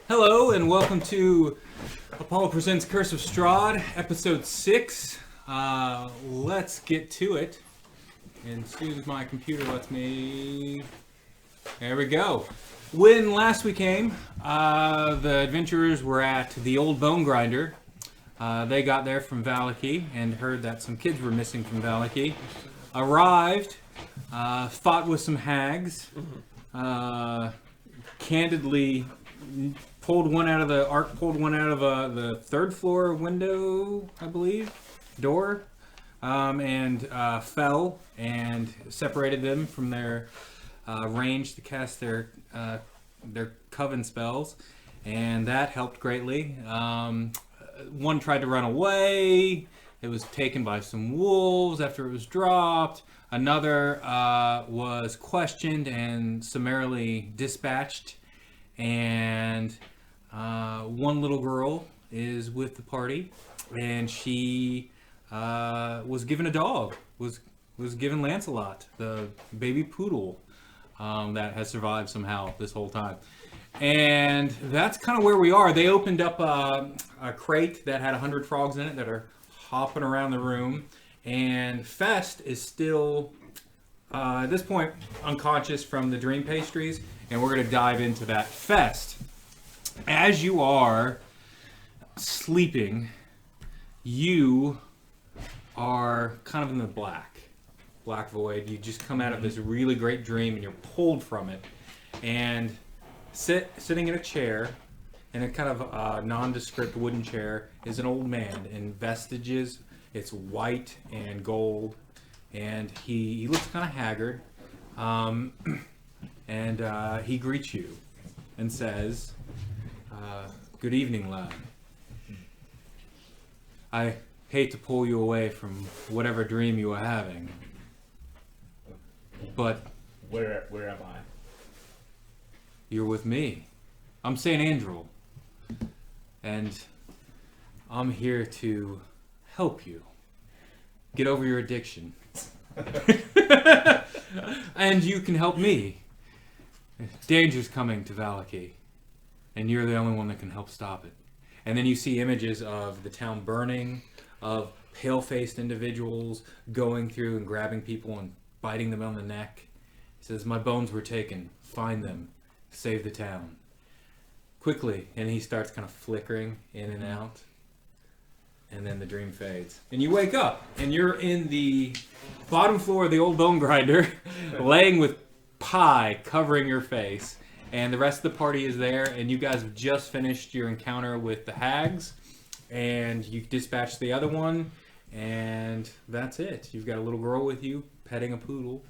Hello and welcome to Apollo Presents Curse of Strahd, episode 6. Let's get to it. And as soon as my computer lets me... There we go. When last we came, the adventurers were at the old bone grinder. They got there from Vallaki and heard that some kids were missing from Vallaki. Arrived, fought with some hags, candidly pulled one out of the third floor window, I believe, door, and fell and separated them from their range to cast their coven spells, and that helped greatly. One tried to run away. It was taken by some wolves after it was dropped. Another was questioned and summarily dispatched. And one little girl is with the party, and she was given a dog. Was given Lancelot, the baby poodle that has survived somehow this whole time. And that's kind of where we are. They opened up a crate that had 100 frogs in it that are hopping around the room. And Fest is still, at this point, unconscious from the dream pastries. And we're going to dive into that. Fest, as you are sleeping, you are kind of in the black void. You just come out of this really great dream and you're pulled from it. And sitting in a chair, in a kind of nondescript wooden chair, is an old man in vestiges. It's white and gold, and he looks kind of haggard. And he greets you and says, good evening, lad. I hate to pull you away from whatever dream you were having, but... Where am I? You're with me. I'm St. Andrew, and I'm here to help you get over your addiction. And you can help me. Danger's coming to Vallaki, and you're the only one that can help stop it. And then you see images of the town burning, of pale-faced individuals going through and grabbing people and biting them on the neck. He says, my bones were taken. Find them. Save the town. Quickly. And he starts kind of flickering in and out. And then the dream fades. And you wake up, and you're in the bottom floor of the old bone grinder, laying with pie covering your face. And the rest of the party is there, and you guys have just finished your encounter with the hags. And you dispatched the other one, and that's it. You've got a little girl with you, petting a poodle.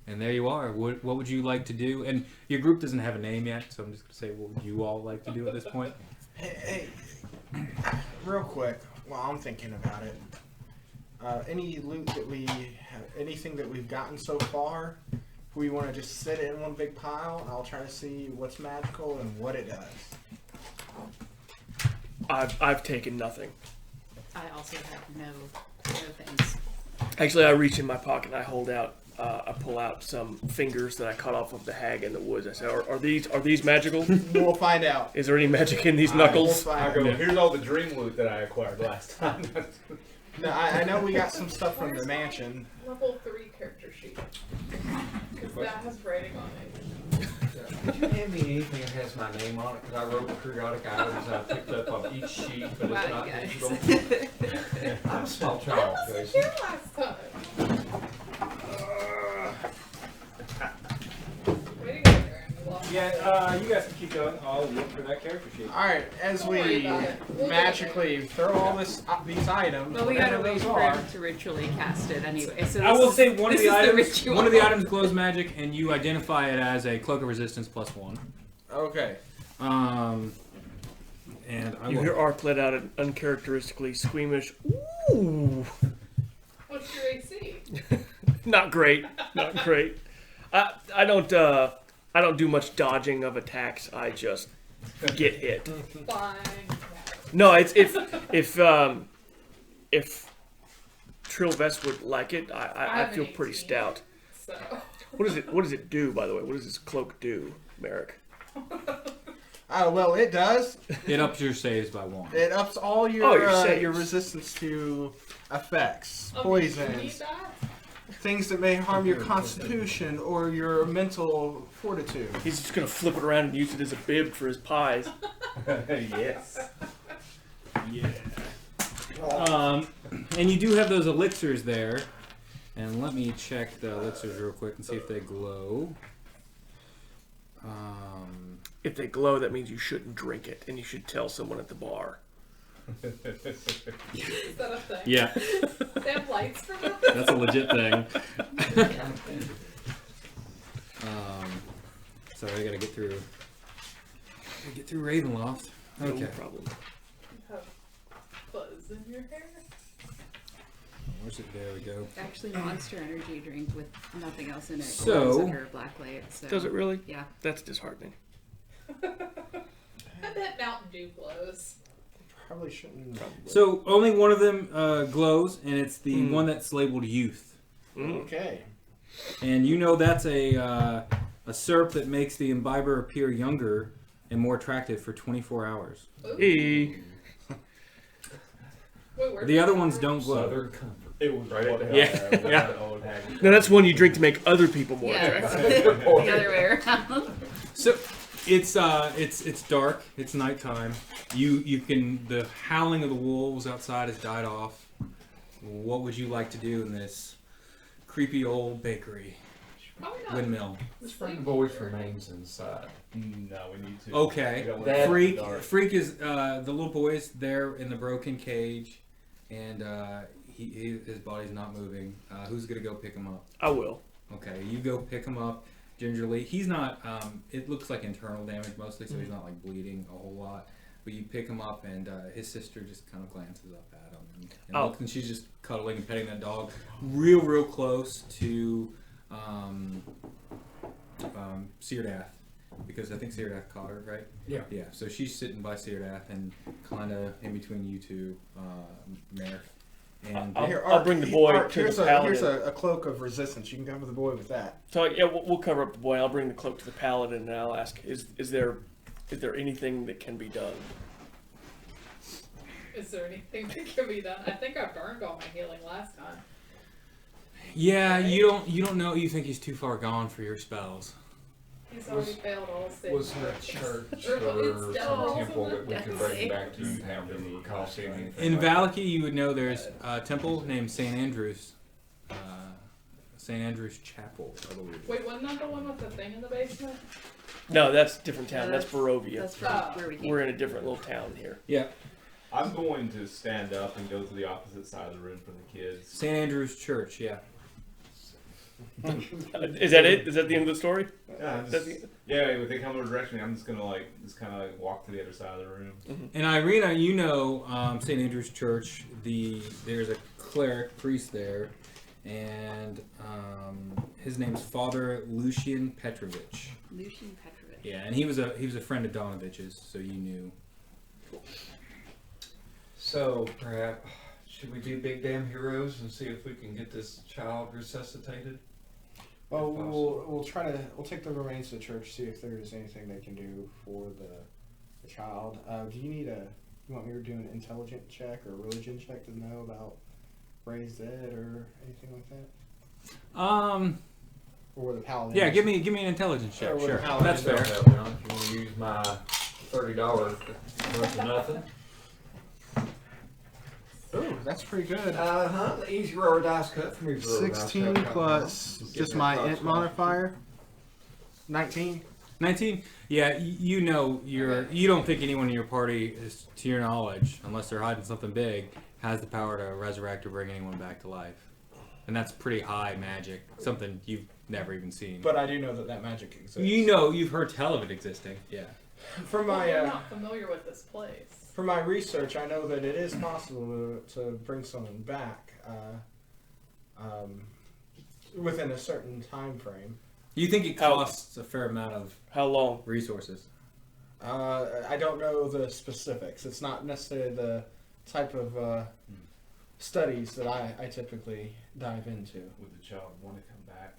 And there you are. What would you like to do? And your group doesn't have a name yet, so I'm just going to say, what would you all like to do at this point? Hey, real quick, while I'm thinking about it, any loot that we have, anything that we've gotten so far, we want to just sit it in one big pile, and I'll try to see what's magical and what it does. I've taken nothing. I also have no things. Actually, I reach in my pocket and I pull out some fingers that I cut off of the hag in the woods. I say, are these magical? We'll find out. Is there any magic in these knuckles? We'll I go, here's all the dream loot that I acquired last time. No, I know we got some stuff from the mansion. Level 3 character sheet. Because that has writing on it. Could you hand me anything that has my name on it? Because I wrote periodic items I picked up on each sheet, but it's not digital. I'm a small child, I was Jason. here last time. Way to go, Aaron. Yeah, you guys can keep going. I'll look for that character sheet. Alright, as Don't worry we about it. We'll magically throw all these items, Well, we gotta whatever wait those for are. him to ritually cast it anyway. So I will this say is- one of this the is items. ritual. One of the items glows magic, and you identify it as a cloak of resistance +1. Okay. And I You will. hear Ark let out an uncharacteristically squeamish, ooh. What's your AC? Not great. Not great. I don't do much dodging of attacks. I just get hit. Fine. No, it's if Trill Vess would like it, I have feel an pretty 18. stout. So. What does it do, by the way? What does this cloak do, Marick? Oh, well, it does. It ups your saves by 1. It ups all your Oh, your saves. your resistance to effects, Oh, you need poisons, that? things that may harm your constitution or your mental fortitude. He's just gonna flip it around and use it as a bib for his pies. Yes. Yeah. And you do have those elixirs there. And let me check the elixirs real quick and see if they glow. If they glow, that means you shouldn't drink it, and you should tell someone at the bar. Is that a thing? Yeah, They have lights for that? that's a legit thing. So I gotta get through Ravenloft. Okay. No problem. You have fuzz in your hair? Where's it? There we go. Actually, Monster Energy drink with nothing else in it. So- glows under black light. So. Does it really? Yeah. That's disheartening. I bet Mountain Dew glows. Probably shouldn't. So only one of them glows, and it's the one that's labeled Youth. Okay. And you know that's a syrup that makes the imbiber appear younger and more attractive for 24 hours. Ooh. E. Wait, where's The that other ones from? don't glow. Southern comfort. It was right Right there. there. Yeah. Old hag. No, that's one you drink to make other people more Yeah. attractive. the other way around. So it's dark. It's nighttime. You can the howling of the wolves outside has died off. What would you like to do in this creepy old bakery Probably not. windmill? This friend voice remains inside. No, we need to. Okay. We don't want That- to Freak is the little boy's there in the broken cage, and his body's not moving. Who's gonna go pick him up? I will. Okay, you go pick him up gingerly. He's not. It looks like internal damage mostly, so he's not like bleeding a whole lot. But you pick him up, and his sister just kind of glances up at him, and looks, and she's just cuddling and petting that dog, real close to Syrdath, because I think Syrdath caught her, right? Yeah. Yeah. So she's sitting by Syrdath and kind of in between you two, Marick. And I'll bring the boy to here's the paladin. Here's a cloak of resistance. You can cover the boy with that. So yeah, we'll cover up the boy. I'll bring the cloak to the paladin, and I'll ask: Is there anything that can be done? Is there anything that can be done? I think I burned all my healing last time. yeah, you don't know. You think he's too far gone for your spells. He's already failed all six. Was there a church Or or it's some devils, temple isn't that we could bring back to town? Do you recall seeing anything? In like that? Vallaki, you would know there's a temple named St. Andrew's. St. Andrew's Chapel, I believe. Wait, wasn't that the one with the thing in the basement? No, that's a different town. No, that's Barovia. That's from Oh. where we came. We're in a different little town here. Yeah, I'm going to stand up and go to the opposite side of the room for the kids. St. Andrew's Church. Yeah. Is that it? Is that the end of the story? Yeah, I'm That's just, yeah, if they come to direct me, I'm just gonna kind of walk to the other side of the room. And Ireena, you know St. Andrew's Church. There's a cleric priest there, and his name's Father Lucian Petrovich. Lucian Petrovich. Yeah, and he was a friend of Donovich's, so you knew. So perhaps should we do big damn heroes and see if we can get this child resuscitated? Well, If possible. we'll take the remains to the church, see if there's anything they can do for the child. Do you want me to do an intelligence check or a religion check to know about raised dead or anything like that? Or the paladin? Yeah, give me an intelligence check. Or with Sure, the paladin. that's fair. If you want to use my $30 worth of nothing? Ooh, that's pretty good. The easy roller dice cut for me. 16 plus just my int modifier. 19. 19. Yeah, you know you don't think anyone in your party is, to your knowledge, unless they're hiding something big, has the power to resurrect or bring anyone back to life, and that's pretty high magic. Something you've never even seen. But I do know that magic exists. You know, you've heard tell of it existing. Yeah. From Well, my I'm not familiar with this place. from my research, I know that it is possible to bring someone back within a certain time frame. You think it costs a fair amount of How long? resources? I don't know the specifics. It's not necessarily the type of studies that I typically dive into. Would the child want to come back?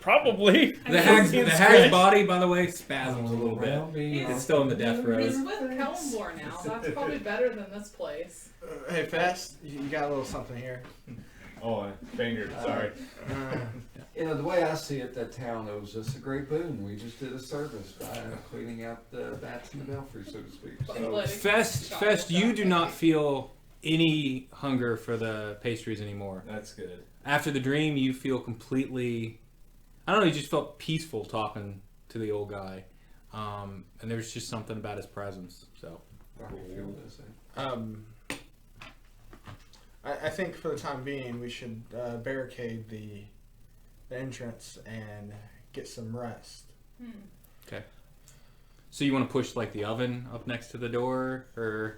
Probably. The hag's body, by the way, spasms a little bit. It's still in the death He's throes. with Kellenborn now. That's probably better than this place. Hey, Fest, you got a little something here. Oh, I fingered. Sorry. You know, the way I see it, that town owes us a great boon. We just did a service by cleaning out the bats in the belfry, so to speak. So, Fest, you do not feel any hunger for the pastries anymore. That's good. After the dream, you feel completely, I don't know, you just felt peaceful talking to the old guy. And there's just something about his presence. So, I can feel this. I think for the time being, we should barricade the entrance and get some rest. so you want to push like the oven up next to the door, or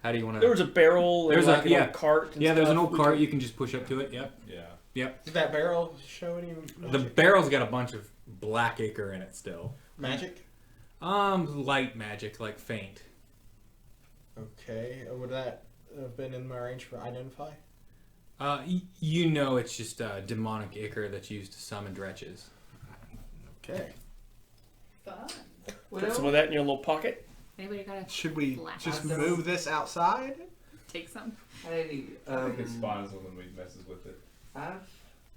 how do you want to? There was a barrel. There's and like a an old cart. And there's an stuff. old cart you can just push up to it. Yep. Yeah. Yep. Did that barrel show any The magic? barrel's got a bunch of black ichor in it still. Magic? Light magic, like faint. Okay. Would that have been in my range for identify? You know it's just demonic ichor that's used to summon dretches. Okay. Fun. Put some of that in your little pocket. Anybody got a Should we Black just Ops. move this outside? take some? Hey, I think it spawns when we messes with it. I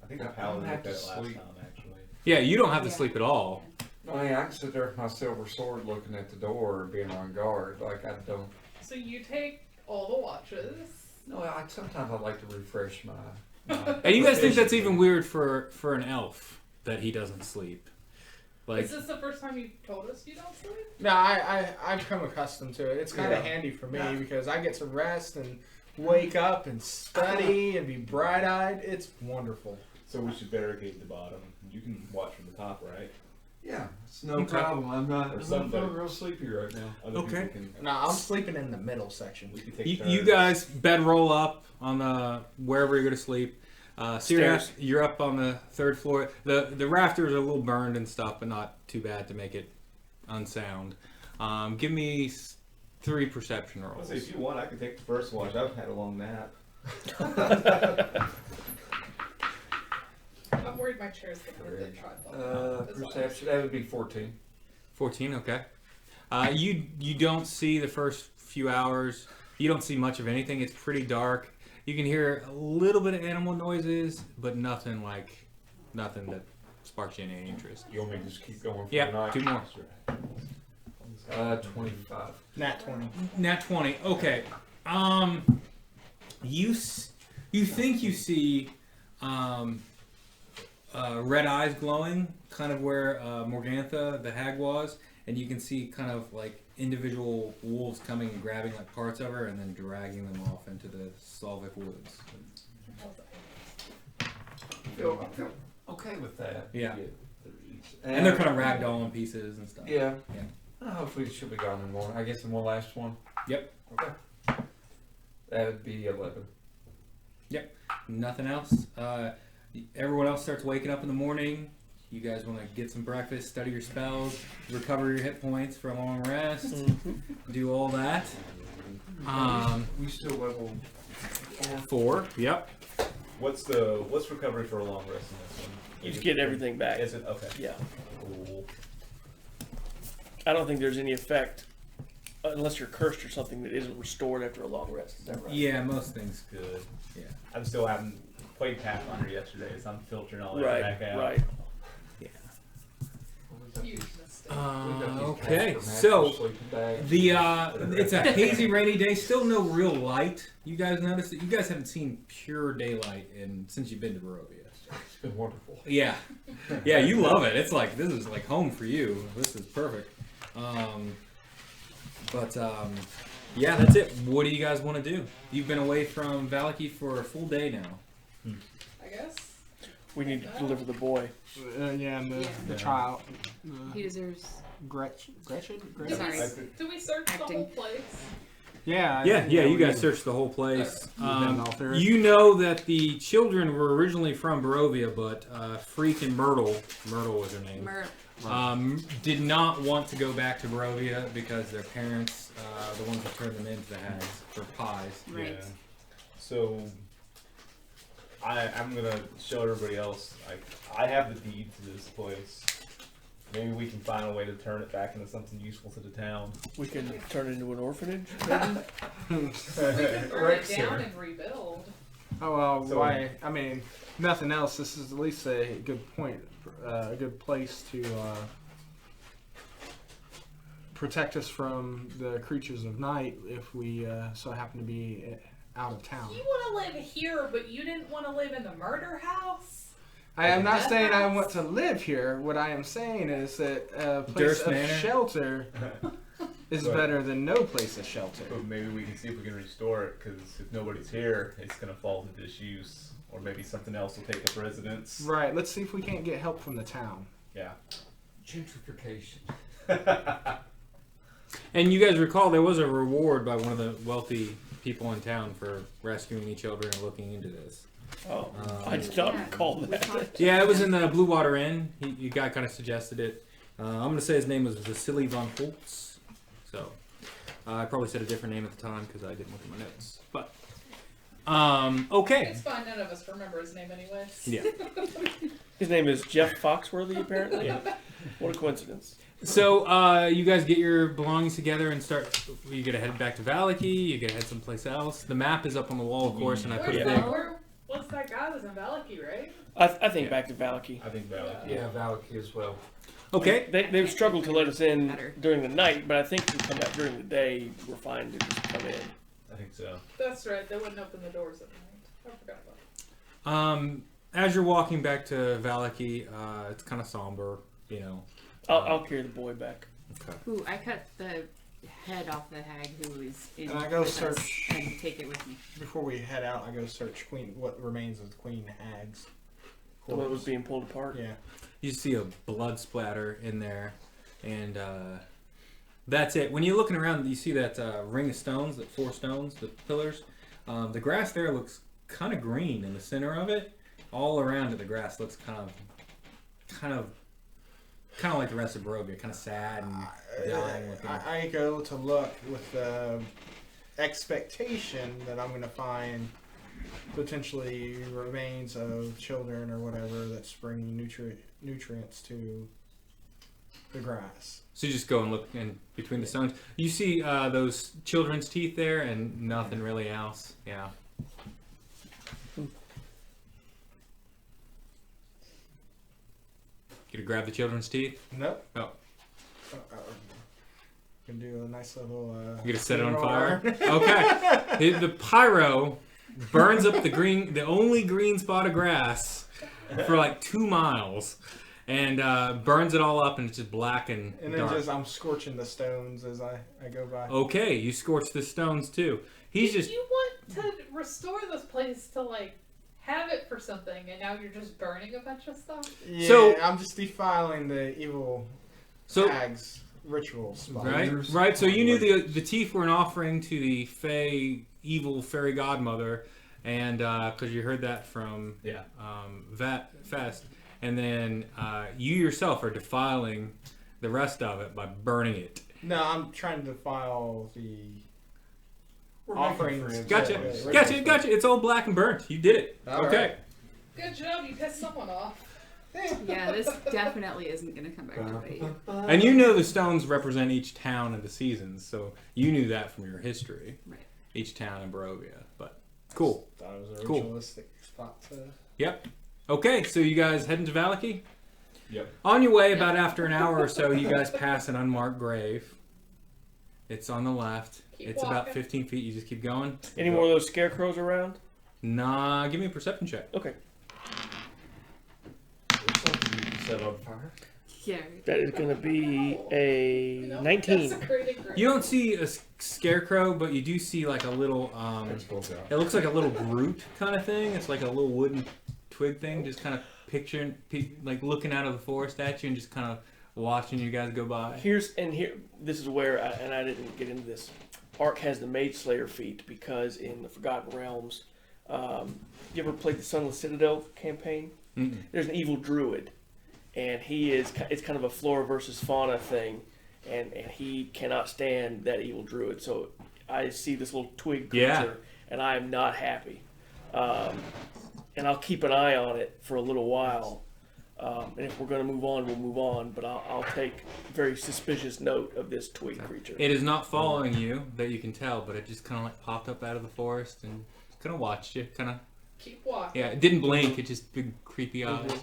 think the I'm paladin gonna have did that to last sleep. time, actually. Yeah, you don't have to Yeah. sleep at all. I mean, I can sit there with my silver sword looking at the door, being on guard. Like, I don't. So you take all the watches. No, sometimes I like to refresh my. And you guys think that's even weird for an elf that he doesn't sleep? Like, Is this the first time you told us you don't sleep? No, I've come accustomed to it. It's kind of Yeah. handy for me Yeah. because I get to rest and wake up and study and be bright-eyed. It's wonderful. So we should barricade the bottom. You can watch from the top, right? Yeah, it's no Okay. problem. I'm not something. feeling real sleepy right now. Other Okay. people can. No, I'm sleeping in the middle section. We can take you turns. guys bedroll up on the wherever you're gonna sleep. Syrdath, Stairs. you're up on the third floor. The rafters are a little burned and stuff, but not too bad to make it unsound. Give me 3 perception I'll rolls. say, if you want, I can take the first watch. I've had a long nap. I'm worried my chair's gonna hit the tripod. Perception, that would be 14. 14, okay. You don't see the first few hours. You don't see much of anything. It's pretty dark. You can hear a little bit of animal noises, but nothing that sparks you any interest. You want me to just keep going for Yeah, the night? 2 more. 25. Nat 20. Nat 20. Okay. You think you see red eyes glowing, kind of where Morgantha, the hag, was, and you can see kind of like individual wolves coming and grabbing like parts of her and then dragging them off into the Slavic woods. I feel okay with that. Yeah. And, And they're kind of ragdoll in pieces and stuff. Yeah. Yeah. Hopefully she'll be gone in the morning. I guess in one last one. Yep. Okay. That would be 11. Nothing else. Everyone else starts waking up in the morning. You guys want to get some breakfast, study your spells, recover your hit points for a long rest, do all that. We still level 4. Yep. What's recovery for a long rest in this one? You just get everything back. Is it okay? Yeah. Cool. I don't think there's any effect unless you're cursed or something that isn't restored after a long rest. Is that right? Yeah, most things. Good. Yeah. I'm still having played Pathfinder yesterday, so I'm filtering all that Right. back out. Right. Huge mistake. Okay. So it's a hazy, rainy day. Still no real light. You guys notice that you guys haven't seen pure daylight since you've been to Barovia. It's been wonderful. Yeah, yeah, you love it. It's like this is like home for you. This is perfect. Yeah, that's it. What do you guys want to do? You've been away from Vallaki for a full day now. I guess. We need to deliver the boy. Yeah, and Yeah. the child. He deserves. Gretchen? Did Sorry. we, we search the Acting. whole place? Yeah. Yeah, you guys searched the whole place. We've been all through it. You know that the children were originally from Barovia, but Freak and Myrtle was her name, did not want to go back to Barovia because their parents, the ones who turned them into the hags for pies. Right. Yeah. So I'm gonna show everybody else. I have the deed to this place. Maybe we can find a way to turn it back into something useful to the town. We can turn it into an orphanage. We can burn it down and rebuild. Oh well, So- why? I mean, nothing else. This is at least a good point, a good place to protect us from the creatures of night if we so happen to be out of town. You want to live here, but you didn't want to live in the murder house? I am not That saying I house? want to live here. What I am saying is that a place Durst of Manor? shelter is Right. better than no place of shelter. But maybe we can see if we can restore it, because if nobody's here, it's gonna fall to disuse, or maybe something else will take up residence. Right. Let's see if we can't get help from the town. Yeah. Gentrification. And you guys recall there was a reward by one of the wealthy people in town for rescuing the children and looking into this. Oh, I did not recall that. Yeah, it was in the Blue Water Inn. You guy kind of suggested it. I'm going to say his name was Vasily von Holtz. So I probably said a different name at the time because I didn't look at my notes. But okay. It's fine, none of us remember his name anyways. Yeah. His name is Jeff Foxworthy, apparently. Yeah. What a coincidence. So you guys get your belongings together and start. You gotta head back to Vallaki. You gotta head someplace else. The map is up on the wall, of course, and I put Where's a that? big. What's that guy was in Vallaki, right? I think back to Vallaki. I think Vallaki. Yeah, Vallaki as well. Okay. They've struggled to let us in Better. during the night, but I think if we come back during the day, we're fine to just come in. I think so. That's right, they wouldn't open the doors at night. I forgot about that. As you're walking back to Vallaki, it's kind of somber, you know. I'll carry the boy back. Okay. Ooh, I cut the head off the hag who is in And I go with us search- and take it with me. Before we head out, I go search what remains of the Queen Hag's The one that was corpse. being pulled apart. Yeah. You see a blood splatter in there, and that's it. When you're looking around, you see that ring of stones, that 4 stones, the pillars. The grass there looks kind of green in the center of it. All around it, the grass looks kind of like the rest of Barovia, kind of sad and dying looking. I go to look with the expectation that I'm going to find potentially remains of children or whatever that's bringing nutrients to the grass. So you just go and look in between the stones. You see those children's teeth there, and nothing really else. Yeah. You gonna grab the children's teeth? Nope. Oh. Can do a nice little. You gonna set it on funeral fire? urn. Okay. The pyro burns up the only green spot of grass for like 2 miles, and burns it all up, and it's just black and And then dark. I'm scorching the stones as I go by. Okay, you scorch the stones too. He's Did just you want to restore this place to like have it for something, and now you're just burning a bunch of stuff? Yeah, So- I'm just defiling the evil hag's ritual spot. right. So you knew the teeth were an offering to the Fey evil fairy godmother, and because you heard that from Yeah. Fest, and then you yourself are defiling the rest of it by burning it. No, I'm trying to defile the We're making offerings. friends. Gotcha, Yeah, gotcha. It's all black and burnt. You did it. All Okay. Good job, you pissed someone off. Yeah, this definitely isn't going to come back to bite you. And you know the stones represent each town and the seasons, so you knew that from your history. Right. Each town in Barovia, but cool. Thought it was a Cool. ritualistic spot to. Yep. Okay, so you guys heading to Vallaki? Yep. On your way, about after an hour or so, you guys pass an unmarked grave. It's on the left. Keep It's about walking. 15 feet. You just keep going. Any more of those scarecrows around? Nah, give me a perception check. Okay. Something you can set on fire. Yeah. That is going to be a No, 19. That's a great agreement. You don't see a scarecrow, but you do see like a little. Let's go down. It looks like a little Groot kind of thing. It's like a little wooden twig thing, just kind of picturing, like looking out of the forest at you and just kind of watching you guys go by. This is where, I didn't get into this. Ark has the Mage Slayer feat because in the Forgotten Realms, you ever played the Sunless Citadel campaign? Mm-mm. There's an evil druid, and it's kind of a flora versus fauna thing, and he cannot stand that evil druid. So I see this little twig creature, Yeah. and I am not happy. and I'll keep an eye on it for a little while. And if we're going to move on, we'll move on. But I'll take very suspicious note of this twig creature. It is not following you, that you can tell, but it just kind of like popped up out of the forest and kind of watched you, kind of. Keep walking. Yeah, it didn't blink. It just big creepy eyes. Mhm.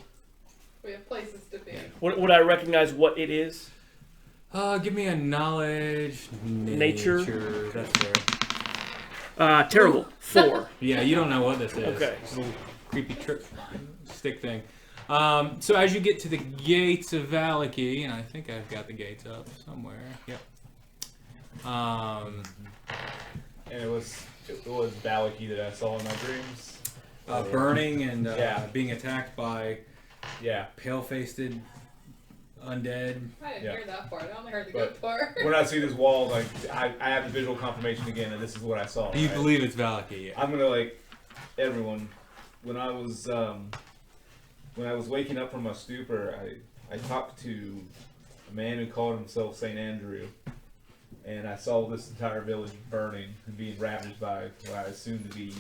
We have places to be. Would I recognize what it is? Give me a knowledge. Nature. That's fair. Terrible. 4. Yeah, you don't know what this is. Okay. It's a little creepy stick thing. So as you get to the gates of Vallaki, and I think I've got the gates up somewhere. Yep. And it was Vallaki that I saw in my dreams. Burning and Yeah. being attacked by Yeah. pale-faced undead. I didn't Yeah. hear that part. I only heard the But good part. When I see this wall, like I have the visual confirmation again, and this is what I saw. Do you right? believe it's Vallaki? Yeah. I'm gonna everyone. When I was waking up from my stupor, I talked to a man who called himself St. Andrew, and I saw this entire village burning and being ravaged by what I assume to be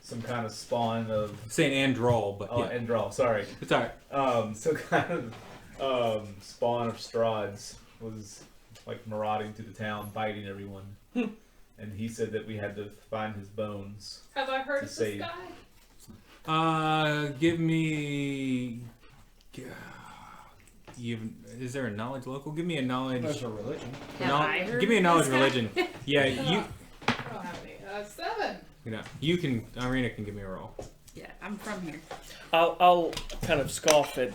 some kind of spawn of St. Androl, but yeah. Androl, sorry. It's alright. Some kind of spawn of Strahds was like marauding through the town, biting everyone. And he said that we had to find his bones. Have I heard To of this save. guy? Give me. Is there a knowledge local? Give me a knowledge. There's a religion. Have I heard Give me a of knowledge this guy? religion. Yeah, you. I don't have any. 7. You can. Ireena can give me a roll. Yeah, I'm from here. I'll kind of scoff at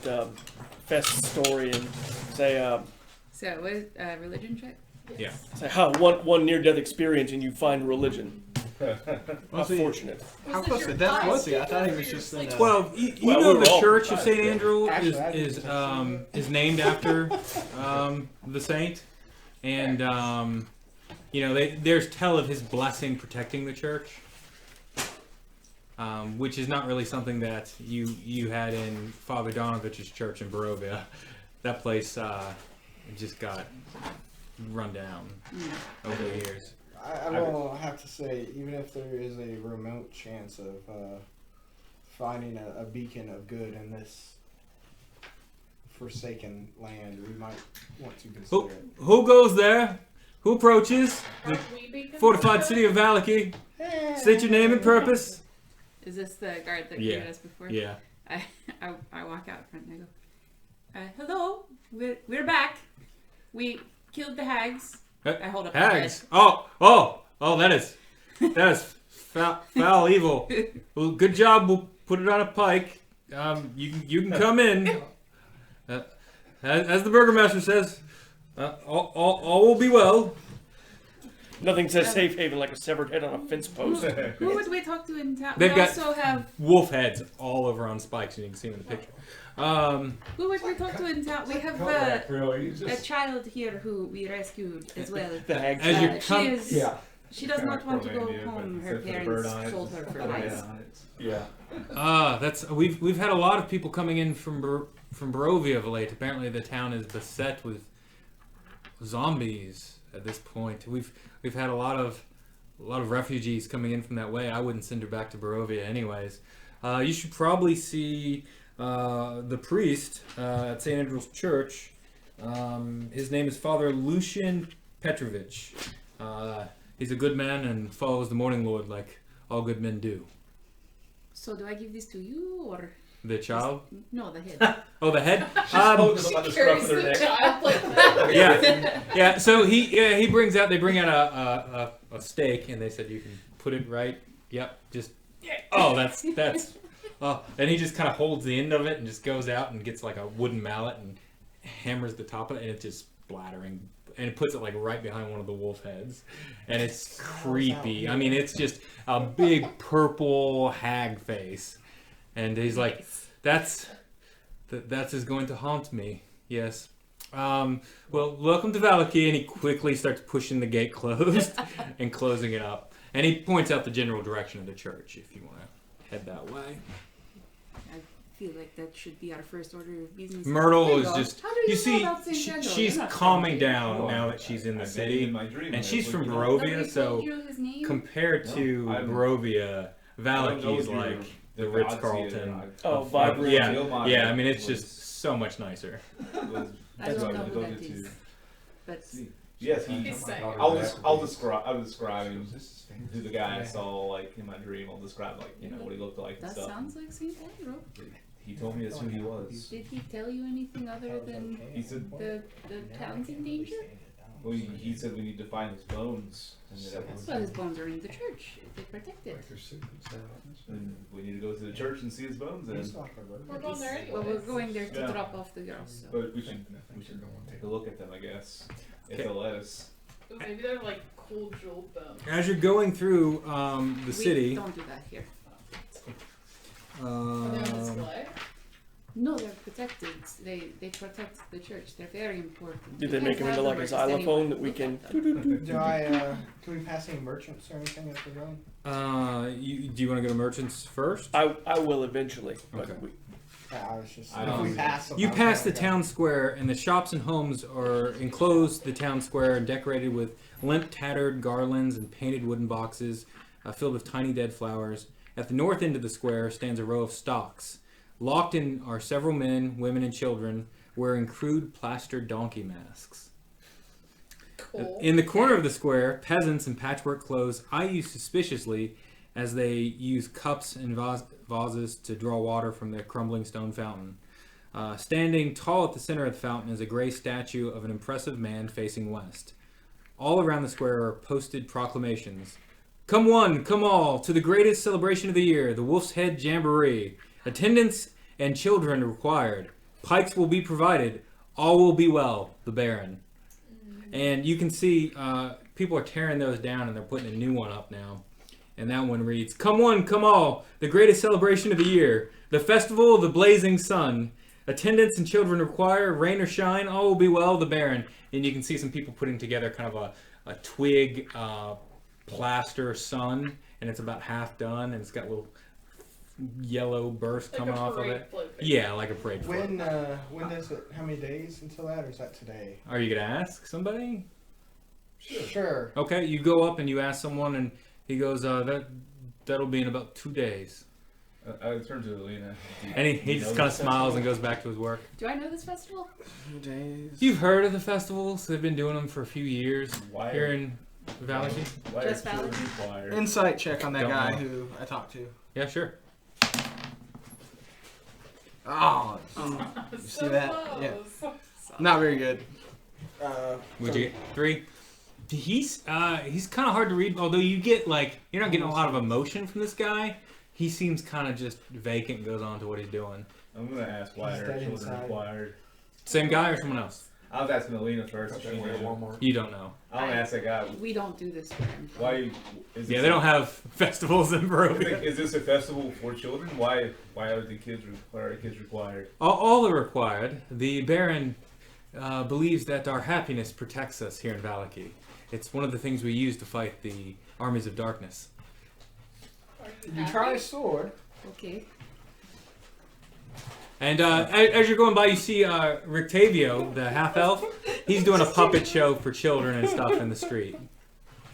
Fest's story and say, So, what is religion check? Yeah. one near-death experience and you find religion. How see, fortunate. How close to death was he? I thought he was just in a... Well, you Well, know we were the all Church of alive, St. yeah. Andrew Actually, is named after the saint, and there's tell of his blessing protecting the church, which is not really something that you had in Father Donovich's church in Barovia. That place just got run down over the years. I will have to say, even if there is a remote chance of finding a beacon of good in this forsaken land, we might want to consider it. Who goes there? Who approaches the Aren't we beacons fortified of city of Vallaki? State your name and purpose. Is this the guard that Yeah. greeted us before? Yeah. I walk out front and I go, hello, we're back. We killed the hags. I hold up my Hags. Oh, that is foul evil. Well, good job. We'll put it on a pike. You can come in. As the burgomaster says, all will be well. Nothing says safe haven like a severed head on a fence post. Who would we talk to in town? They've We got- also have Wolf heads all over on spikes, and you can see them in the picture. who would we talk to in town? We have a child here who we rescued as well. The hags. As you come- She does not want to go Poor man, home. but Her except for the bird parents on it, sold her for just- lice. Yeah. we've had a lot of people coming in from Barovia of late. Apparently, the town is beset with zombies at this point. We've had a lot of refugees coming in from that way. I wouldn't send her back to Barovia anyways. You should probably see the priest at St. Andrew's Church. His name is Father Lucian Petrovich. He's a good man and follows the Morning Lord like all good men do. So do I give this to you or The child? no the head? Oh, the head? Hold them on the scruff Carries of their the neck. child like that. Yeah. So they bring out a stake and they said you can put it right. Yep. Just that's and he just kind of holds the end of it and just goes out and gets like a wooden mallet and hammers the top of it and it's just splattering and it puts it like right behind one of the wolf heads and it's creepy. I mean, it's just a big purple hag face and he's like, that's is going to haunt me. Yes. Well, welcome to Vallaki, and he quickly starts pushing the gate closed and closing it up. And he points out the general direction of the church if you want to head that way. I feel like that should be our first order of business. Myrtle There is go. just, How do you know see, about St. Andrew? she's You're not calming from here. down now that she's in the I've been city. in my dream, And that's she's what from you know. Barovia, Nobody so told you his name? compared to I'm- Barovia, I don't know Vallaki's if you're like the Ritz-Carlton. Oh, Vibrant. Yeah. I mean, it's just so much nicer. I don't know who that is. But Yes, He's saying. I'll describe him to the guy I saw like in my dream. I'll describe like what he looked like and that stuff. sounds like St. Andrew. He told me that's who he was. Did he tell you anything other than He said, the town's in danger? well, he said we need to find his bones, Well, his bones are in the church. They protect it. and we need to go to the church and see his bones. And We're going there anyway. Well, we're going there to Yeah. drop off the girls. So. but we should take a look at them, I guess, if they'll let us. Maybe they're like cool jeweled bones. As you're going through the We city, don't do that here. Are they on display? No, they're protected. They protect the church. They're very important. Did We they make can't them into have like a them or just xylophone anyone that we look can? at them. Can we pass any merchants or anything as we're going? do you want to go to merchants first? I will eventually. But Okay. Yeah, I was just. I If don't we see- pass them, You I was pass the gonna town square, and the shops and homes are enclosed the town square and decorated with limp, tattered garlands and painted wooden boxes filled with tiny dead flowers. At the north end of the square stands a row of stocks. Locked in are several men, women, and children wearing crude plaster donkey masks. Cool. In the corner of the square, peasants in patchwork clothes eye you suspiciously as they use cups and vases to draw water from their crumbling stone fountain. Standing tall at the center of the fountain is a gray statue of an impressive man facing west. All around the square are posted proclamations. Come one, come all, to the greatest celebration of the year, the Wolf's Head Jamboree. Attendance and children required. Pikes will be provided. All will be well, the Baron. And you can see people are tearing those down and they're putting a new one up now. And that one reads, Come one, come all, the greatest celebration of the year, the festival of the blazing sun. Attendance and children require, rain or shine, all will be well, the Baron. And you can see some people putting together kind of a twig plaster sun, and it's about half done, and it's got little yellow bursts Like coming a off of parade it. float. Yeah, like a parade float. when does it? How many days until that, or is that today? Are you gonna ask somebody? Sure. Okay, you go up and you ask someone, and he goes, that'll be in about 2 days. I turn to Ireena. And he just kind of smiles and goes back to his work. Do I know this festival? Days. You've heard of the festivals? They've been doing them for a few years Why here in Vallaki. Why Just are children Vallaki? required? Insight check on that Don't guy know. who I talked to. Yeah, sure. Oh, You see that? Yeah. Close. not very good. Would you get 3? He's kind of hard to read. Although you're not getting a lot of emotion from this guy. He seems kind of just vacant and goes on to what he's doing. I'm gonna ask why He's are dead children inside. required. Same guy or someone else? I was asking Ireena first. Okay, we have one more. You don't know. I'm gonna ask that guy We don't do this for him. why. Is Yeah, this they don't have festivals in Is Barovia. this a festival for children? Why are the kids required? All are required. The Baron believes that our happiness protects us here in Vallaki. It's one of the things we use to fight the armies of darkness. Are You happy? try a sword. Okay. And as you're going by, you see Rictavio, the half-elf. He's doing a puppet show for children and stuff in the street.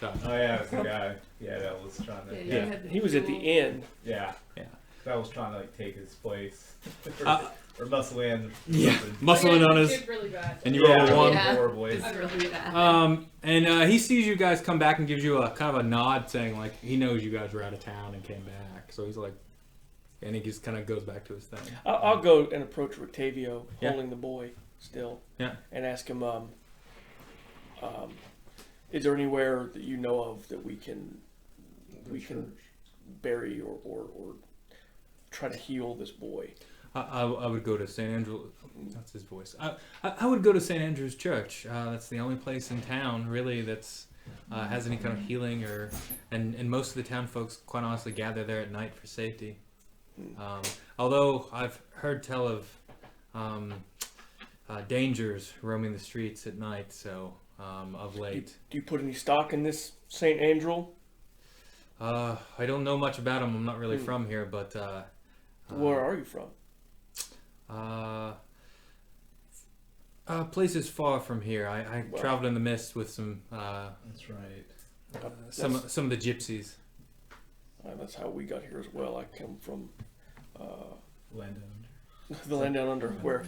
So, Oh yeah, it's the guy. Yeah, that was trying to. Yeah, Yeah. you had He was at the end. Yeah. Yeah. That was trying to like take his place. Uh, or muscle in. yeah, something. muscling Yeah, on you his, did really bad. and you roll a Yeah. 1. Yeah. Horribly. It's really bad. And he sees you guys come back and gives you a kind of a nod, saying like he knows you guys were out of town and came back. So he's like, and he just kind of goes back to his thing. I'll go and approach Octavio, Yeah. holding the boy still, Yeah. and ask him, is there anywhere that you know of that we can bury or try to heal this boy? I would go to St. Andrew. That's his voice. I would go to St. Andrew's Church. That's the only place in town really that's has any kind of healing and most of the town folks quite honestly gather there at night for safety. Although I've heard tell of dangers roaming the streets at night. So of late, Do you put any stock in this Saint Andrew? I don't know much about him. I'm not really from here, but Where are you from? places far from here. I Well- traveled in the mist with some That's right. some of the gypsies. That's how we got here as well. I come from Land the land down under where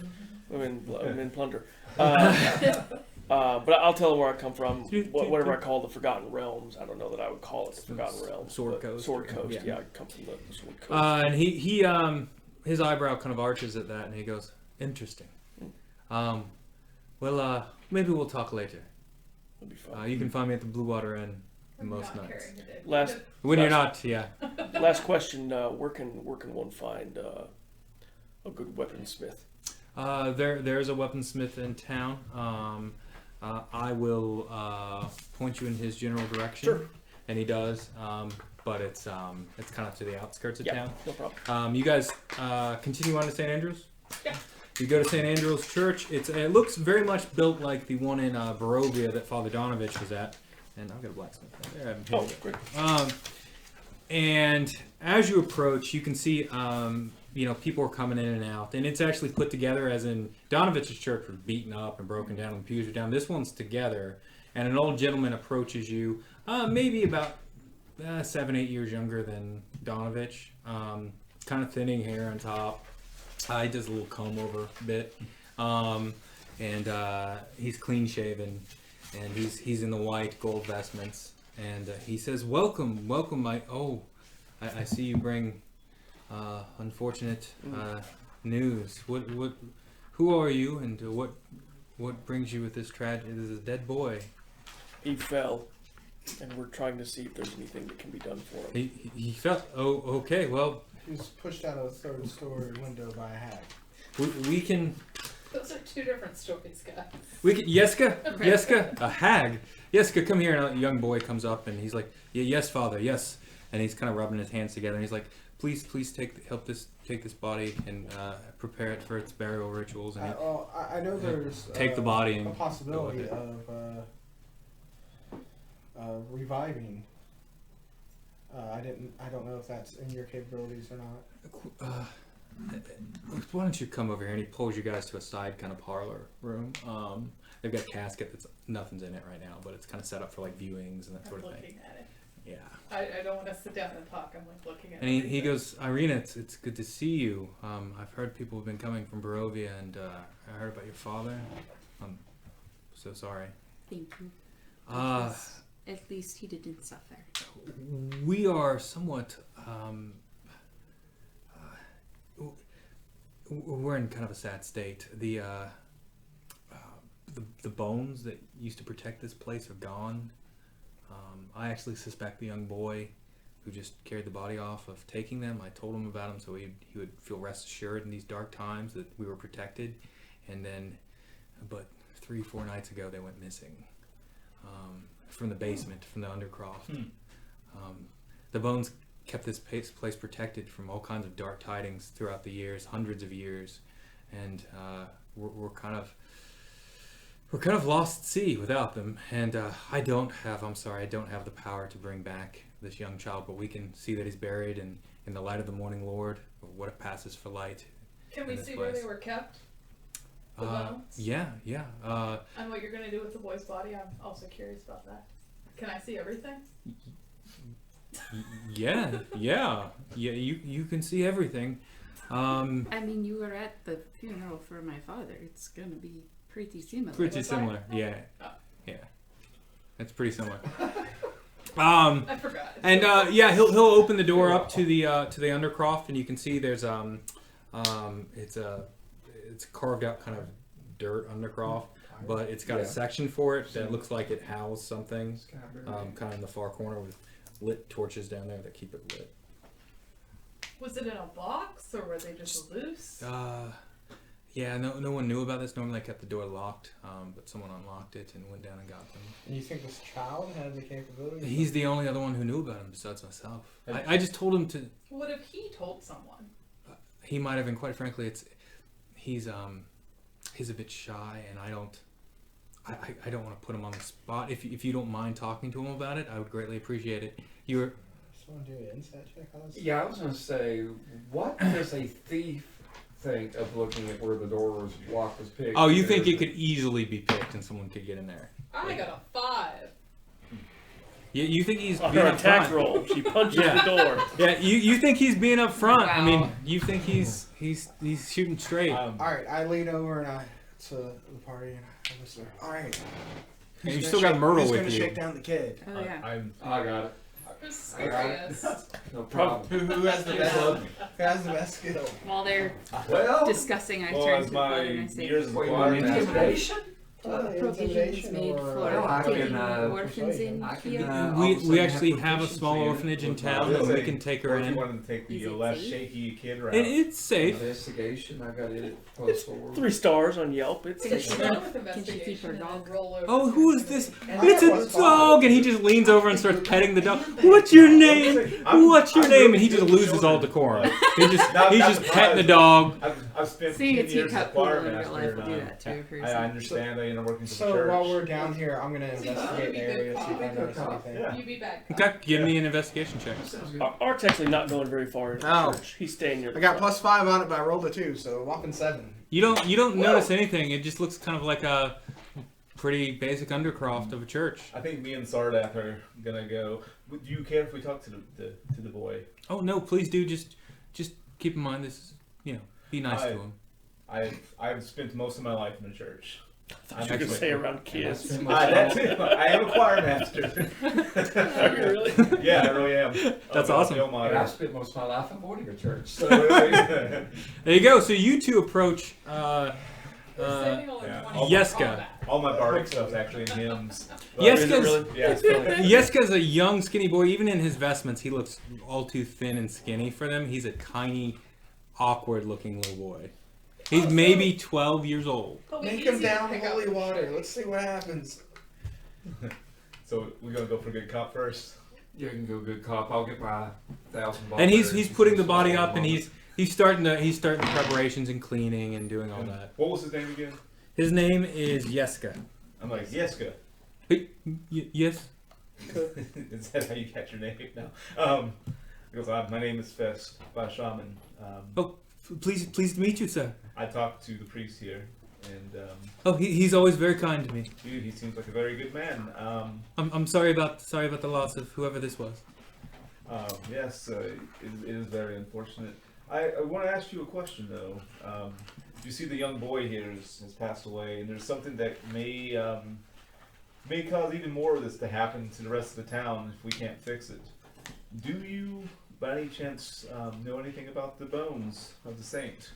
women plunder. But I'll tell them where I come from. Whatever I call the Forgotten Realms, I don't know that I would call it the Forgotten Realms. Sword Coast. Sword Coast. Yeah, I come from the Sword Coast. And he his eyebrow kind of arches at that, and he goes, "Interesting. Well, maybe we'll talk later. That'd be fun. You can find me at the Blue Water Inn most nights. When you're not, yeah. Last question: where can one find a good weaponsmith? There's a weaponsmith in town. I will point you in his general direction. Sure. And he does. But it's kind of to the outskirts of town. No problem. You guys continue on to St. Andrews? Yeah. You go to St. Andrews Church. It looks very much built like the one in Barovia that Father Donovich was at. And I've got a blacksmith right there. Oh, great. And as you approach, you can see people are coming in and out, and it's actually put together as in Donovich's church was beaten up and broken down, and the pews are down. This one's together, and an old gentleman approaches you, maybe about 7-8 years younger than Donovich, kind of thinning hair on top. He does a little comb over bit, and he's clean shaven, and he's in the white gold vestments, and he says, "Welcome, I see you bring unfortunate news. Who are you, and what brings you with this tragedy? This is a dead boy." He fell, and we're trying to see if there's anything that can be done for him. He fell. Oh, okay. Well, He was pushed out of a third-story window by a hag. we can. Those are two different stories, guys. We can. Yeska, a hag. Yeska, come here. And a young boy comes up, and he's like, "Yes, Father, yes." And he's kind of rubbing his hands together, and he's like, "Please, take this body and prepare it for its burial rituals." And I know there's take the body and a possibility of reviving. I don't know if that's in your capabilities or not. Why don't you come over here? And he pulls you guys to a side kind of parlor room. They've got a casket that's nothing's in it right now, but it's kind of set up for like viewings and that sort of thing. Looking at it. Yeah. I don't want to sit down and talk. I'm like looking at it. And he goes, "Ireena, it's good to see you. I've heard people have been coming from Barovia, and I heard about your father. I'm so sorry." Thank you. At least he didn't suffer. We are somewhat. We're in kind of a sad state. The bones that used to protect this place are gone. I actually suspect the young boy who just carried the body off of taking them. I told him about him so he would feel rest assured in these dark times that we were protected. And then, but 3-4 nights ago they went missing from the basement, from the undercroft. The bones kept this place protected from all kinds of dark tidings throughout the years, hundreds of years, and we're kind of lost at sea without them. And I don't have the power to bring back this young child, but we can see that he's buried in the light of the morning Lord, or what it passes for light. Can we see where they were kept? The bones? Yeah. And what you're going to do with the boy's body? I'm also curious about that. Can I see everything? Yeah. You can see everything. I mean, you were at the funeral for my father. It's gonna be pretty similar. Pretty similar, yeah. It's pretty similar. I forgot. And he'll open the door up to the undercroft, and you can see there's it's carved out kind of dirt undercroft, but it's got a section for it that looks like it housed something, kind of in the far corner with lit torches down there that keep it lit. Was it in a box, or were they just loose? No one knew about this. Normally I kept the door locked, but someone unlocked it and went down and got them. And you think this child had the capability? He's the only other one who knew about him besides myself. I just told him to. What if he told someone? He might have, and quite frankly, he's a bit shy, and I don't want to put him on the spot. If you don't mind talking to him about it, I would greatly appreciate it. Just want to do an insight check on this? Yeah, I was going to say, what does a thief think of looking at where the door was locked was picked? Oh, you think it could easily be picked and someone could get in there? I got a 5. You think he's On being her up attack front? roll, she punches Yeah. the door. Yeah, you think he's being up front? I mean, Wow. you think he's shooting straight? All right, I lean over and to the party and I whisper. All right. And you who's still gonna got Myrtle who's with gonna you. shake down the kid? Oh yeah. I got it. The scariest. No problem. Who has the best? Who has the best skill? While they're Well, discussing, I Well, turn as to the my father and I say, years as a wait, quartermaster, intimidation? provisions made for Well, I taking can, orphans in I can, here. We actually have a small orphanage in town that we can take her or if you in, wanted to take Is the it less safe? shaky kid route. and it's safe. Investigation. I got it. It's 3 stars on Yelp. It's Can she Start with Can she keep her investigation and dog? then roll over Oh, to who is investigation. this? It's a dog, and he just leans over and starts petting the dog. What's your name? What's your name? And he just loses all decorum. He's just petting the dog. I've spent Seeing a 10 years as a teacup poodle in real quartermaster, life will do and that to a I person. understand that you're working for the So church. while we're down here, I'm gonna investigate the area, see if I notice anything. Yeah. You be bad cop. Okay, give me an investigation check. Sounds good. Art's actually not going very far into the Oh. church. He's staying near the I got front. +5 on it, but I rolled a 2, so a whopping 7. You don't notice anything. It just looks kind of like a pretty basic undercroft of a church. I think me and Syrdath are gonna go. Do you care if we talk to the boy? Oh no, please do. Just keep in mind this. Be nice to him. I've spent most of my life in the church. I was going to say around kids. That too. I am a choir master. Are you really? Yeah, I really am. That's awesome. And I spent most of my life avoiding a church. So There you go. So you two approach We're saving only yeah. 20 Yeska. on that. All my bardic stuff's actually in hymns. But- Yes, Is it really? Yeah, it's funny. Yeska's a young, skinny boy. Even in his vestments, he looks all too thin and skinny for them. He's a tiny, awkward-looking little boy. He's maybe 12 years old. But we Make easy him to down pick up. holy water. Let's see what happens. So we're gonna go for good cop first. you can go good cop. I'll get my 1,000 And he's barbarians putting the and body some up, and he's starting the preparations and cleaning and doing all that. What was his name again? His name is Yeska. I'm like Yeska. Hey, yes. Is that how you catch your name now? He goes, my name is Fest Bashaman. Pleased to meet you, sir. I talked to the priest here, and He's always very kind to me. dude, he seems like a very good man. I'm sorry about the loss of whoever this was. Yes, it is very unfortunate. I want to ask you a question though. You see, the young boy here has passed away, and there's something that may cause even more of this to happen to the rest of the town if we can't fix it. Do you, by any chance, know anything about the bones of the saint?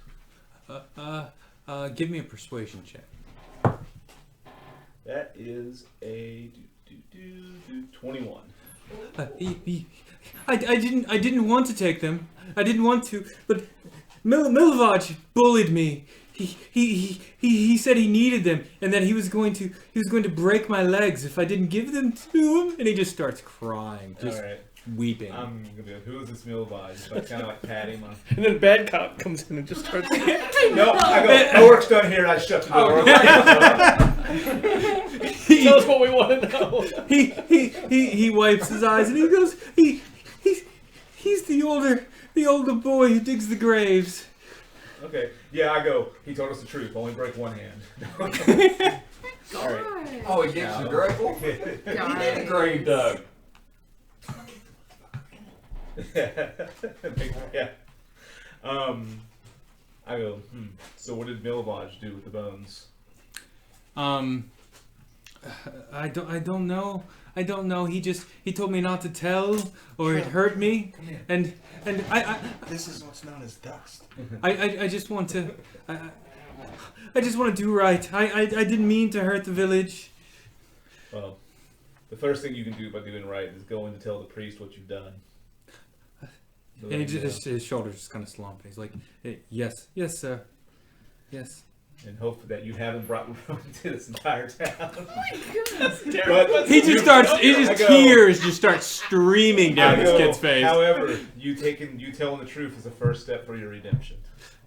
Give me a persuasion check. That is a 21. I didn't want to take them. I didn't want to, but Milvaj bullied me. He said he needed them and that he was going to break my legs if I didn't give them to him. And he just starts crying, just All right. weeping. I'm gonna be like, who is this Milvaj? So I kind of like pat him on. And then bad cop comes in and just starts. No, I go. My work's done here. And I shut the door. Tell us what we want to know. He wipes his eyes and he goes, he's the older boy who digs the graves. Okay. Yeah, I go. He told us the truth. Only break one hand. All right. Oh, he gets the grave. He did a grave dug. Yeah. I go. So what did Milvaj do with the bones? I don't know. I don't know. He told me not to tell, or it hurt me, Come here. and I This is what's known as dust. I just want to I just want to do right. I didn't mean to hurt the village. Well, the first thing you can do by doing right is go in to tell the priest what you've done. So And he that, just, his shoulders just kind of slump. He's like, hey, yes, sir, yes. and hope that you haven't brought ruin to this entire town. Oh my goodness. But He just I go- tears just start streaming down I this go, kid's face. However, you telling the truth is the first step for your redemption.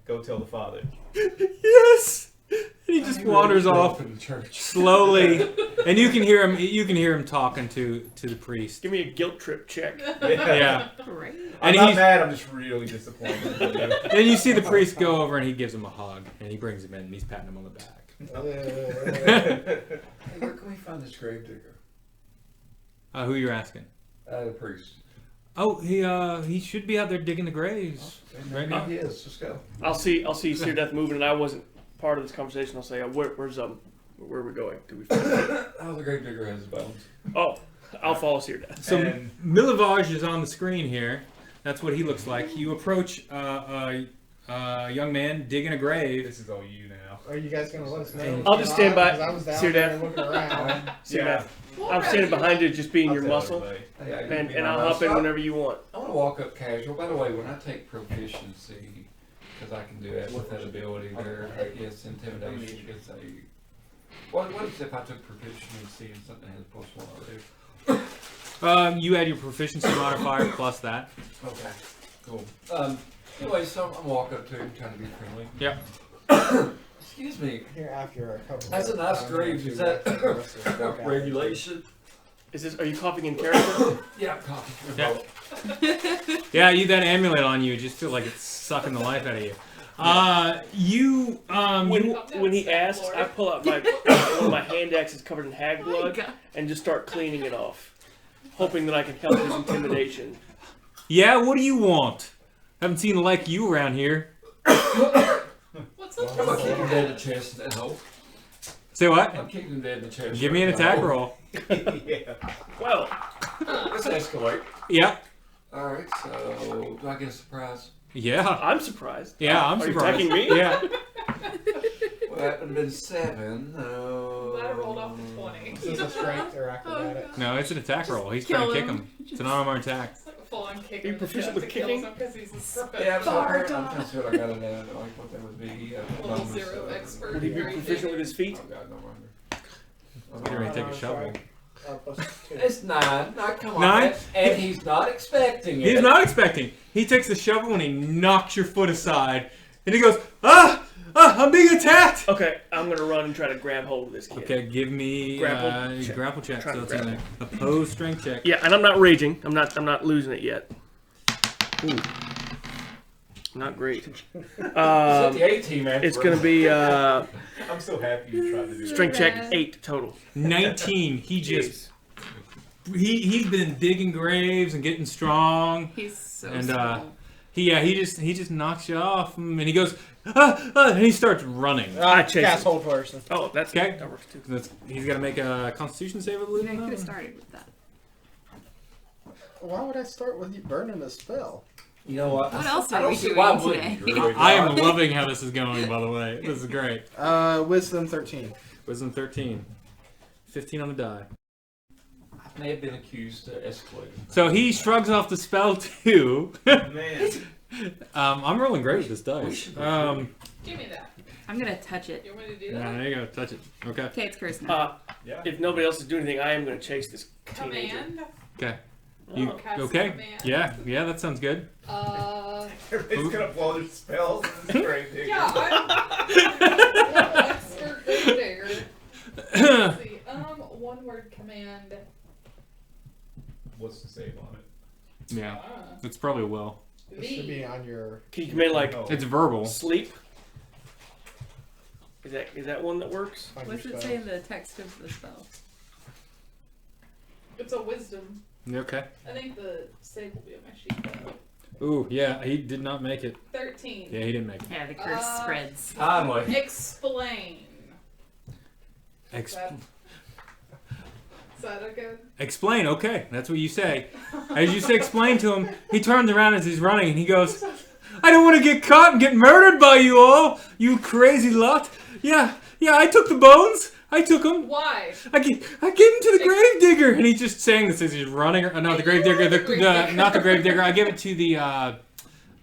Go tell the father. Yes. And he just wanders off in the church. slowly, and you can hear him talking to the priest. Give me a guilt trip check. Yeah. Great. I'm And not he's- mad. I'm just really disappointed. in you. Then you see the priest go over and he gives him a hug, and he brings him in, and he's patting him on the back. Hey, where can we find this grave digger? Who you're asking? The priest. Oh, he should be out there digging the graves. Right now he is. Let's go. I'll see Syrdath moving, and I wasn't part of this conversation. I'll say, where are we going? Did we? Oh, the gravedigger has his bones. Oh, I'll follow Syrdath. So And- Milivage is on the screen here. That's what he looks like. You approach a young man digging a grave. This is all you now. Are you guys gonna let us know? I'll just stand by. 'Cause I was down Syrdath. there looking around. Syrdath. We'll I'm standing rescue behind you, just being I'll your tell muscle, everybody. Hey, and I'll hop in whenever you want. I want to walk up casual. By the way, when I take proficiency, because I can do that with that ability there, yes, intimidation gets a. What if I took proficiency and something has +1 already? You add your proficiency modifier plus that. Okay, cool. Anyway, so I'm gonna walk up to him, trying to be friendly. Yep. Excuse me. Here after a couple. That's a nice grave. Is that regulation? Are you coughing in character? Yeah, coffee. Yeah. Yeah, you that amulet on you just feel like it's sucking the life out of you. When he asks, I pull out one of my hand axes covered in hag blood and just start cleaning it off, hoping that I can help his intimidation. Yeah, what do you want? Haven't seen like you around here. What's up? I'm gonna kick him dead in the chest and hole. Say what? I'm kicking him dead in the chest. Give me an attack roll. Yeah. Well, Let's escalate. Yep. Alright, so do I get a surprise? Yeah. I'm surprised. Yeah, I'm Are you surprised. attacking me? Yeah. Well, that would have been 7. Glad I rolled off the 20. Is this a strength or acrobatic? No, it's an attack roll. He's trying to kick him. It's an armor attack. It's like a full-on kick. Are you proficient with kicking? Because he's a Yeah, I'm perfect trying to see what I got in there. Like what that would be. level 0 expert. Would he be Very proficient big. with his feet? Oh god, no wonder. Get ready to take a shovel. +2. It's 9. No, come on. 9? And he's not expecting it. He's not expecting. He takes the shovel and he knocks your foot aside. And he goes, I'm being attacked! Okay, I'm gonna run and try to grab hold of this kid. Okay, give me Grapple check. grapple check. Try So to it's in grapple. a opposed strength check. Yeah, and I'm not raging. I'm not losing it yet. Ooh. Not great. It's at the 18, man. It's gonna be I'm so happy you tried to do strength that. check 8 total. 19. He just Jeez. he's been digging graves and getting strong. He's so And, small. He just knocks you off and he goes and he starts running. I chase Cast him. hold person. Oh, that's Okay. that works too. He's got to make a Constitution save, I believe. I could now? have started with that. Why would I start with you burning a spell? You know what? What else I are don't we see doing why today? wouldn't you? I am loving how this is going, by the way. This is great. Wisdom 13. Wisdom 13. 15 on the die. I may have been accused of escalating. So he shrugs off the spell too. Man. I'm rolling great with this dice. Give me that. I'm gonna touch it. You want me to do Yeah, that? there you go. Touch it. Okay. Okay, it's cursed now. Yeah. If nobody else is doing anything, I am gonna chase this teenager. Command. Okay. You Cast okay? command. Yeah, that sounds good. Everybody's gonna blow their spells. This is great, dude. Yeah, I'm expert digger. Let's see. One word command. What's the save on it? Yeah, it's probably well. This should be on your. Can you command like Oh. It's verbal. sleep? Is that one that works? On What's your it spell. say in the text of the spell? It's a wisdom. Okay. I think the save will be on my sheet though. Ooh, yeah, he did not make it. 13. Yeah, he didn't make it. Yeah, the curse spreads. Timely. Explain. Ex- Is that okay? explain. Okay, that's what you say. As you say, explain to him. He turns around as he's running and he goes, "I don't want to get caught and get murdered by you all, you crazy lot. Yeah, I took the bones. I took them. Why? I gave them to the gravedigger." And he's just saying this as he's running. Not the gravedigger. Not the gravedigger. I gave it to the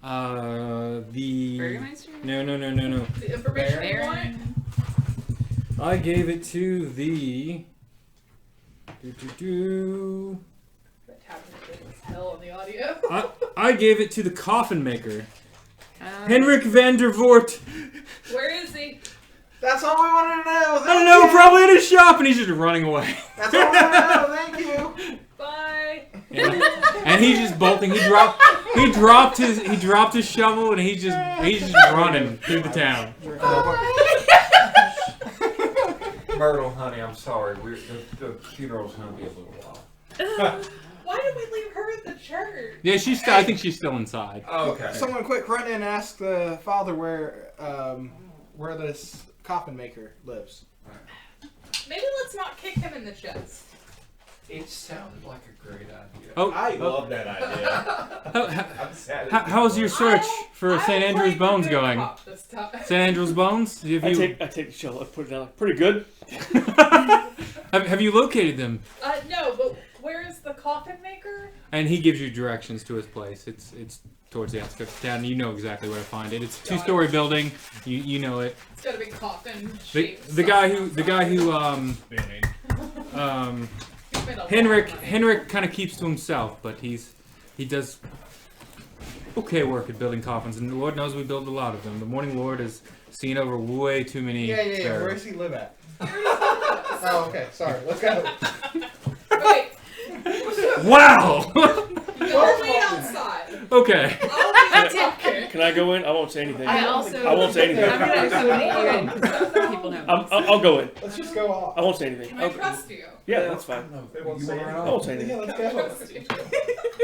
Burgermeister? No. The information you want? Baron? I gave it to the. That happened as hell on the audio. I gave it to the coffin maker, Uh, Henrik van der Voort. Where is he? That's all we wanted to know. I don't know, probably in his shop, and he's just running away. That's all we wanted to know. Thank you. Bye. And he's just bolting. He dropped his shovel, and he's just running through the town. Myrtle, honey, I'm sorry. The funeral's gonna be a little while. Why did we leave her at the church? Yeah, she's. I think she's still inside. Oh, okay. Someone quick run in and ask the father where this coffin maker lives. Maybe let's not kick him in the chest. It sounded like a great idea. Oh, I love that idea. I'm sad. how's your search for St. Andrew's bones going? This time. St. Andrew's bones? Have I you take the shovel, I put it down. Pretty good. have you located them? No, but where is the coffin maker? And he gives you directions to his place. It's towards the outskirts of town. You know exactly where to find it. It's a 2-story building. You know it. It's got a big coffin. The guy who Henrik kind of keeps to himself, but he does okay work at building coffins, and the Lord knows we build a lot of them. The Morning Lord has seen over way too many. Yeah. Where sparrows. does he live at? Oh, okay. Sorry. Let's go. Wait, Wow. go wait outside. Okay. I'll be talking. Can I go in? I won't say anything. I also. I won't say anything. I'm gonna accommodate you in because people know. I'll go in. Let's just go off. I won't say anything. Can I trust you? Yeah, that's fine. They won't say I won't say anything. Let's I go. trust you.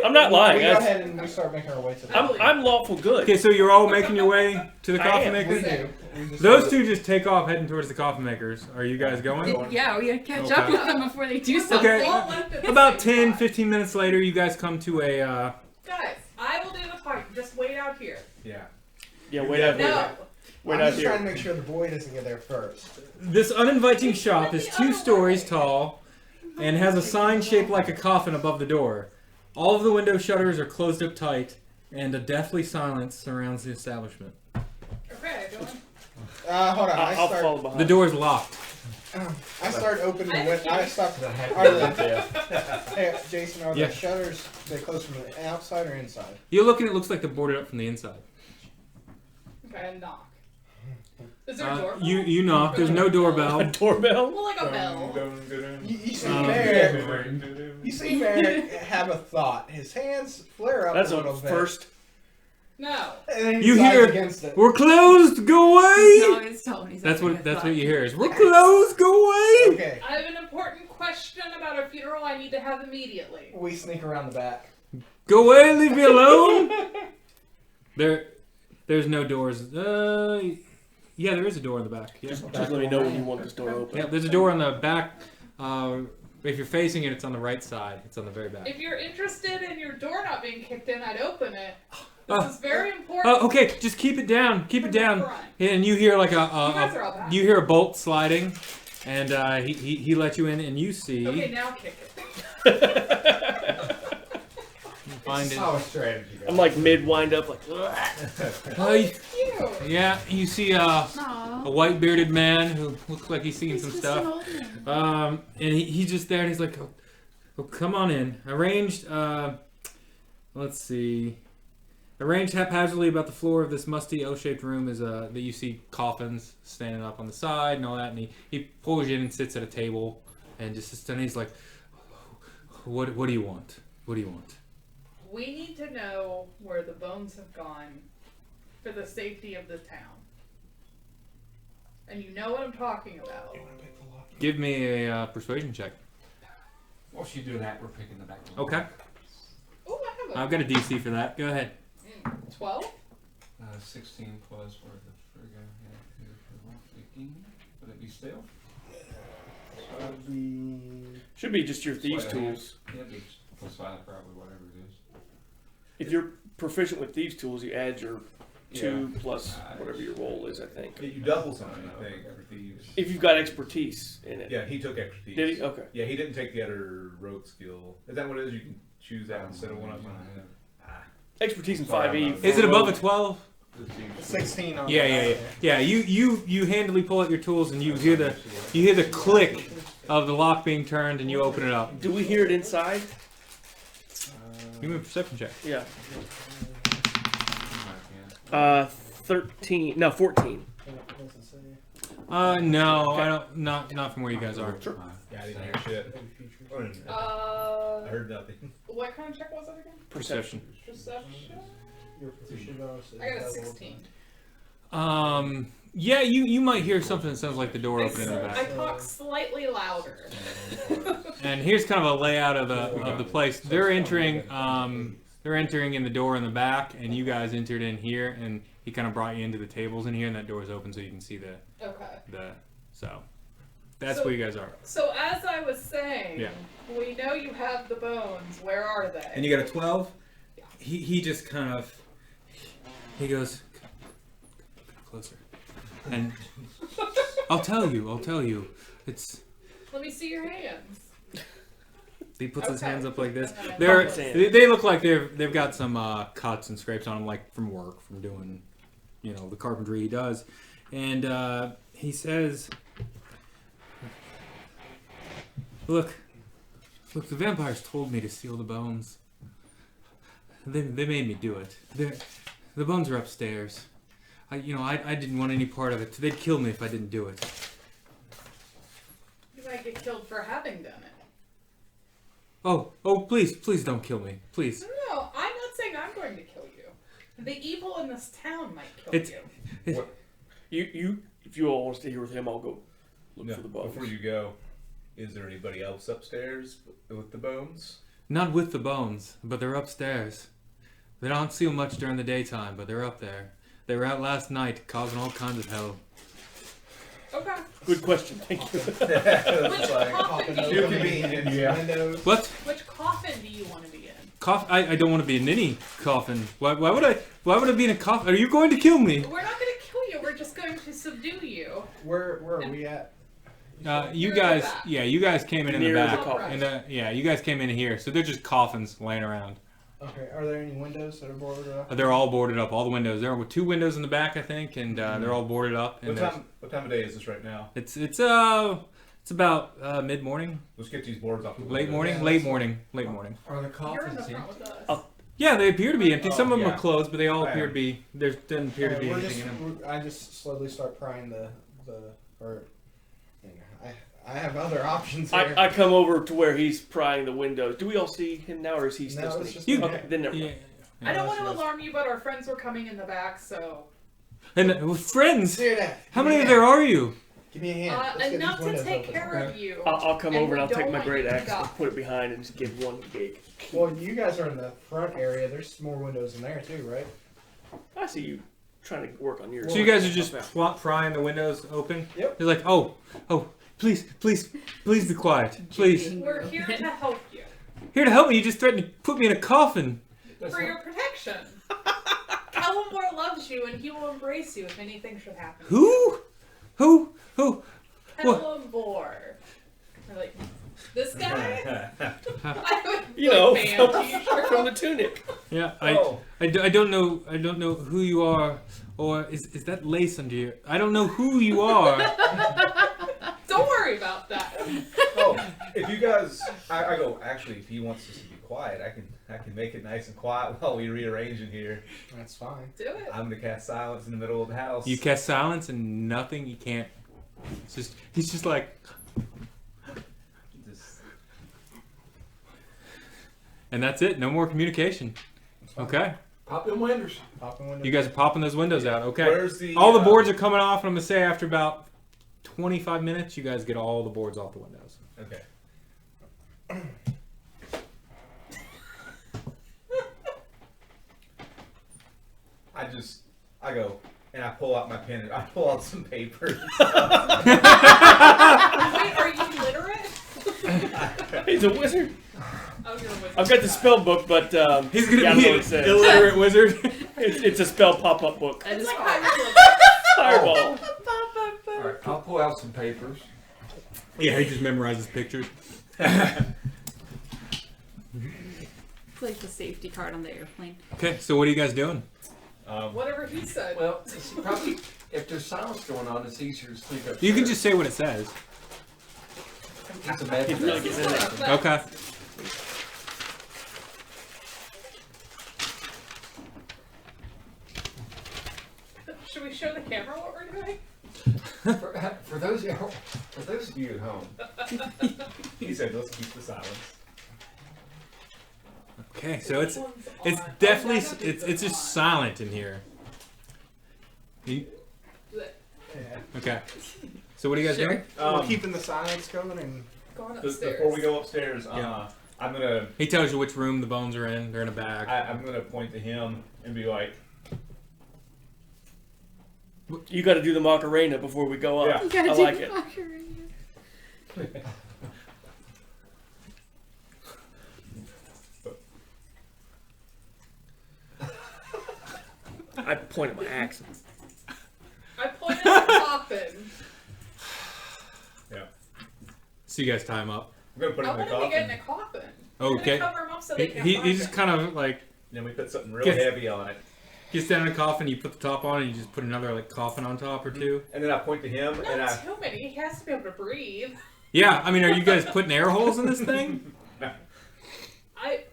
I'm not We lying. go That's- ahead and we start making our way to the I'm lawful good. Okay, so you're all making your way to the I coffin am. We makers. do. Those two just take off heading towards the coffin makers. Are you guys going? Yeah, we gotta catch Okay. up with them before they do something. Okay. All left at the About same 10, time. 15 minutes later, you guys come to a. Guys, I will do the talking. Just wait out here. Yeah. Yeah, wait out here. No. Wait I'm out just trying to here. make sure the boy doesn't get there first. This uninviting shop is 2 stories tall and has a sign shaped like a coffin above the door. All of the window shutters are closed up tight, and a deathly silence surrounds the establishment. Okay, go on. Hold on. I'll follow The behind. door is locked. I start opening the window. I stop. The heck Are with the, that. hey, Jason, are Yeah. the shutters they close from the outside or inside? You're looking, it looks like they're boarded up from the inside. Okay, and knock. Is there a doorbell? You knock, there's no A doorbell. doorbell? Well, like a bell. You see Um, Merrick. You see Merrick have a thought. His hands flare up That's a a little bit. first. No. And then he You decides hear- against it. We're closed, go away! No, it's told me That's something what I you thought. hear is, we're closed, go away! Okay. I have an important question about a funeral I need to have immediately. We sneak around the back. Go away, leave me alone! There's no doors. Yeah, there is a door in the back. Yeah, Just let me know when you want this door open. yeah, there's a door on the back. If you're facing it, it's on the right side. It's on the very back. If you're interested in your door not being kicked in, I'd open it. This is very important. Oh, okay, just keep it down. Keep it For the down. front. And you hear like You guys are all back. you hear a bolt sliding, and he let you in, and you see. Okay, now kick it. Find it. Solid strategy. I'm like mid wind up, like. Cute. Yeah, you see a Aw. white bearded man who looks like he's seen He's some just stuff. an old man. And he's just there, and he's like, oh, come on in. Arranged, let's see. Arranged haphazardly about the floor of this musty L-shaped room is that you see coffins standing up on the side and all that, and he pulls you in and sits at a table, and just sits down, and he's like, what do you want? What do you want? We need to know where the bones have gone for the safety of the town. And you know what I'm talking about. Give me a persuasion check. While she's doing that, we're picking the back one. Okay. Oh, I have I've got a DC for that. Go ahead. 12? 16 plus for the frigo. Yeah, 15. Would it be stealth? Should be just your thieves' tools. Yeah, it'd be plus 5, probably, whatever it is. If you're proficient with thieves' tools, you add your 2 plus whatever your roll is, I think. Yeah, you double something, I think, for thieves. If you've got expertise in it. Yeah, he took expertise. Did he? Okay. Yeah, he didn't take the other rogue skill. Is that what it is? You can choose that instead of one of them? Expertise in Sorry, 5e. I'm Is it above a 12? 16 on Yeah. You handily pull out your tools, and you hear the click of the lock being turned, and you open it up. Do we hear it inside? Give me a perception check. Yeah. 13. No, 14. No, I don't. Not from where you guys are. Yeah, I didn't hear shit. I heard nothing. What kind of check was it again? Perception. Perception? Your proficient bonus is I got a double. 16. Yeah, you might hear something that sounds like the door opening in the I back. talk slightly louder. And here's kind of a layout of the place. They're entering in the door in the back, and you guys entered in here, and he kind of brought you into the tables in here, and that door is open so you can see so that's where you guys are. So as I was saying, Yeah. we know you have the bones. Where are they? And you got a 12? He just kind of, he goes, closer. And I'll tell you. It's, Let me see your hands. he puts his hands up like this. Okay. They look like they've got some cuts and scrapes on them, like from work, from doing, the carpentry he does. And he says, Look, the vampires told me to steal the bones. They made me do it. The bones are upstairs. I didn't want any part of it. They'd kill me if I didn't do it. You might get killed for having done it. Oh, please don't kill me, please. No, I'm not saying I'm going to kill you. The evil in this town might kill you. You, if you all want to stay here with him, I'll go look for the bones. Before you go, is there anybody else upstairs with the bones? Not with the bones, but they're upstairs. They don't see much during the daytime, but they're up there. They were out last night, causing all kinds of hell. Okay. Good question, thank you. Which coffin do you want to be in? What? Which coffin do you want to be in? I don't want to be in any coffin. Why would I be in a coffin? Are you going to kill me? We're not going to kill you. We're just going to subdue you. Where are we at? You guys came in the Near back. the coffins. You guys came in here, so they're just coffins laying around. Okay, are there any windows that are boarded up? They're all boarded up. All the windows. There were 2 windows in the back, I think, and they're all boarded up. And What time of day is this right now? It's about mid morning, Let's get these boards off the late windows. morning, late morning. Are the You're in the coffins in? front with us. Oh. Yeah, they appear to be empty. Some of them yeah. are closed, but they all I appear am. to be. There doesn't appear to be anything in them. I just slowly start prying I have other options here. I come over to where he's prying the windows. Do we all see him now, or is he still No, sneaking? it's just Okay, then never mind. I don't want to alarm you, but our friends were coming in the back, so... And with friends, Syrdath, how many of there are you? Give me a hand. Let's get enough these to windows take open. care of you. I'll come And over and I'll we take don't my want great you to axe die. and put it behind and just give one gig. Well, you guys are in the front area. There's more windows in there too, right? I see you trying to work on yours. So you guys are just prying the windows open? Yep. You're like, oh, please be quiet, please. We're here to help you. Here to help me. You just threatened to put me in a coffin. For your protection. Kellamore loves you, and he will embrace you if anything should happen. Who? What? Kellamore. Like, this guy? You know, Band t-shirt. from the tunic. Yeah, I don't know who you are, or is that lace under your? I don't know who you are. Don't worry about that. Oh, if you guys, I go. Actually, if he wants us to be quiet, I can make it nice and quiet while we rearrange in here. That's fine. Do it. I'm gonna cast silence in the middle of the house. You cast silence and nothing. You can't. He's just like. And that's it. No more communication. Okay. Pop them windows. Popping windows. You guys are popping those windows out. Okay. Where's the All the boards are coming off, and I'm gonna say after about 25 minutes, you guys get all the boards off the windows. Okay. I go and I pull out my pen and I pull out some papers. Wait, are you literate? He's a wizard. Oh, you're a wizard. I've got the spell book, but He's gonna yeah, I don't be know an what it says. illiterate wizard. It's a spell pop-up book. That It's is like hard. Fireball. All right, I'll pull out some papers. Yeah, he just memorizes pictures. It's like the safety card on the airplane. Okay, so what are you guys doing? Whatever he said. Well, it's probably if there's silence going on, it's easier to sleep up. You can just say what it says. It's a magic. He's really getting in there. Okay. Should we show the camera what we're doing? For those of you at home, He said, "Let's keep the silence." Okay, so it's This one's it's on. definitely it's just silent in here. Okay. So what are you guys doing? We're keeping the silence going and Going upstairs. Before we go upstairs, Yeah. I'm gonna He tells you which room the bones are in. They're in a bag. I'm gonna point to him and be like, You got to do the Macarena before we go up. Yeah. You gotta I do like the it. Macarena. I point at my axe. I point at the coffin. yeah, So you guys tie him up. I'm gonna put him I in the want him to get in coffin. a coffin. Okay. Cover him up so they He, can't he, find he him. just kind of like Then we put something really Yes. heavy on it, gets down in a coffin. You put the top on, and you just put another like coffin on top or two. and then I point to him, and Not I too many. He has to be able to breathe. Yeah, I mean, are you guys putting air holes in this thing? I.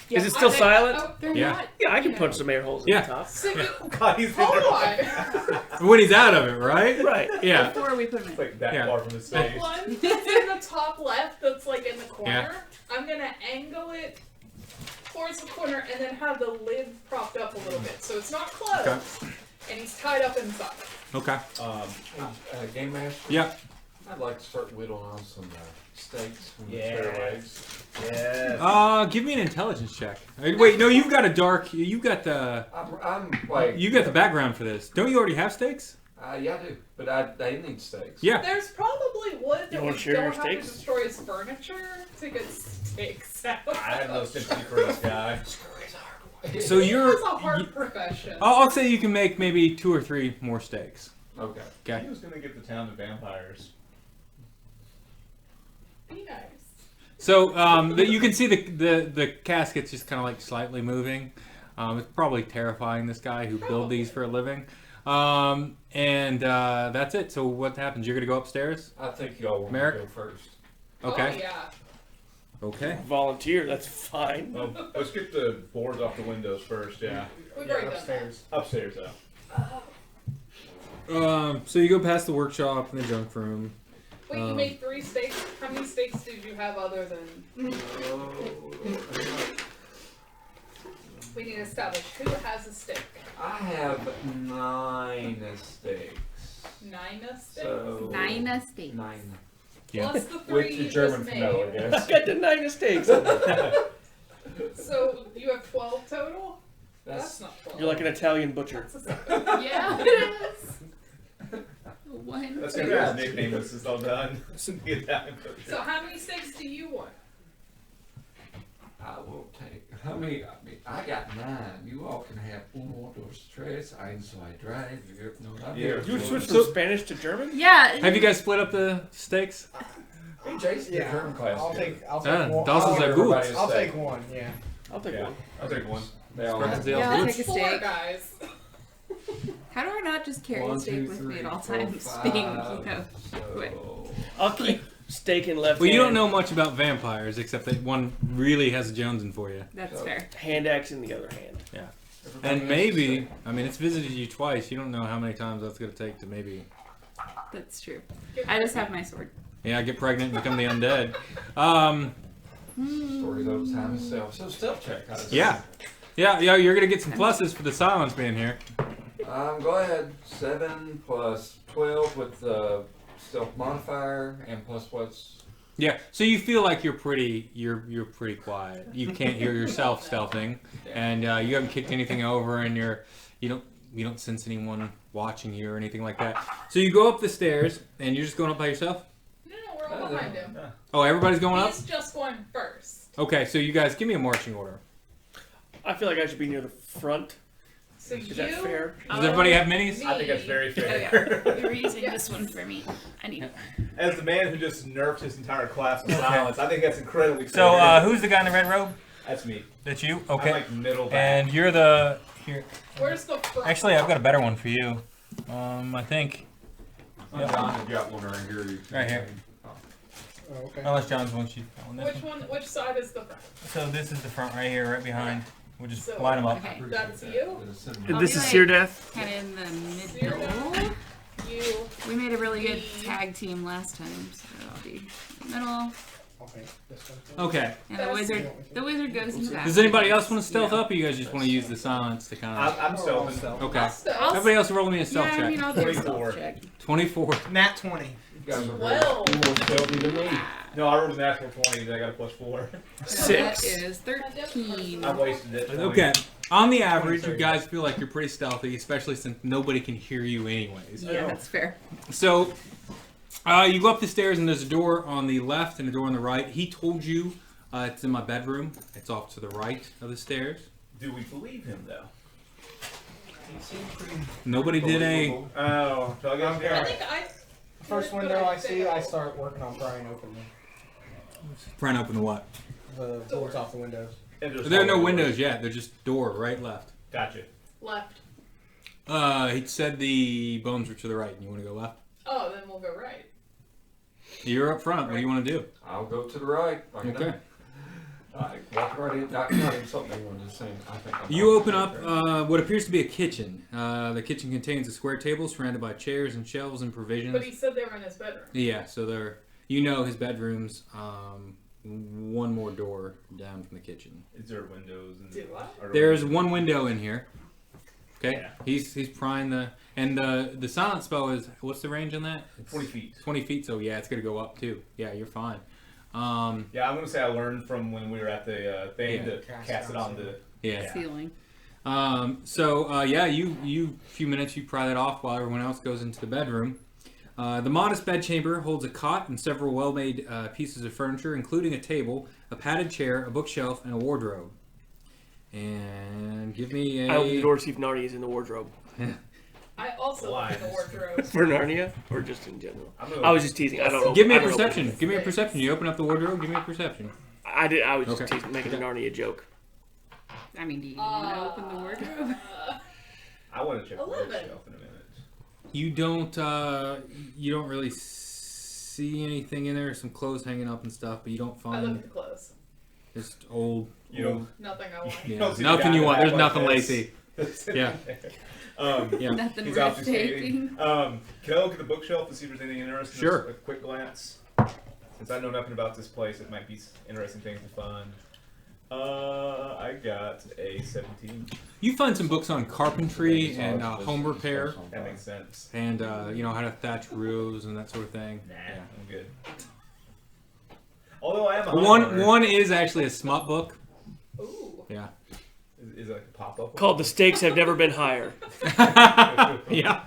Is it still silent? Oh, They're Yeah. not. Yeah, I can you punch know. some air holes Yeah. in the top. so you, God, he's in hold there. on. When he's out of it, right? Right. Yeah. Before we put them It's in. like that Yeah. far from his The face. one that's in the top left, that's like in the corner. Yeah. I'm gonna angle it towards the corner and then have the lid propped up a little bit, so it's not closed. Okay. And he's tied up inside. Okay. Game Master? Yeah. I'd like to start whittling on some steaks from the Yeah. spare legs. Yes. Give me an intelligence check. Wait, no, you've got a dark. You got the. I'm like... You got the background for this. Don't you already have stakes? Yeah, I do. But they need steaks. Yeah. There's probably wood You that wanna we share don't your have steaks? to destroy his furniture to get steaks out. I have no sympathy for this guy. So you're. It's a hard profession. I'll say you can make maybe 2 or 3 more steaks. Okay. Okay. He was gonna get the town to vampires. Be nice. So you can see the caskets just kind of like slightly moving. It's probably terrifying this guy who build these for a living. And that's it. So what happens? You're gonna go upstairs? I think y'all want Marick? to go first. Okay. Oh, yeah. Okay. Volunteer, that's fine. Let's get the boards off the windows first. Yeah. We've yeah, already done upstairs. Upstairs though. So you go past the workshop and the junk room. that. Wait, you made 3 steaks? How many steaks did you have other than... We need to establish who has a steak. I have 9 steaks. 9 steaks? So... 9 steaks. 9. Yeah. Plus the 3 With you the just German made. vanilla, I I guess. got the 9 steaks. So you have 12 total? That's That's... not 12. You're like an Italian butcher. That's a 7. Yeah, it is. 1, That's 2. gonna be his nickname when this is all done. The Italian butcher. So how many steaks do you want? I will take... I got 9. You all can have 1, 2, 3. 1, 2, 3. No, Yeah. You would switch from So- Spanish to German? Yeah. Have you guys split up the steaks? Hey, Jason, Yeah, German class. I'll together. take. I'll Ah, take one. das ist ja gut. I'll take one. Yeah. I'll take Yeah. one. I'll take one. They all Spread have... the deal. Yeah, I'll That's take a 4 steak. guys. How do I not just carry a 1, steak 2, with 3, me at all 4, times? 5, Being, quick. So... I'll keep steak in left Well, you don't hand, know much about vampires except that one really has a jonesing for you. That's So- fair. hand axe in the other hand. Everybody And has maybe, steak. I mean, it's visited you twice. You don't know how many times that's going to take to maybe, That's true. I just have my sword. yeah, get pregnant and become the undead. Stories of time itself. So stealth check. How does that Yeah. Yeah, you're going to get some pluses for the silence being here. Go ahead. 7 plus 12 with the stealth modifier, and plus what's... Yeah, so you feel like you're pretty quiet. You can't hear yourself stealthing, and you haven't kicked anything over, and you don't sense anyone watching you or anything like that. So you go up the stairs, and you're just going up by yourself? No, we're all behind him. Oh, everybody's going up? He's just going first. Okay, so you guys give me a marching order. I feel like I should be near the front. So Is you... that fair? Does everybody have minis? I think that's very Oh, fair. yeah. You were using this one for me. I need. As the man who just nerfed his entire class with silence, I think that's incredibly fair. So who's the guy in the red robe? That's me. That's you? I'm like middle back. And you're the here. Where's the front? Actually, I've got a better one for you. I think John has got one right here. Right here. Oh, okay. unless John's wants you. Which one? Which side is the front? So this is the front right here, right behind. We'll just So- line them up. Okay. That's you? I'll This be is like- Syrdath. Kind of in the You're middle. down. You. We made a really good Me. tag team last time, so I'll be in the middle. Okay. This one. Okay. And the wizard goes in the back. Does anybody else want to stealth up, or you guys just want to use the silence to kind of... I'm stealthing. Okay. I'll Everybody else roll me a stealth Yeah, I check. mean, I'll do a 24. stealth check. 24. Nat 20. You guys are Well. very more stealthy than me. No, I rolled a natural 20. I got a +4. So that 6. is 13. I wasted it. 20. Okay. On the average, you guys feel like you're pretty stealthy, especially since nobody can hear you anyways. Yeah, that's fair. So, you go up the stairs and there's a door on the left and a door on the right. He told you it's in my bedroom. It's off to the right of the stairs. Do we believe him though? Nobody did a... Oh, so I guess Okay. I think I. First window I see, I start working on prying open Prying open the what? the doors off the windows. There are no windows yet. They're just door, right, left. Gotcha. Left. He said the bones were to the right, and you want to go left? Oh, then we'll go right. You're up front. What do you want to do? I'll go to the right. Like Okay. I walk right in. Not in something you want to say. I think I'm You open up what appears to be a kitchen. The kitchen contains a square table surrounded by chairs and shelves and provisions. But he said they were in his bedroom. Yeah, so they're, his bedroom's one more door down from the kitchen. Is there windows? And Do what? There's one window in here. Okay, Yeah. he's prying the silent spell is, what's the range on that? It's 20 feet. 20 feet. So yeah, it's gonna go up too. Yeah, you're fine. Yeah, I'm gonna say I learned from when we were at the thing Yeah. to cast it on the. Yeah. Ceiling. You few minutes you pry that off while everyone else goes into the bedroom. The modest bedchamber holds a cot and several well-made pieces of furniture, including a table, a padded chair, a bookshelf, and a wardrobe. And give me I open the a... door to see if Narnia is in the wardrobe. I also look in the wardrobe. For Narnia? Or just in general? I'm gonna, I was just teasing. I don't know. Give me I a don't know. perception. Give me a perception. You open up the wardrobe. Give me a perception. I was just Okay. teasing, making a Narnia joke. I mean, do you want to open the wardrobe? I want to check the 11. bookshelf in a minute. You don't really see anything in there. Some clothes hanging up and stuff, but you don't I look find at the clothes. just old. You don't- Nothing I want. Yeah, don't see the nothing guy you in want. the There's back nothing like lacy. Yeah. Yeah. Nothing he's obviously breathtaking. skating. Can I look at the bookshelf to see if there's anything interesting? Sure. Just a quick glance. Since I know nothing about this place, it might be interesting things to find. I got a 17. You find some books on carpentry and home repair, That makes sense. and how to thatch roofs and that sort of thing. Nah, Yeah. I'm good. Although I am a homeowner. One is actually a smut book. Ooh. Yeah. Is it like a pop-up? Called The Stakes Have Never Been Higher. Yeah.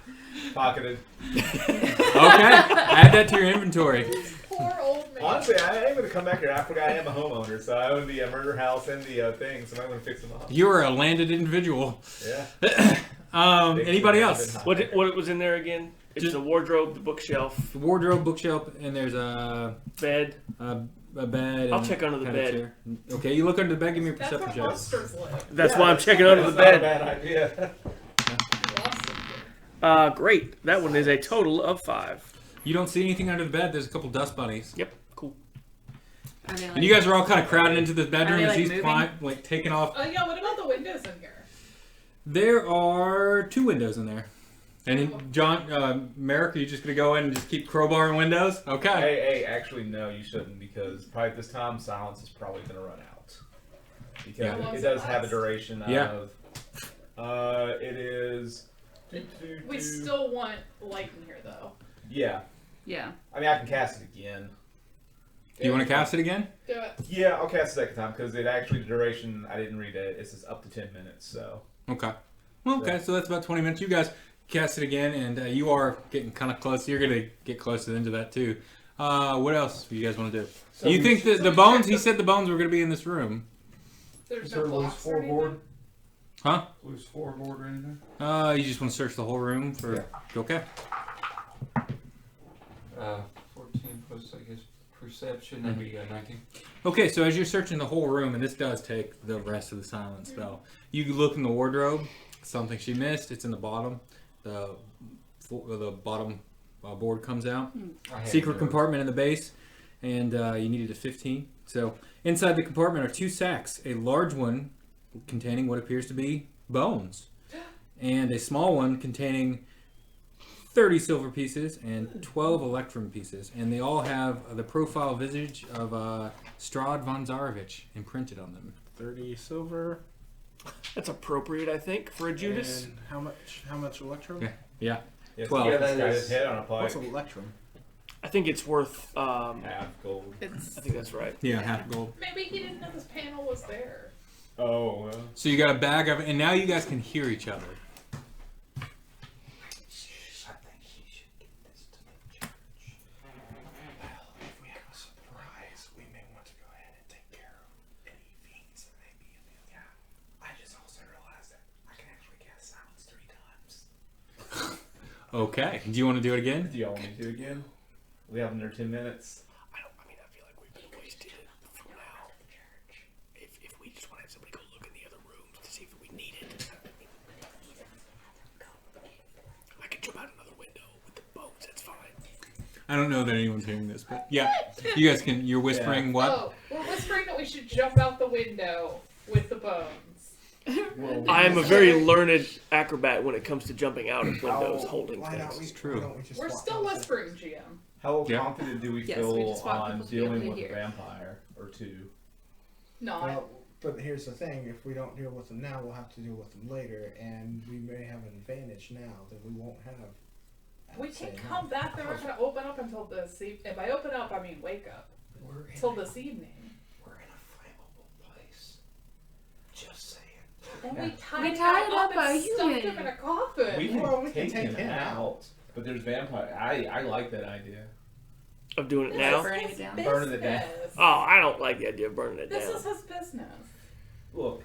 Pocketed. Okay. Add that to your inventory. Poor old man. Honestly, I am going to come back here. I forgot I am a homeowner, so I own the murder house and the thing, so I'm going to fix them up. You are a landed individual. Yeah. Anybody else? What was in there again? It's Just- the wardrobe, the bookshelf, The wardrobe, bookshelf, and there's bed. a bed. I'll and check under the kind of bed. chair. Okay, you look under the bed. Give me a That's perception where check. monsters live. That's Yeah, why I'm checking under the That's bed. not a bad idea. Awesome. Great. That one is a total of 5. You don't see anything under the bed. There's a couple dust bunnies. Yep. Cool. Are they, like, And you guys are all kind of crowded into this bedroom Are they, as like, he's moving? taking off. Yeah, what about the windows in here? There are 2 windows in there. And John, Marick, are you just going to go in and just keep crowbarring windows? Okay. Hey, actually, no, you shouldn't, because probably at this time, silence is probably going to run out. Because Yeah. it does have a duration Yeah. of... it is... We still want light in here, though. Yeah. Yeah. I mean, I can cast it again. Do you want to cast it again? Do it. Yeah, I'll cast it a second time, because it actually, the duration, I didn't read it, it's just up to 10 minutes, so... Okay. Well, okay, so that's about 20 minutes. You guys cast it again, and you are getting kind of close. You're going to get close to the end of that, too. What else do you guys want to do? So you we- think that so the we bones, checked he the- said the bones were going to be in this room. There's Is no there a loose blocks or anything? floorboard? Huh? Loose floorboard or anything? You just want to search the whole room for... Okay. 14 plus, I guess, perception, that'd be 19. Okay, so as you're searching the whole room, and this does take the rest of the silent spell, you look in the wardrobe, something she missed, it's in the bottom. The bottom board comes out. I had Secret to- compartment in the base, and you needed a 15. So inside the compartment are 2 sacks, a large one containing what appears to be bones, and a small one containing 30 silver pieces and 12 electrum pieces, and they all have the profile visage of Strahd von Zarovich imprinted on them. 30 silver. That's appropriate, I think, for a Judas. And how much electrum? Yeah. Yeah, 12. Yeah, that this guy's is- head on a What's pike. electrum? I think it's worth. Half gold. It's I think that's right. Yeah, half gold. Maybe he didn't know this panel was there. Oh, well. So you got a bag of it, and now you guys can hear each other. I think she should get this to the church. Well, if we have a surprise, we may want to go ahead and take care of any fiends that may be in the other. I just also realized that I can actually cast silence 3 times. Okay. Do you want to do it again? Do y'all want me to again? We have under 10 minutes. I feel like we've been wasted from now. If we just want to have somebody go look in the other rooms to see if we need it. I can jump out another window with the bones. That's fine. I don't know that anyone's hearing this, but yeah, you guys can. You're whispering what? Oh, we're whispering that we should jump out the window with the bones. I am a very learned acrobat when it comes to jumping out of windows, holding Why don't things. we, It's true. Why don't we just We're walk still downstairs? whispering, GM. How Yeah. confident do we Yes, we feel just want on people to be able dealing to with a hear. vampire or 2? Not. Well, but here's the thing: if we don't deal with them now, we'll have to deal with them later, and we may have an advantage now that we won't have. We say, can now. come back. They're not going to open up until this evening. If I open up, I mean wake up. We're in, Till this evening. we're in a flammable place. Just saying. And Yeah. we tied, We tied up up and a stuffed human. him in a coffin. We can, Well, we take, can take him him out. But there's vampire. I like that idea. Of doing it This now? is Burning his it down. Burning it down. business. Oh, I don't like the idea of burning it This down. is his business. Look,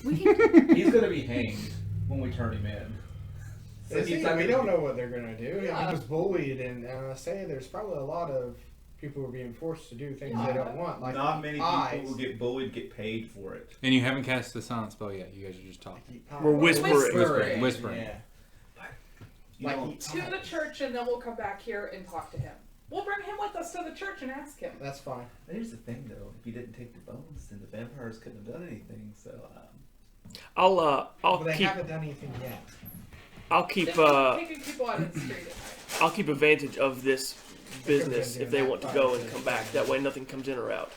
we can. he's going to be hanged when we turn him in. So Is he's he? not We gonna don't be- know what they're gonna do. Yeah. He was bullied, and say there's probably a lot of people who are being forced to do things they don't want. Like Not many people eyes. who get bullied get paid for it. And you haven't cast the silent spell yet. You guys are just talking. We're whispering. Whispering. Yeah. You Like know, he- To the church, and then we'll come back here and talk to him. We'll bring him with us to the church and ask him. That's fine. here's the thing, though. If you didn't take the bones, then the vampires couldn't have done anything. So, I'll But they keep haven't done anything yet. I'll keep Taking people out of the street at night. I'll keep advantage of this business if they want to go and come back. That way nothing comes in or out.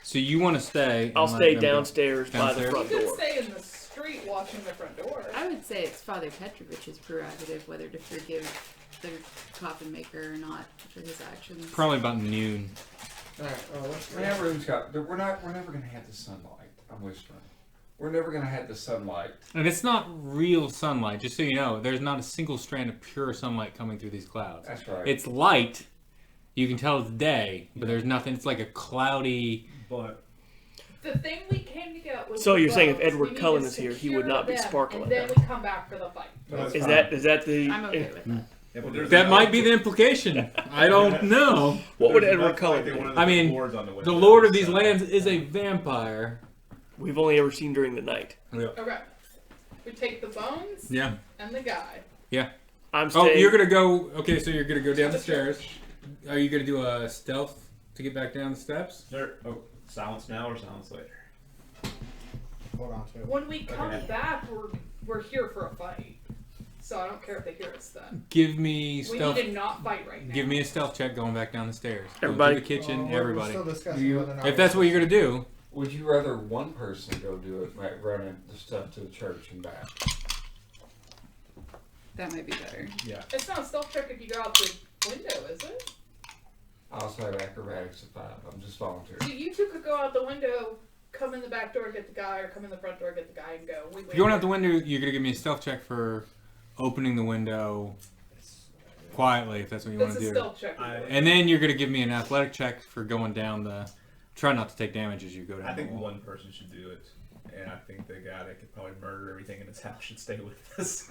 So you want to stay? I'll and let stay them go. downstairs by the Downstairs? front You could door. stay in the street watching the front door. I would say it's Father Petrovich's prerogative whether to forgive the coffin maker or not for his actions. Probably about noon. All right. Well, let's We're never gonna have the sunlight. I'm whispering. We're never gonna have the sunlight. And it's not real sunlight, just so you know. There's not a single strand of pure sunlight coming through these clouds. That's right. It's light. You can tell it's day, but there's nothing. It's like a cloudy. but The thing we came to get was. So the you're saying if bones. Edward We need Cullen to is here, he secure would not be them, sparkling And then them. we come back for the fight. That's Is fine. that the I'm okay with that. Yeah, but there's That no- might be the implication. I don't know. what would there's Edward enough Cullen light they do? wanted to I put mean, boards on the The windows, Lord of these so- lands is a vampire. We've only ever seen during the night. Okay. We take the bones Yeah. and the guy. I'm Oh, staying. you're gonna go. Okay, so you're gonna go down the To stairs. church. Are you gonna do a stealth to get back down the steps? Oh, silence now or silence later? hold on to it. When we come Okay. back, we're here for a fight. So I don't care if they hear us then. Give me We stealth. need to not fight right now. Give me a stealth check going back down the stairs. Go Everybody- to the kitchen. We're Everybody. still discussing Do you- whether or not If that's what you're gonna do, Would you rather one person go do it, like running the stuff to the church and back? That might be better. Yeah. It's not a stealth check if you go out the window, is it? I also have acrobatics at 5. I'm just volunteering. So you two could go out the window, come in the back door, get the guy, or come in the front door, get the guy, and go. We if wait you're going out here. the window, you're gonna give me a stealth check for opening the window quietly, if that's what you want That's to a do. stealth check. And then you're gonna give me an athletic check for going down the. Try not to take damage as you go down. I think the wall. one person should do it. And I think the guy that could probably murder everything in his house should stay with us.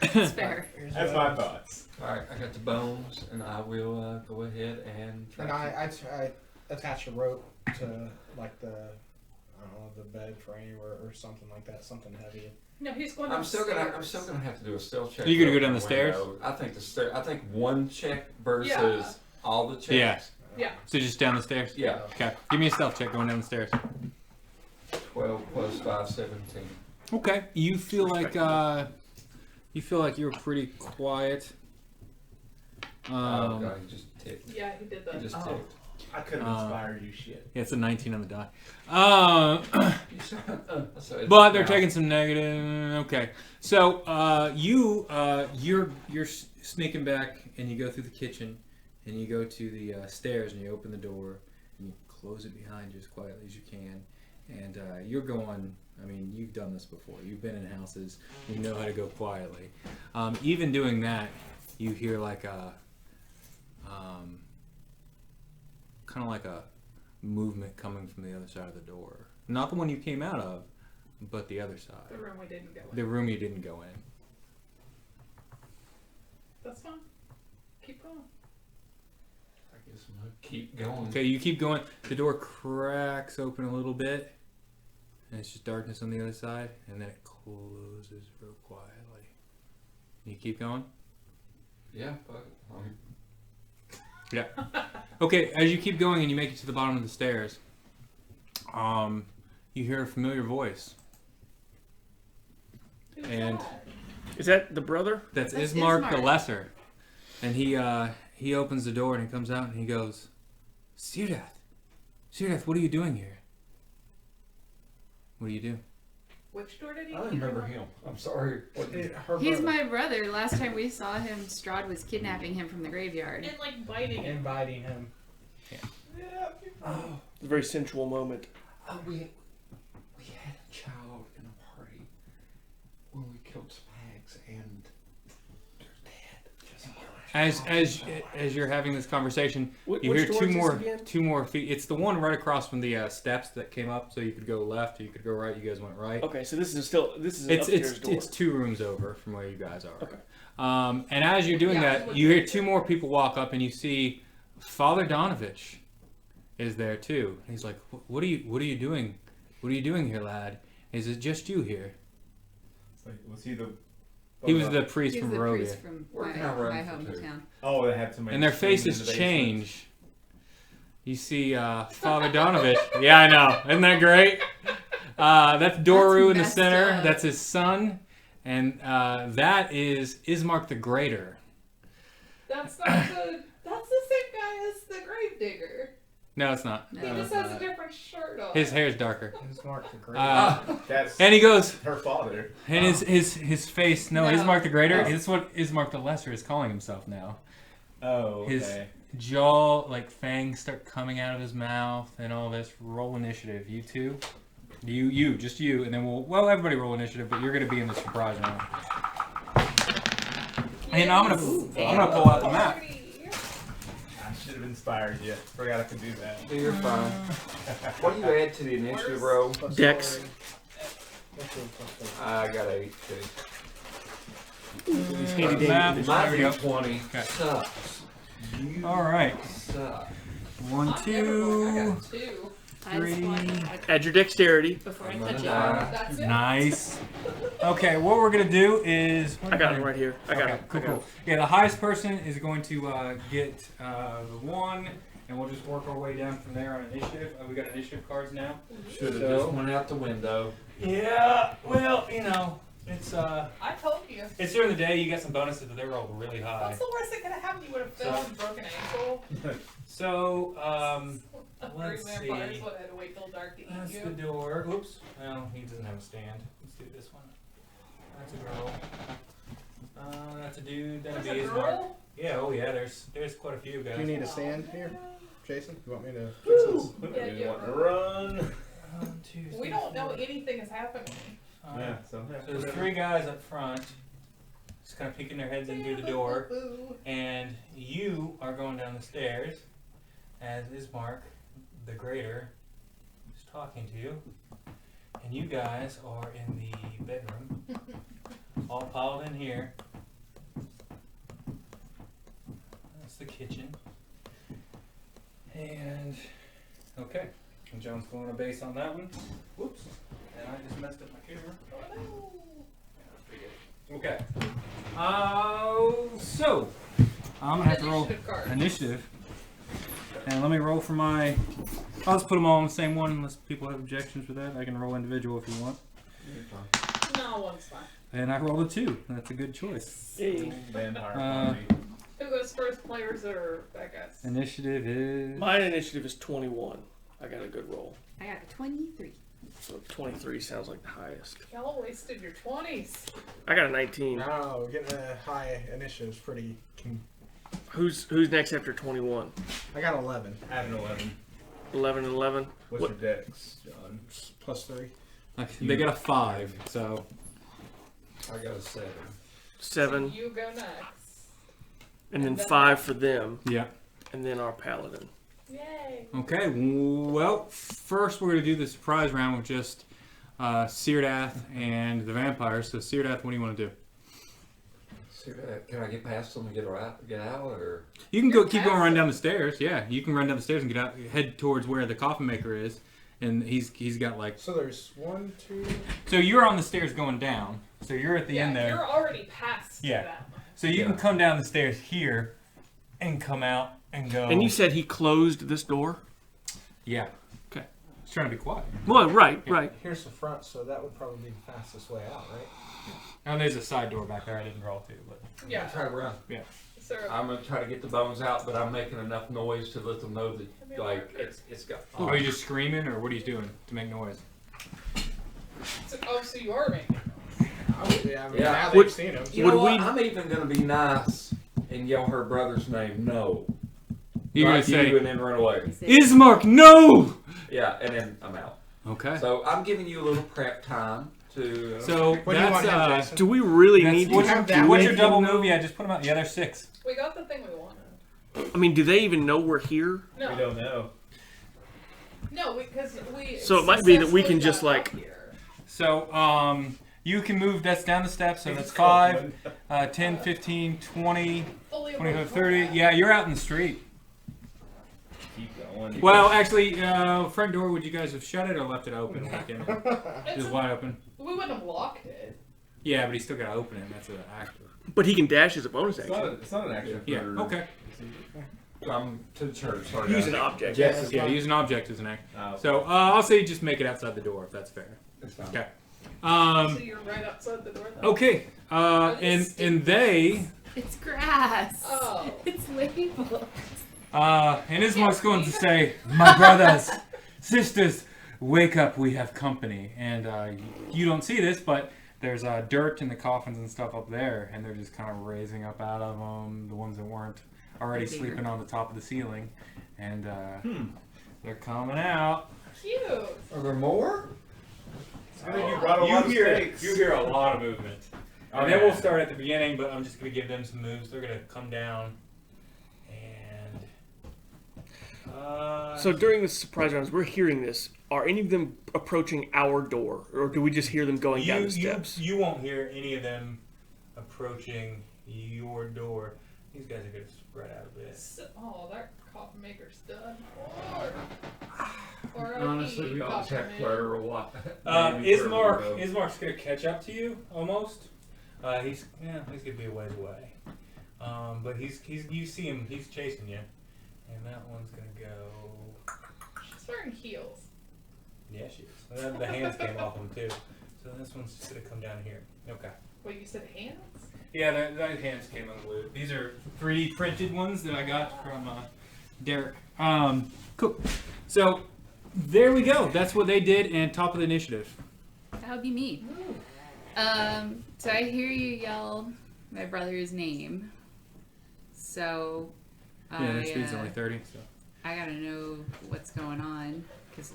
It's fair. Here's That's what my thoughts. Alright, I got the bones, and I will go ahead and try And I attach a rope to like the I don't know the bed frame or something like that, something heavy. No, he's going I'm still gonna upstairs. have to do a stealth check. Are you gonna to go down open the stairs? window. I think I think one check versus Yeah. all the checks. Yeah. Yeah. So just down the stairs. Yeah. Okay. Give me a stealth check going down the stairs. 12 plus 5, 17. Okay. You feel like You feel like you're pretty quiet. Oh god, he just ticked. Yeah, he did He that. just Oh. ticked. I could have inspired you shit. Yeah, it's a 19 on the die. So But they're taking some negative. Okay, so you're sneaking back, and you go through the kitchen, and you go to the stairs, and you open the door, and you close it behind you as quietly as you can, and you're going. I mean, you've done this before. You've been in houses. You know how to go quietly. Even doing that, you hear like a kind of like a movement coming from the other side of the door. Not the one you came out of, but the other side. The room we didn't go in. The room you didn't go in. That's fine. Keep going. I guess I'm gonna keep going. Okay, you keep going. The door cracks open a little bit, and it's just darkness on the other side, and then it closes real quietly. You keep going? Yeah, but Yeah. Okay, as you keep going and you make it to the bottom of the stairs, you hear a familiar voice. Who's And that? Is that the brother? that's That's Ismark the Ismark. Lesser. And he opens the door and he comes out and he goes, Syrdath, what are you doing here? What do you do? Which door did he? I don't remember him. I'm sorry. He's my brother. Last time we saw him, Strahd was kidnapping him from the graveyard. And like biting him. Inviting him. Oh, A very sensual moment. we had a child in a party when we killed some hags, and they're dead. Just As you're having this conversation, Which you hear door is this again? two more feet. It's the one right across from the steps that came up, so you could go left or you could go right. You guys went right. Okay, so this is an It's upstairs door. it's 2 rooms over from where you guys are. Okay. And as you're doing Yeah, that, you hear 2 more people walk up, and you see Father Donovich is there too. And he's like, "What are you doing? What are you doing here, lad? Is it just you here?" It's like, was he the? He was the priest He's from the Barovia. priest from We're my kinda running for hometown. Oh, they had somebody. And their screaming in faces the basement. change. You see Father Donovich. Yeah, I know. Isn't that great? That's Doru in the messed center. up. That's his son. And that is Ismark the Greater. That's not the. That's the same guy as the gravedigger. No, it's not. He No. just has a different shirt on. His hair's darker. Who's Mark the Great? That's And he goes, her father. and his face, no, No. Ismark the Greater, Oh. it's what Ismark the Lesser is calling himself now. Oh, okay. His jaw, like fangs start coming out of his mouth and all this. Roll initiative, you two. Just you, and then everybody roll initiative, but you're gonna be in the surprise round. And I'm gonna pull out the map. I should have inspired you. Forgot I could do that. You're fine. What do you add to the initiative roll? Plus Dex. 40. That's what plus 40. I got 8 too. These handy Map. dandy. My There we go. D20 Okay. sucks. You All right, suck. 1, I 2, got 2. I just want 3. Add your dexterity. before I I'm touch gonna it. die. That's it. Nice. Okay, what we're gonna do is. I got him right here. I got Okay, him. cool, I got him. cool. Yeah, the highest person is going to get the 1, and we'll just work our way down from there on initiative. We got initiative cards now. Should have So- just went out the window. Yeah, well, it's I told you. it's during the day. You got some bonuses, but they roll really high. What's the worst that could have happened? You would have fell and broken ankle. So Let's let's vampires see. would have had to wait till dark to eat That's you. the door. Oops. Well, he doesn't have a stand. Let's do this one. That's a girl. That's a dude. That'd There's be a his mark. girl? Yeah. Oh yeah. There's quite a few guys. Do you need a stand here, Jason? You want me to fix this? We Yeah, don't yeah. want to run. 1, 2, We 3, don't know 4, anything is happening. 5. Yeah, so So there's 3 guys up front, just kind of peeking their heads in through the door, Boo. and you are going down the stairs, as Ismark, the Greater, is talking to you, and you guys are in the bedroom, all piled in here. That's the kitchen, and okay, and John's going to base on that one. Whoops, and I just messed up my camera. Okay. So I'm gonna have to roll Initiative card. initiative, and let me roll for my. I'll just put them all on the same one unless people have objections for that. I can roll individual if you want. No. No, one's fine. And I rolled a 2. That's a good choice. Hey. Vampire Uh, party. Who goes first, players or bad guys? Initiative is... My initiative is 21. I got a good roll. I got a 23. So 23 sounds like the highest. Y'all wasted your 20s. I got a 19. No, getting a high initiative is pretty. Who's next after 21? I got 11 I have an 11. 11 and 11. What's What- your dex, John? plus 3. They got a 5, so... I got a 7. 7, You go next. and then And then 5 for them, Yeah. and then our paladin. Yay. Okay, well, first we're going to do the surprise round with just Syrdath and the vampires. So, Syrdath, what do you want to do? So, can I get past them and get out, or? You can keep going, run down the stairs. Yeah, you can run down the stairs and get out, head towards where the coffin maker is, and he's got like. So there's 1, 2. So you're on the stairs going down. So you're at the end there. You're already past Yeah. that. So you can come down the stairs here, and come out and go. And you said he closed this door? Yeah. Okay. He's trying to be quiet. Well, right. Here's the front, so that would probably be the fastest way out, right? And there's a side door back there. I didn't roll to, but. Yeah. Try to run. So, I'm gonna try to get the bones out, but I'm making enough noise to let them know that, like, it's got. Oh, are you just screaming, or what are you doing to make noise? so you are making noise. Yeah, I mean, Yeah. now Would- they've seen him. You Would know what? we- I'm even gonna be nice and yell her brother's name. No. You're going Like to say, you and then run away. Ismark, no! Yeah, and then I'm out. Okay. So I'm giving you a little prep time to. So What do you want him, that's Jason? Do we really that's need to? what's, have that what's with your you? double move? Yeah, just put them out. Yeah, there's 6. We got the thing we wanted. I mean, do they even know we're here? No. We don't know. No, because we. So it might be that we successfully can just, got like- up here. So you can move. That's down the steps. So that's 5, 10, 15, 20, Fully 25, awake. 30. Yeah, you're out in the street. Keep going. Well, actually, front door. Would you guys have shut it or left it open? Like, you know, It's just wide open. we wouldn't have locked it. Yeah, but he's still got to open it. And that's an actor. But he can dash as a bonus It's action. not an action. Yeah. for- Okay. I'm to the church. Sorry. Use guys. an object. Yes. Yeah, use an object as an act. Oh. So I'll say just make it outside the door if that's fair. It's fine. Okay. So you're right outside the door. Then. Okay. And they. It's grass. Oh. It's labeled. And Ismark's going to say, "My brothers, sisters, wake up! We have company." And you don't see this, but there's dirt in the coffins and stuff up there, and they're just kind of raising up out of them. The ones that weren't already Bigger. sleeping on the top of the ceiling, and they're coming out. Cute. Are there more? You brought a lot of steaks. You hear a lot of movement. And then we'll start at the beginning, but I'm just going to give them some moves. They're going to come down. And. So during this surprise rounds, we're hearing this. Are any of them approaching our door, or do we just hear them going down the steps? You won't hear any of them approaching your door. These guys are going to spread out a bit. Oh, that coffin maker's done. Or Honestly, we all check where or what. Ismark's going to catch up to you almost. He's going to be a ways away. But you see him. He's chasing you. And that one's going to go. She's wearing heels. Yeah, she is. The hands came off them too. So this one's just going to come down here. Okay. Wait, you said hands? Yeah, the hands came unglued. These are 3D printed ones that I got from Derek. Cool. So there we go. That's what they did, and top of the initiative. That would be me. So I hear you yell my brother's name. So Yeah, their speed's only 30. So. I gotta know what's going on because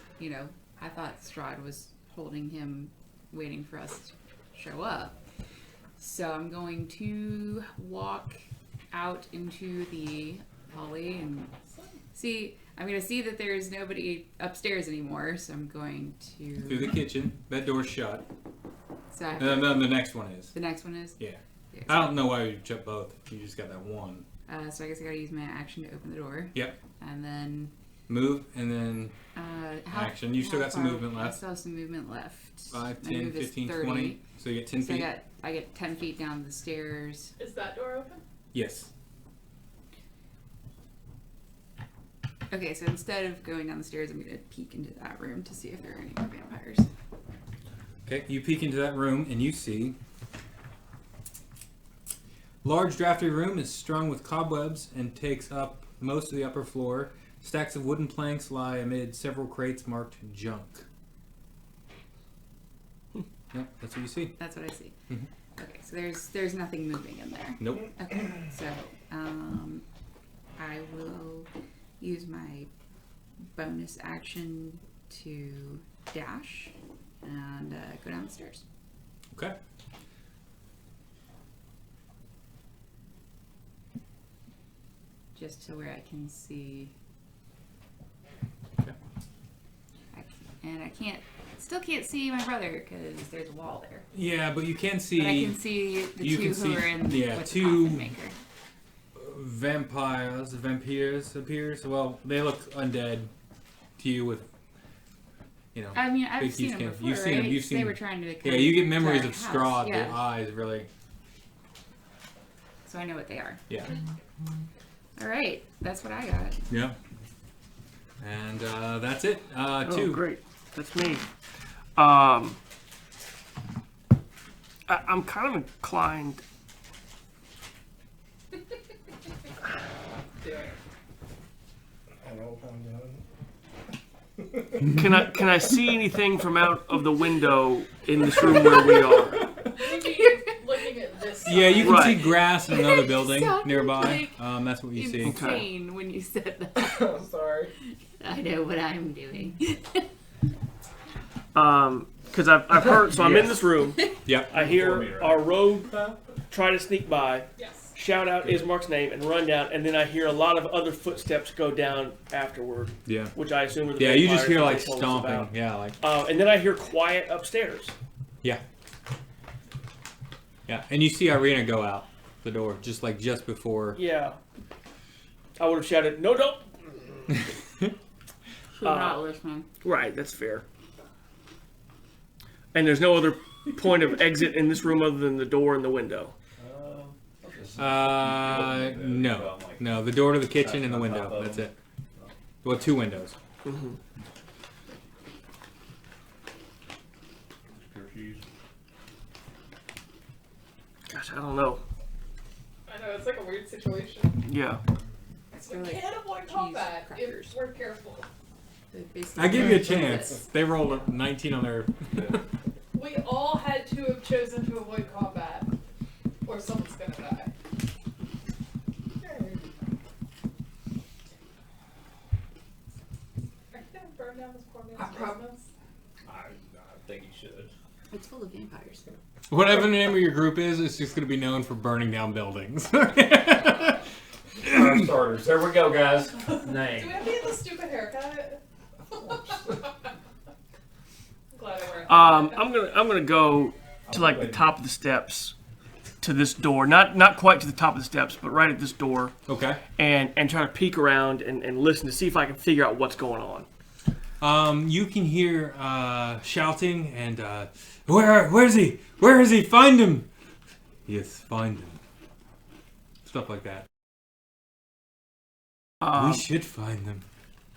I thought Strahd was holding him, waiting for us to show up. So I'm going to walk out into the hallway and see. I'm going to see that there's nobody upstairs anymore. So I'm going to Through the kitchen. That door's shut. So I have And then the next one is. the next one is. Yeah. Yeah, I don't know why you shut both. You just got that one. so I guess I gotta use my action to open the door. Yep. And then Move and then action. action. You still got some movement I left. still have some movement left. 5, My 10, move is 15, 30. 20. So you get 10 So feet. I get 10 feet down the stairs. Is that door open? Yes. Okay, so instead of going down the stairs, I'm gonna peek into that room to see if there are any more vampires. Okay, you peek into that room and you see large drafty room is strung with cobwebs and takes up most of the upper floor. Stacks of wooden planks lie amid several crates marked junk. Yep, that's what you see. That's what I see. Mhm. Okay, so there's nothing moving in there. Nope. Okay, so I will use my bonus action to dash and go down the stairs. Okay. Just to where I can see. Okay. I still can't see my brother because there's a wall there. Yeah, but you can see. But I can see the you two can who see- are in yeah, with two- the coffin maker. Vampires appears. Well, they look undead to you with, you know. I mean, I've big seen huge them cans. before, You've seen them. right? You've seen. They were trying to. Yeah, you get memories to of our Strahd. house, The yeah. eyes really. So I know what they are. Yeah. All right, that's what I got. Yeah. And that's it. Oh, Two. great. That's me. I'm kind of inclined. I don't know what I'm doing. Can I see anything from out of the window in this room where we are? Looking at this. Yeah, you can Right. see grass in another building Sounded nearby. like That's what you see. Insane when you said that. I'm sorry. I know what I'm doing. Because I've heard. So I'm in this room. Yep. I hear our rogue try to sneak by, Yes. shout out Ismark's name, and run down. And then I hear a lot of other footsteps go down afterward, Yeah. which I assume are the Yeah, you just vampires hear that like they told us stomping. about. Yeah, like And then I hear quiet upstairs. yeah. Yeah, and you see Ireena go out the door just before. Yeah. I would have shouted, "No, don't!" She's not listening. Right, that's fair. And there's no other point of exit in this room other than the door and the window. No. No, the door to the kitchen and the window. That's it. Well, two windows. Mm-hmm. Gosh, I don't know. I know, it's like a weird situation. Yeah. It's We for like can't avoid cheese combat crackers. if we're careful. They're basically I give you a like chance. this. They rolled a 19 on their. We all had to have chosen to avoid combat, or someone's gonna die. Are you gonna burn down this poor man's business? I think you should. It's full of vampires. Whatever the name of your group is, it's just going to be known for burning down buildings. For starters. There we go, guys. Do we Name. have to get this stupid haircut? I'm glad I wear I'm gonna go to like the top of the steps to this door. Not quite to the top of the steps, but right at this door. Okay. And try to peek around and listen to see if I can figure out what's going on. You can hear shouting and where is he? Where is he? Find him! Yes, find him. Stuff like that. We should find them.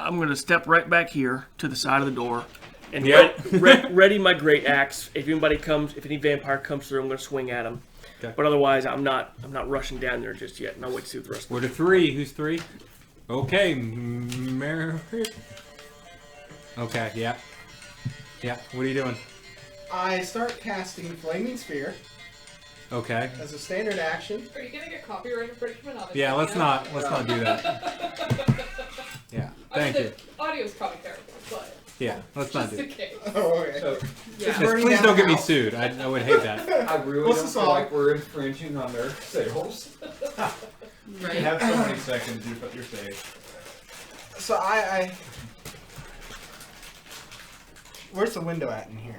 I'm gonna step right back here to the side of the door and Yep. ready my great axe. If any vampire comes through, I'm gonna swing at him. Okay. But otherwise, I'm not rushing down there just yet, and I'll wait to see what the rest. We're to three. Who's three? Okay, Marick. Okay, yeah. Yeah, what are you doing? I start casting Flaming Sphere Okay. as a standard action. Are you gonna get copyright infringement on it? Yeah, let's not do that. Yeah, thank you. The audio's probably terrible, but Yeah, let's not just do in it. case. Oh, okay. So, Yes, Burning please down don't the get me house. sued. I would hate that. I really What's don't the feel song? like we're infringing on their sales. You Right? have so many seconds, you're safe. So I where's the window at in here?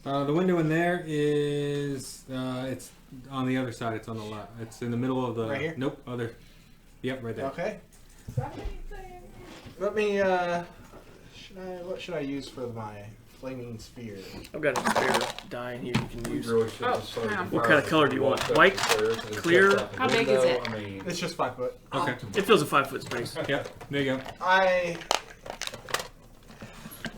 The window in there is it's on the other side. It's on the left. It's in the middle of the. Right here? Nope. Other. Yep, right there. Okay. Is that anything? Let me what should I use for my Flaming Sphere? I've got a spare die in here you can We use. really should Oh, have started wow. the What fire kind of color do you want? walked up White? the stairs and Clear? jumped out the How big is window. it? I mean, It's just 5 foot. Okay. It fills a 5-foot space. Yep. There you go.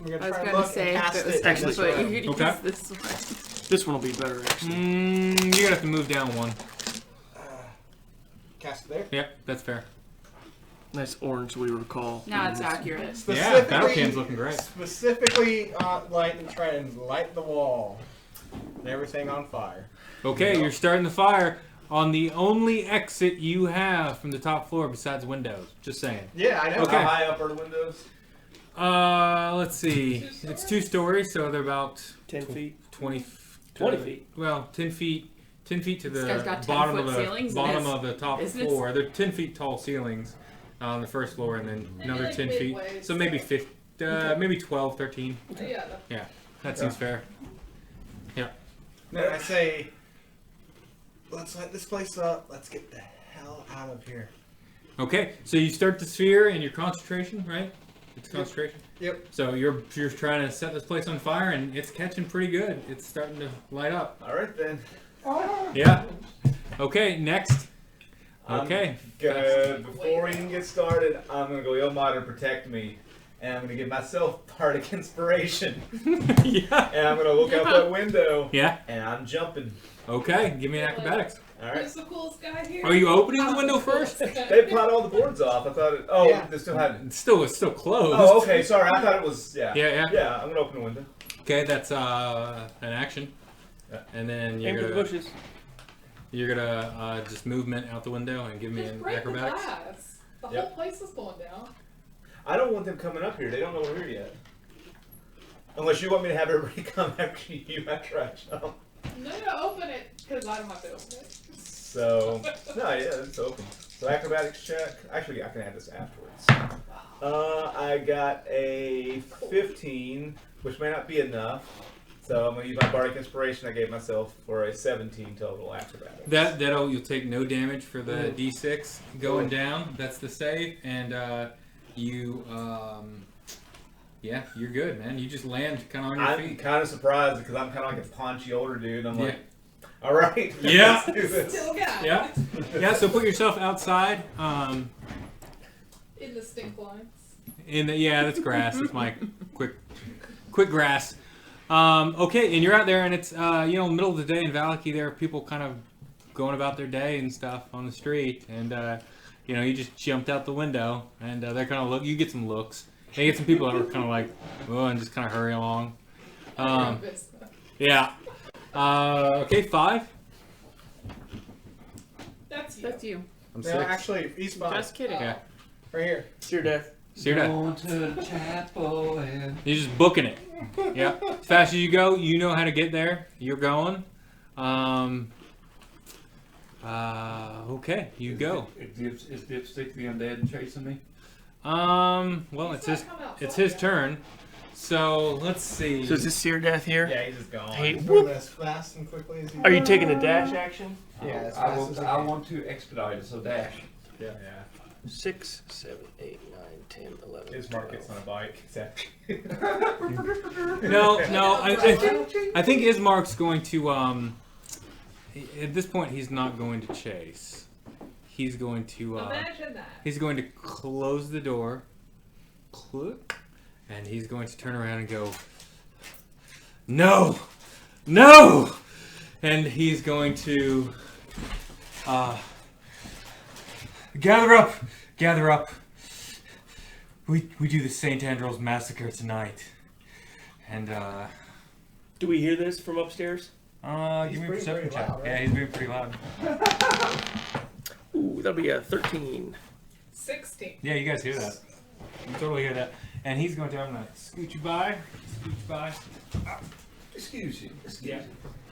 Let I'm gonna I was try and gonna look say and if cast it was it in this technically room. you could Okay. use this one. This one will be better, actually. You're gonna have to move down one. Cast it there. Yep, that's fair. Nice orange, we recall. No, it's accurate. Yeah, battle cam's looking great. Specifically, try and light the wall and everything on fire. Okay, you're starting the fire on the only exit you have from the top floor besides windows. Just saying. Yeah, I know. Okay. How high up are the windows? Let's see. It's 2 stories, so they're about 10 feet. 20 feet. Well, 10 feet. 10 feet to This the guy's got bottom of 10-foot the ceilings in bottom his of the top business. floor. They're 10 feet tall ceilings on the first floor, and then Maybe another like 10 feet. midway, So maybe so- 50, maybe 12, 13. Yeah. Yeah, that seems fair. Then I say, let's light this place up. Let's get the hell out of here. Okay, so you start the sphere and your concentration, right? It's concentration. Yep. So you're trying to set this place on fire, and it's catching pretty good. It's starting to light up. All right then. Yeah. Okay, next. Okay. Before we even get started, I'm gonna go Ilmater protect me, and I'm gonna give myself bardic inspiration, Yeah. and I'm gonna look out that window, Yeah. and I'm jumping. Okay, give me an acrobatics. All right. Who's the coolest guy here? Are you opening the window first? They plot all the boards off. I thought it. Oh, Yeah. they still had. It's still closed. Oh, okay. Sorry, I thought it was. Yeah. Yeah. Yeah. I'm gonna open the window. Okay, that's an action. Yeah. And then Aim you're for the gonna bushes. just movement out the window and give me Just an break the acrobatics. glass. The Yep. whole place is going down. I don't want them coming up here. They don't know we're here yet. Unless you want me to have everybody come after you after I jump. No, open it because I don't have to open it. So no, yeah, it's open. So acrobatics check. Actually, I can add this afterwards. I got a 15, which may not be enough. So I'm gonna use my bardic inspiration I gave myself for a 17 total acrobatics. That'll you'll take no damage for the D6 going down. That's the save, and yeah, you're good, man. You just land kind of on your I'm feet. kind of surprised because I'm kind of like a paunchy older dude. I'm Yeah. like, all right, Yeah. let's do this. Still got Yeah, yeah. So put yourself outside. in the stink lines. That's grass. It's my quick grass. Okay, and you're out there, and it's middle of the day in Vallaki. There are people kind of going about their day and stuff on the street, and you just jumped out the window, and they're kind of look. You get some looks. They get some people that are kind of like, oh, and just kind of hurry along. Yeah. Okay, 5. That's you. That's you. I'm No, 6. actually, he's fine. Just kidding. Yeah. Right here. Syrdath. Syrdath. Going to the chapel and You're just booking it. Yeah. As fast as you go, you know how to get there. You're going. Okay, you go. Is Dipstick the undead chasing me? Well, He's it's not coming his outside. turn. So let's see. So is this Syrdath here? Yeah, he's just gone. Hey, He's moving as fast and quickly as he Are you taking a dash action? Yeah, as I, fast will, as I I can. want to expedite it, so dash. Yeah. 6, 7, 8, 9, 10, 11. His mark gets on a bike. Exactly. No. I think Ismark's going to. At this point, he's not going to chase. He's going to. Imagine that. He's going to close the door. Click. And he's going to turn around and go, no! No! And he's going to gather up. We do the St. Andrew's massacre tonight. And Do we hear this from upstairs? give me a pretty perception check. loud, right? Yeah, he's being pretty loud. Ooh, that'll be a 13. 16. Yeah, you guys hear that. You totally hear that. And he's going to, I'm going to scoot you by. Excuse you. Yeah.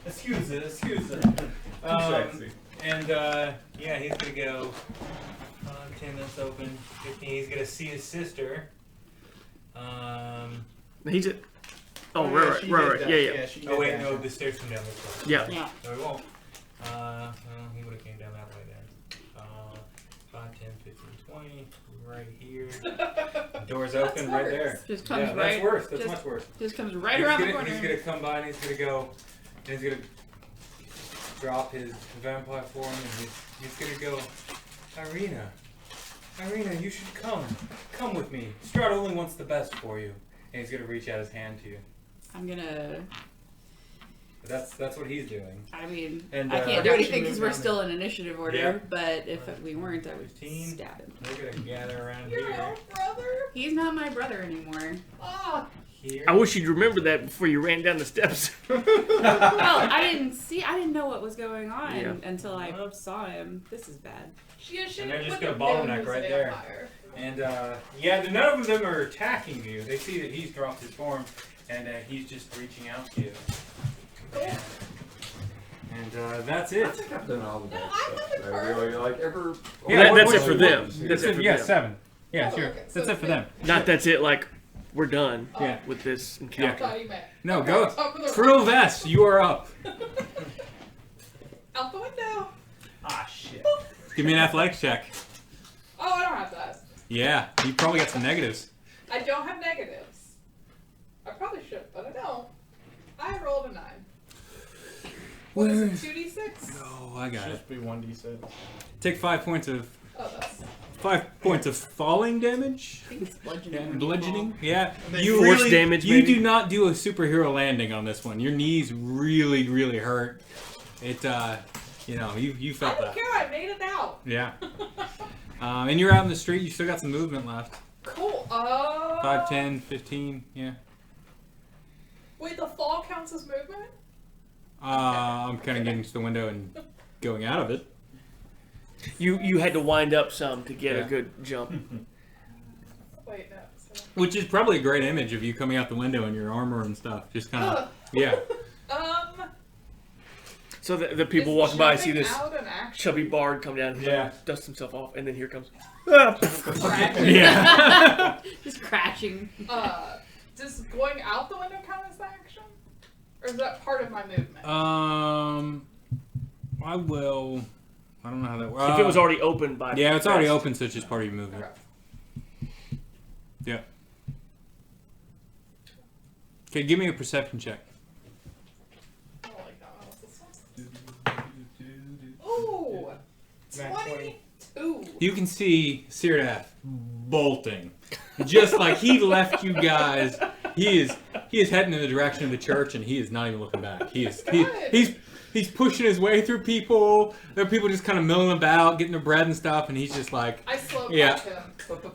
Excuse it. Sexy. And he's gonna go 10 minutes open. 15. He's gonna see his sister. He's at. Oh, she right. did Yeah. that. She did Oh wait, that. no, the stairs come down this way. Yeah. Yeah. No, he won't. Well, he would have came down that way then. 5, 10, 15, 20. Right here. Door's open right there. Just comes Yeah, right. that's worse. That's just, much worse. Just comes right He's around gonna, the corner. He's gonna come by and he's gonna go, and he's gonna drop his vampire form, and he's gonna go, Ireena, you should come with me. Strahd only wants the best for you, and he's gonna reach out his hand to you. I'm gonna. But that's what he's doing. I mean, And, I can't I do got anything you because moved we're down still in initiative order. Yeah. But if we weren't, I would 15. stab him. We're gonna gather around Your here. own brother? He's not my brother anymore. Ah, Here. I wish you'd remember that before you ran down the steps. Well, I didn't know what was going on Yeah. until I saw him. This is bad. she should And they're just have gonna known bottleneck he was a right there. vampire. And yeah, none of them are attacking you. They see that he's dropped his form, and he's just reaching out to you. And that's I it. think I've done all the bad No, I stuff. haven't today, heard. really, like ever. Yeah, That- what- that's what- it for what- them. what- That's it for yeah, them. 7. Yeah, Oh, sure. okay, so That's it for them. Not that's it. Like we're done Yeah. with this I encounter. thought you meant. No, Okay, go. top of the Trill round. Vess, you are up. Out the window. Ah, shit. Give me an athletics check. Oh, I don't have that. Yeah, you probably got some negatives. I don't have negatives. I probably should, but I don't. I rolled a 9. What is it, 2d6? Oh, I got it. Just be 1d6. Take 5 points of Oh, that's. 5 points of falling damage. I think it's bludgeoning. Yeah, when you bludgeoning. fall. Yeah, then you force really damage, You maybe? do not do a superhero landing on this one. Your knees really, really hurt. It, you know, you I felt don't that. care. I made it out. Yeah. And you're out in the street. You still got some movement left. Cool. 5, 10, 15. Yeah. Wait, the fall counts as movement? I'm kind of getting to the window and going out of it. You had to wind up some to get Yeah. a good jump. Wait, no. So. Which is probably a great image of you coming out the window in your armor and stuff. Just kind of, Ugh. yeah. So the people is walking by see jumping this out an action? chubby bard come down, Yeah. dust himself off, and then here comes. Yeah. Just crashing. Does going out the window count as the action? Or is that part of my movement? I will. I don't know how that works. If it was already open by. Yeah, it's already Fest. open, so it's just part of your movement. Okay. Yeah. Okay, give me a perception check. I don't like that one. What's this one? Ooh! Nat 22! You can see Syrdath bolting, just like he left you guys. He is heading in the direction of the church, and he is not even looking back. He's pushing his way through people. There are people just kind of milling about, getting their bread and stuff, and he's just like, I slow Yeah. him.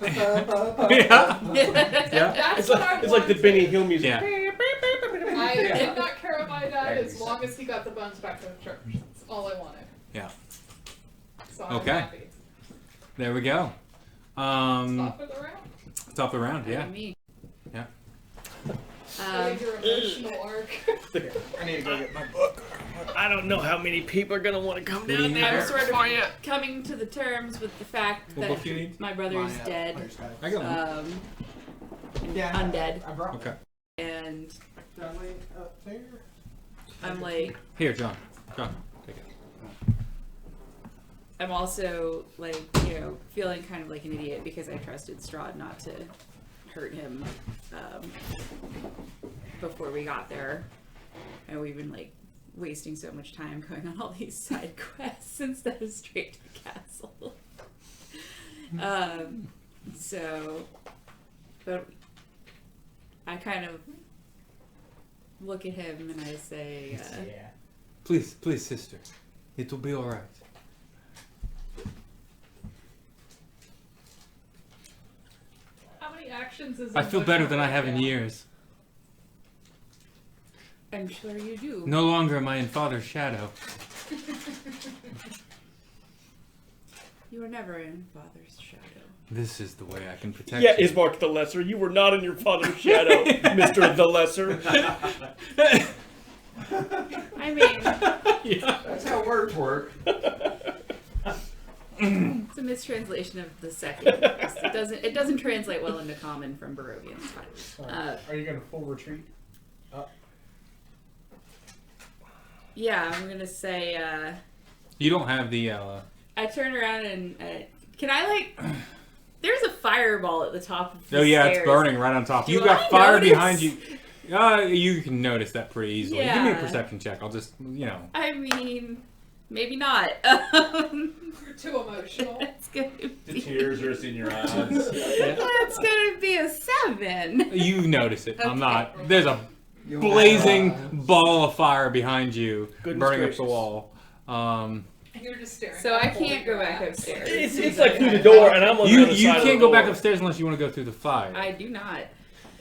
yeah, yeah, That's what I It's like the wanted. Benny Hill music. yeah. I Yeah. did not care about my dad as long as he got the bones back to the church. That's all I wanted. Yeah. So I'm Okay. happy. There we go. Stop for the round. Top of the round, yeah. Me. Yeah. What is your emotional arc? I need to go get my book. I don't know how many people are gonna want to come do you down need there. I'm sort for you. of coming to the terms with the fact What that book do you need? my brother's My, dead. player's guide. I got one. Yeah, undead. I brought Okay. And Did I lay up there? I'm like, Here, John. John, take it. I'm also like, you know, feeling kind of like an idiot because I trusted Strahd not to hurt him before we got there, and we've been like wasting so much time going on all these side quests instead of straight to the castle. So, but I kind of look at him and I say, Yeah. Please, please, sister. It will be all right. How many actions is I feel better than I have in emotional years. I'm sure you do. No longer am I in father's shadow. You were never in father's shadow. This is the way I can protect Yeah, you. Ismark the Lesser, you were not in your father's shadow, Mr. the Lesser. I mean, That's how words work. it's a mistranslation of the second. It doesn't translate well into common from Barovian. It's fine. Are you going to full retreat? Yeah, I'm gonna say. You don't have the. I turn around and can I like? There's a fireball at the top of the Oh yeah, stairs. it's burning right on top. Do You got I fire notice? behind you. You can notice that pretty easily. Give me a Yeah. perception check. I'll just, I mean, maybe not. You're too emotional. It's gonna The be. tears are just in your eyes. That's gonna be a 7. You notice it. I'm Okay. not. There's a blazing ball of fire behind you, Goodness burning up gracious. the wall. You're just staring. So at I holding can't go your back ass. upstairs. It's like through the door, and I'm on the You other side of the can't go back door. upstairs unless you want to go through the fire. I do not.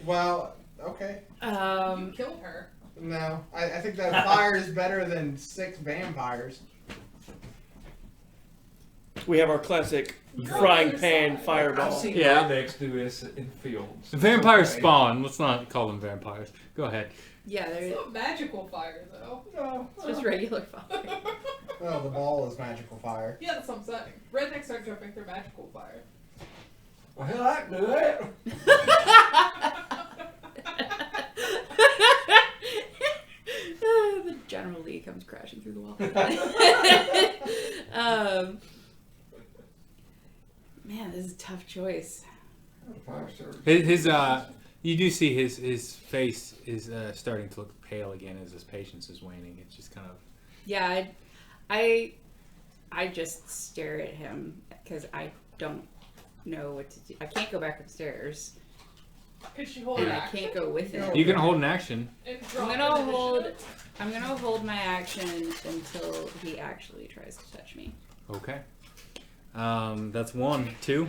Well, okay. You killed her. No, I think that fire is better than 6 vampires. We have our classic Girl, frying other pan side. I've fireball. seen Yeah. rednecks do this in fields. The vampires Okay. spawn. Let's not call them vampires. Go ahead. Yeah, It's there's not magical fire though. No. just regular fire. Oh, the ball is magical fire. Yeah, that's what I'm saying. Rednecks are jumping through magical fire. Well, hell, I can do that. The General Lee comes crashing through the wall. Man, this is a tough choice. Fire service. His you do see his face is starting to look pale again as his patience is waning. It's just kind of. Yeah, I just stare at him because I don't know what to do. I can't go back upstairs, Could she hold and an I action? can't go with him. You can hold an action. And I'm drop gonna an hold. initiative? I'm gonna hold my action until he actually tries to touch me. Okay. That's 1, 2.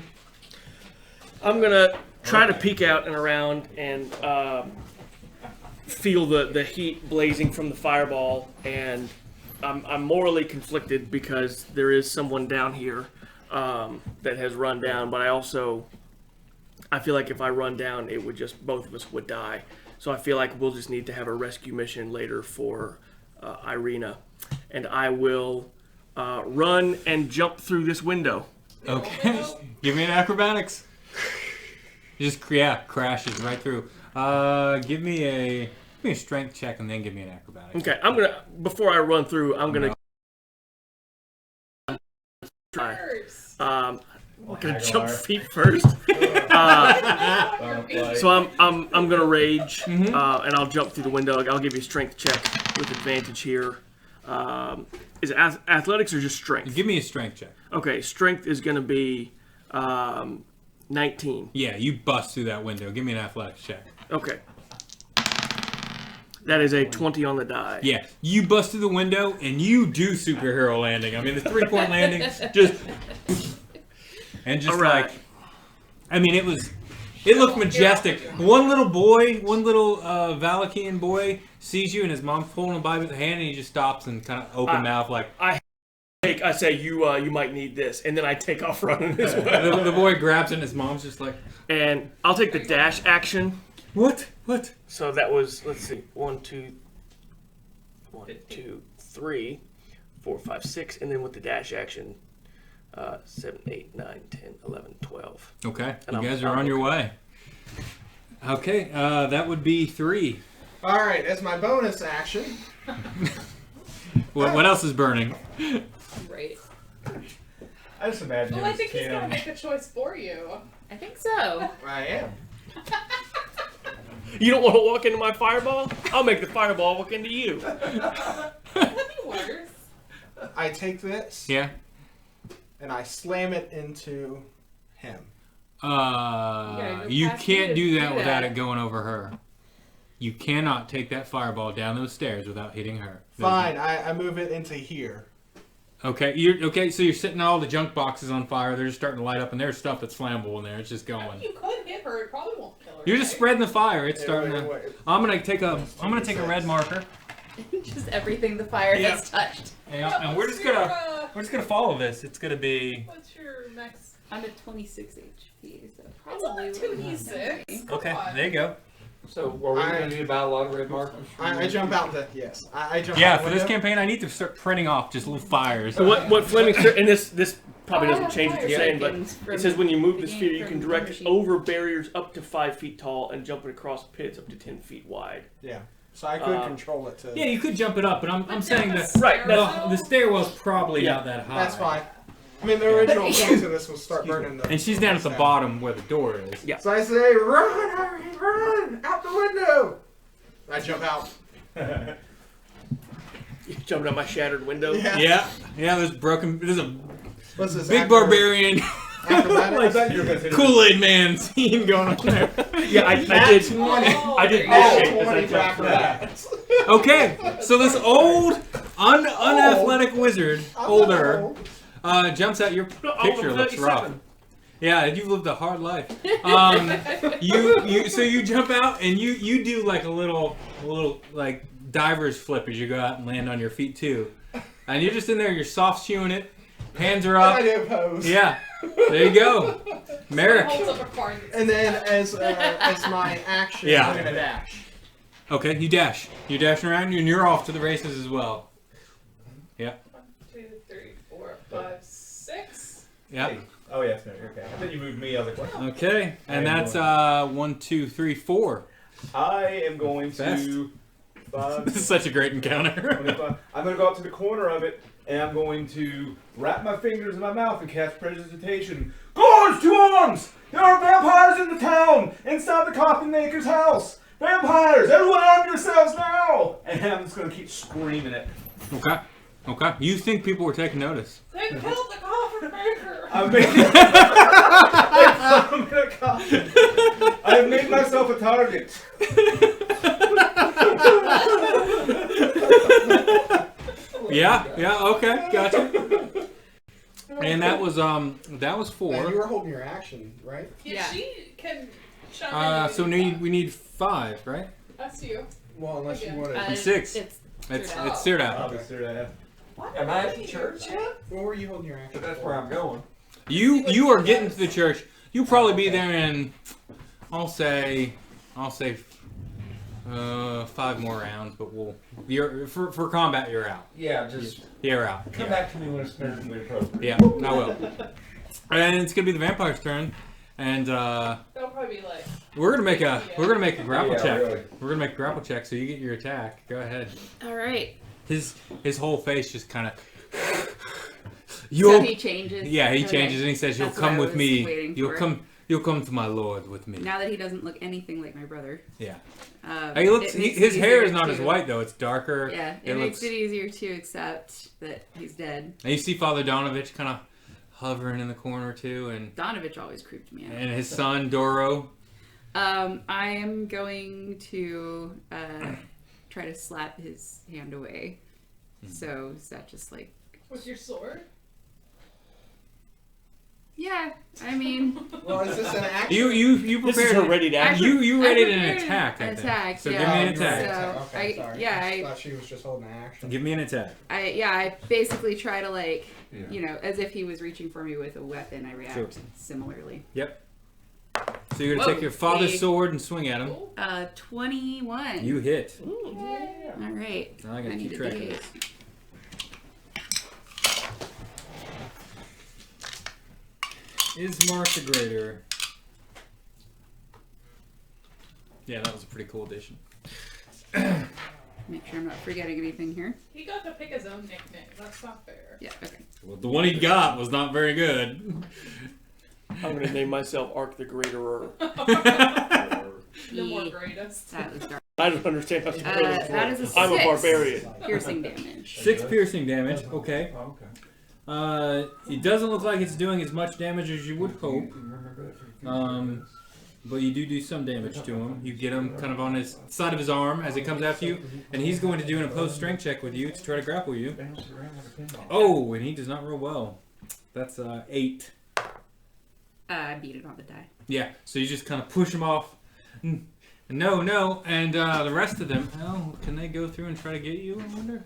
I'm gonna try to peek out and around and feel the heat blazing from the fireball, and I'm morally conflicted because there is someone down here that has run down, but I feel like if I run down, it would just both of us would die. So I feel like we'll just need to have a rescue mission later for Ireena, and I will run and jump through this window. Okay. Give me an acrobatics. Just crashes right through. Give me a strength check and then give me an acrobatics. Okay, before I run through, I'm gonna try. First. I'm gonna Hagar. jump feet first. So I'm gonna rage, and I'll jump through the window. I'll give you a strength check with advantage here. Is it athletics or just strength? Give me a strength check. Okay, strength is gonna be 19. Yeah, you bust through that window. Give me an athletics check. Okay. That is a 20 on the die. Yeah, you bust through the window and you do superhero landing. I mean, the 3-point landing just All right. like. I mean, it looked majestic. One little Vallakian boy sees you and his mom's pulling him by with the hand and he just stops and kind of open mouth like. I say you might need this, and then I take off running as well. The boy grabs it and his mom's just like. And I'll take the dash action. What? So that was, let's see, 1, 2, 3, 4, 5, 6, and then with the dash action, 7, 8, 9, 10, 11, 12. Okay, And you I'm- guys are I'm on your okay. way. Okay, that would be 3. All right, as my bonus action, What else is burning? Right. I just imagine Well, it I was think he's gonna Kim. make a choice for you. I think so. I am. You don't want to walk into my fireball? I'll make the fireball walk into you. That'd be worse. I take this Yeah. and I slam it into him. gotta go You past can't you to do that do without that. it going over her. You cannot take that fireball down those stairs without hitting her. Fine, I move it into here. Okay, so you're setting all the junk boxes on fire. They're just starting to light up, and there's stuff that's flammable in there. It's just going. You could hit her. It probably won't kill her. You're just right? spreading the fire. It's Wait, starting wait, to. wait. I'm gonna take a red marker. Just everything the fire Yeah. has touched. Yeah, and we're just gonna follow this. It's gonna be. What's your next? I'm at 26 HP, so It's only probably 2d6. Come Okay, on. there you go. So, are we going to need about a lot of red markers? I jump out the yes. I jump Yeah, out the for this window. campaign, I need to start printing off just little fires. So what Fleming said, and this probably doesn't change what fire you're saying, but beacons from it says when you move the the sphere, game you can from direct it Machine. over barriers up to 5 feet tall and jump it across pits up to 10 feet wide. Yeah, so I could control it to. Yeah, you could jump it up, but I'm saying that Right, the stairwell's probably Yeah. not that high. That's fine. I mean, the original point of this was start burning the. And she's down at the bottom where the door is. Yeah. So I say, run out the window. I jump out. Yeah, Jumping out my shattered window. Yeah. Yeah, there's broken. There's a What's this? big barbarian, Acrobatics? like Kool-Aid Man scene going on there. Yeah, I did. I did this shape as I 20 for jumped for that. acrobatics. Okay, so this old, unathletic wizard, older, jumps out your picture. I'm Looks 37. rough. Yeah, you've lived a hard life. So you jump out and you do like a little like diver's flip as you go out and land on your feet too, and you're just in there. You're soft shoeing it, hands are up. I do pose. Yeah, there you go, Marick. Holds up a card. And then as my action, Yeah. I'm gonna dash. Okay, you dash. You're dashing around and you're off to the races as well. 1, 2, 3, 4, 5, 6. Yeah. Hey. Oh yes, no, you're okay. I thought you moved me. I was like, what? Okay, and I am that's 1, 2, 3, 4. I am going Fest. to. This is such a great encounter. 25. I'm going to go up to the corner of it, and I'm going to wrap my fingers in my mouth and cast Prestidigitation. Guards to arms! There are vampires in the town, inside the coffin maker's house. Vampires! Everyone arm yourselves now! And I'm just going to keep screaming it. Okay. Okay. You think people were taking notice? They killed the coffin maker. I have made myself a target. Yeah. Okay. Gotcha. And that was 4. Now, you were holding your action, right? Yeah. She can chime in. So we need 5, right? That's you. Well, unless you Okay. want to. And 6. It's It's Syrdath. Syrdath. Okay. What? Am I at the church yet? Where were you holding your So action? that's for? where I'm going. You are getting to the church. You'll probably be there in, I'll say 5 more rounds, but you're for combat you're out. Yeah, just You're out. come back to me when it's medically appropriate. Yeah, I will. And it's gonna be the vampire's turn, and They'll probably be like, we're gonna make a grapple Yeah, check. really. We're gonna make a grapple check, so you get your attack. Go ahead. all right. His whole face just kind of. So he changes. Yeah, he Okay. changes and he says, "You'll That's what come I with was me. waiting You'll for. come. You'll come to my lord with me." Now that he doesn't look anything like my brother. Yeah. It He looks. makes His it hair easier is not as to- white though. It's darker. Yeah, It it makes looks. it easier to accept that he's dead. And you see Father Donovich kind of hovering in the corner too, and Donovich always creeped me out. his son Doro. I am going to try to slap his hand away. So is that just like? with your sword? Yeah, I mean, Well, is this an action? You This is her prepared. ready to act. You I ready to an prepared attack? I an think. attack, So yeah. give me an Oh, you're attack. right. So, Okay, sorry. I thought she was just holding an action. Give me an attack. I basically try to like, Yeah. you know, as if he was reaching for me with a weapon. I react Sure. similarly. Yep. So you're gonna Whoa, take your father's see. sword and swing at him. Cool. 21. You hit. Yeah. All right. Now I gotta need keep a track of D8. this. Ismark the Greater. Yeah, that was a pretty cool addition. Make sure I'm not forgetting anything here. He got to pick his own nickname. That's not fair. Yeah. Okay. Well, the one he got was not very good. I'm gonna name myself Ark the Greaterer. No more Ye- greatest. That was dark. I don't understand how to play this That role. is a I'm a 6. barbarian. Piercing damage. 6 piercing damage. Okay. Oh, okay. It doesn't look like it's doing as much damage as you would hope. But you do some damage to him. You get him kind of on his side of his arm as he comes after you, and he's going to do an opposed strength check with you to try to grapple you. Oh, and he does not roll well. That's 8. I beat it on the die. Yeah, so you just kind of push him off. No, and the rest of them, oh, can they go through and try to get you, I wonder?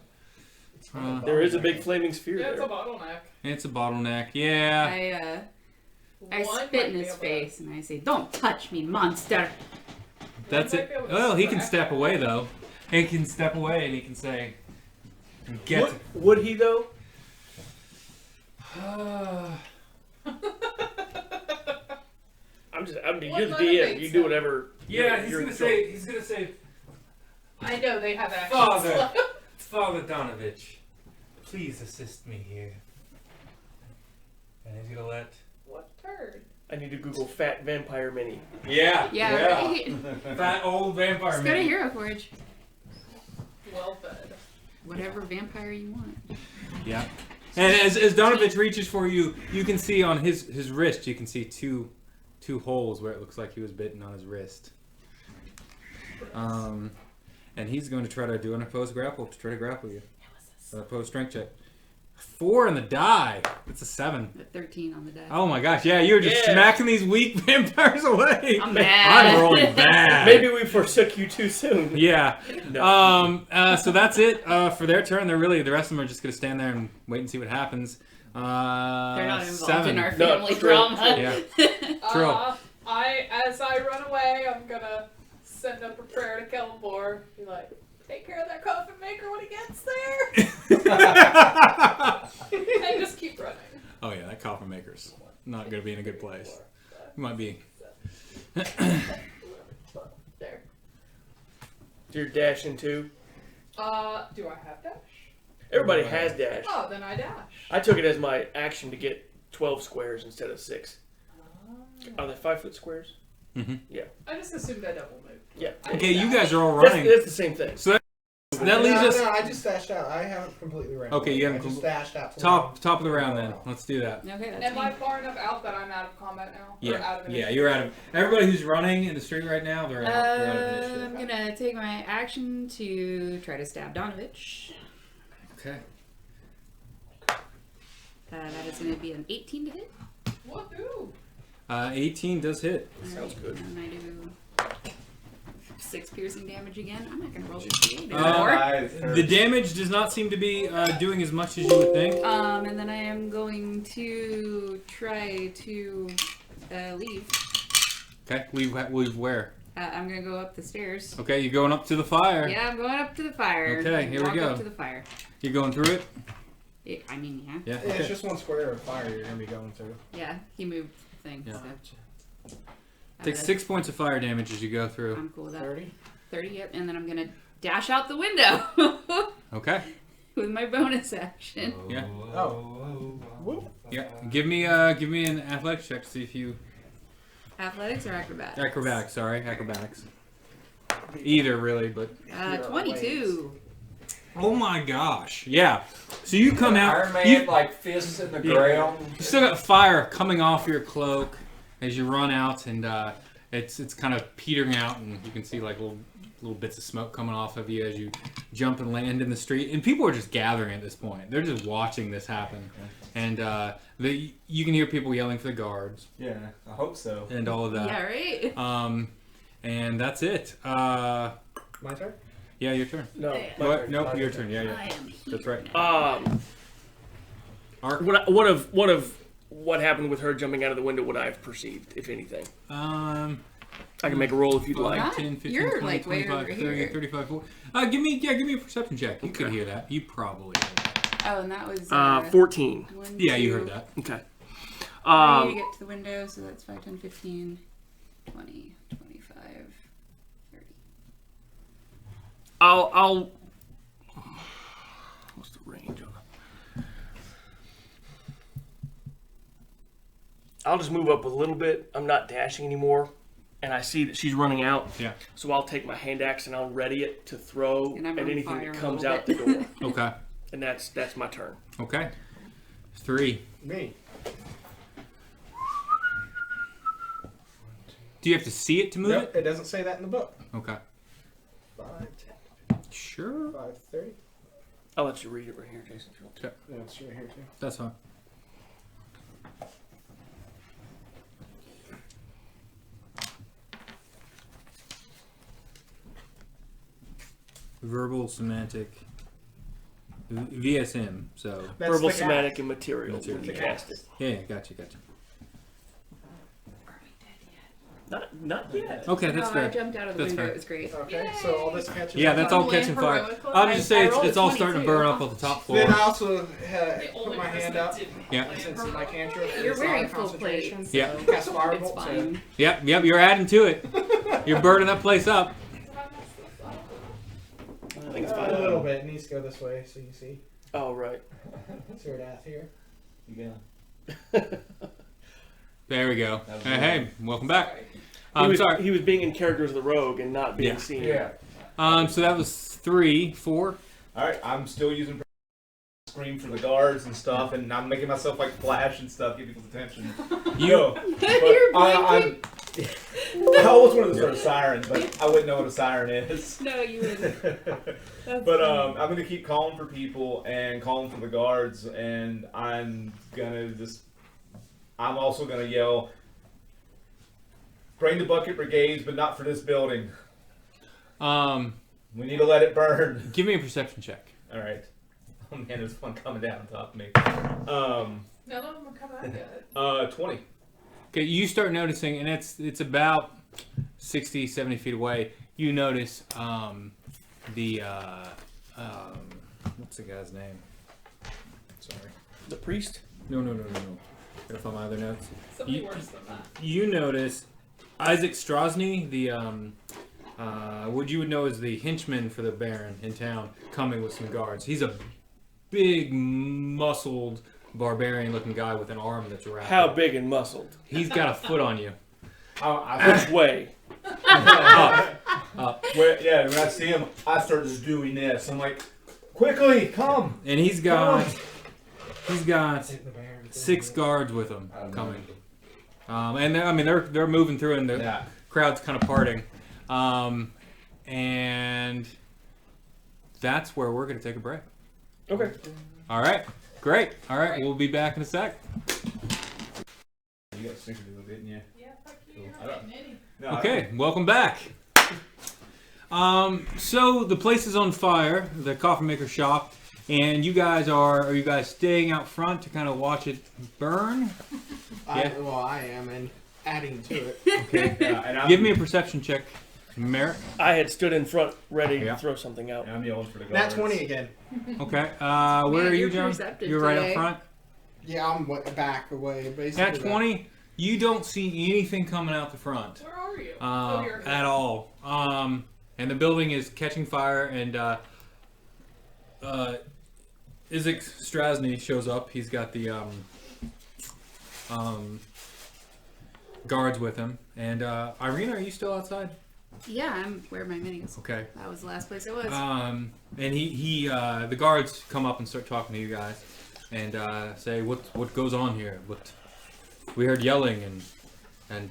There is a big flaming sphere Yeah, it's a there. bottleneck. It's a bottleneck, yeah. I One spit might in be his able to- face and I say, "Don't touch me, monster!" That's One it. might be able to Well, he can scratch step it. away, though. He can step away and he can say, get Would he though? You're the What DM. motivates You do him? whatever. Yeah, you're he's control. gonna say, I know they have actions. Father. Father Donovich, please assist me here. And he's gonna let. What turd? I need to Google fat vampire mini. Yeah, Yeah, right. Fat old vampire Let's go to man. Hero Forge. Well fed. whatever vampire you want. Yeah. And as Donovich reaches for you, you can see on his wrist, you can see two holes where it looks like he was bitten on his wrist. And he's going to try to do an opposed grapple to try to grapple you. Opposed strength check. 4 on the die. It's a 7. 13 on the die. Oh my gosh! Yeah, you were just smacking these weak vampires away. I'm mad. I'm rolling bad. Maybe we forsook you too soon. Yeah. No. So that's it for their turn. The rest of them are just gonna stand there and wait and see what happens. They're not involved 7. in our family Trill. drama. Yeah. Trill. As I run away, I'm gonna send up a prayer to Kellenborg. Be like, take care of that coffin maker when he gets there. And just keep running. Oh yeah, that coffin maker's not gonna be in a good place. He might be. There. You're dashing too. Do I have dash? Everybody has dash. Oh, then I dash. I took it as my action to get 12 squares instead of 6. Are they 5-foot squares? Mm-hmm. Yeah. I just assumed I double moved. Yeah. Okay, you guys are all running. That's the same thing. So that leaves us No, I just dashed out. I haven't completely ran. Okay, away. you haven't I just dashed out. to top of the round then. Let's do that. Okay, that's Am I fine. far enough out that I'm out of combat now? Or Yeah, out of yeah, initiative? you're out of. Everybody who's running in the street right now, they're out of initiative. I'm gonna take my action to try to stab Donovich. Okay. That is gonna be an 18 to hit. Woohoo! 18 does hit. Sounds good. And I do 6 piercing damage again. I'm not gonna roll this D8 anymore. The damage does not seem to be doing as much as you would think. And then I am going to try to leave. Okay, leave where? I'm gonna go up the stairs. Okay, you're going up to the fire. Yeah, I'm going up to the fire. Okay, here we Walk go. up to the fire. You're going through it? Yeah, I mean, yeah. Yeah. Yeah, it's Okay. just one square of fire you're gonna be going through. Yeah, he moved things. Yeah. So. Take 6 points of fire damage as you go through. I'm cool with that. 30. 30, yep. And then I'm gonna dash out the window Okay. with my bonus action. Yeah. Whoop. Yeah. Give me an athletics check to see if you Athletics or acrobatics? acrobatics. Sorry, acrobatics. Either really, but 22. oh my gosh, yeah. So you come out. Iron Man, You like fists in the Yeah. ground. you still got fire coming off your cloak as you run out, and it's kind of petering out, and you can see like little bits of smoke coming off of you as you jump and land in the street. And people are just gathering at this point. They're just watching this happen, and you can hear people yelling for the guards Yeah, I hope so. and all of that. Yeah, right? And that's it. My turn. Yeah, your turn. No. What? Nope, your turn. Yeah, I yeah. am here. That's right. Arc. What of what happened with her jumping out of the window would I have perceived, if anything? I can make a roll if you'd like. 5, 10, 15, You're 20, like way 25, over 30, here. 35, 40. Give me a perception check. You could hear that. You probably heard that. Oh, and that was 14. 1, Yeah, you 2, heard that. Okay. 3 to get to the window, so that's 5, 10, 15, 20, 25, 30. I'll. What's the range on it? I'll just move up a little bit. I'm not dashing anymore, and I see that she's running out. Yeah. So I'll take my hand axe and I'll ready it to throw And I'm at on anything fire that a comes little out the bit. door, Okay. and that's my turn. Okay. 3. Me. Do you have to see it to move Nope, it doesn't say that in the book. it? Okay. 5, 10, Sure. 5, 30. I'll let you read it right here, Jason. If you want to. Yeah, it's right here too. That's fine. Verbal, semantic, VSM. So That's Verbal, the guy. somatic, and material. Material. When you cast it. yeah, gotcha. Not yet. Okay, that's No, I fair. jumped out of the That's window. fair. It was great. Okay, so all this catches. Yeah, up. that's all Tumbling catching fire. heroically. I'll just say I rolled it's a all starting to 22. burn up on the top floor. Then I also The put only my person hand that up. didn't Yeah. play Since her. my cantrip You're is wearing on full plate. concentration. Yeah. So cast It's firebolt. So fine. Yep, you're adding to it. You're burning that place up. I think it's a fine. little bit. It needs to go this way so you see. Oh, right. Syrdath here. You There we go. That was Hey, welcome back. He was being in character as the rogue and not being Yeah. seen. Yeah. So that was 3, 4. Alright, I'm still using scream for the guards and stuff, and I'm making myself like flash and stuff, get people's attention. You're I almost wanted to start a siren, but I wouldn't know what a siren is. No, you wouldn't. But I'm gonna keep calling for people and calling for the guards, and I'm also gonna yell, "Bring the bucket brigades, but not for this building. We need to let it burn." Give me a perception check. All right. Oh man, there's one coming down on top of me. None of them are coming out yet. 20. Okay, you start noticing, and it's about 60, 70 feet away. You notice what's the guy's name? Sorry. The priest? No. Gotta find my other notes. Something worse than that. You notice Isaac Strahd, the what you would know as the henchman for the Baron in town, coming with some guards. He's a big, muscled, barbarian-looking guy with an arm that's wrapped. How big and muscled? He's got a foot on you. Which way? Up. When I see him, I start just doing this. I'm like, quickly, come! And he's got 6 guards with him coming. And they're moving through, and the crowd's kind of parting. And that's where we're going to take a break. Okay. All right. Great. All right. We'll be back in a sec. You got a snickerdoodle, didn't you? Yeah, fuck you. You're Cool. not getting any. No, Okay. Welcome back. So the place is on fire, the coffin maker shop, and are you guys staying out front to kind of watch it burn? I am, and adding to it. Okay. and I'm, Give me a perception check, Marick. I had stood in front ready Yeah. to throw something out. I'm yelling for the Nat guards. 20 again. Okay. Where are you, you're John? perceptive You're right today. up front. Yeah, I'm back away, basically. At 20, you don't see anything coming out the front Where are you? You're here. at all. And the building is catching fire, and Isaac Strahd shows up. He's got the guards with him. And Ireena, are you still outside? Yeah, I'm where my minis. Okay. That was the last place I was. And the guards come up and start talking to you guys, and say, "What goes on here? We heard yelling, and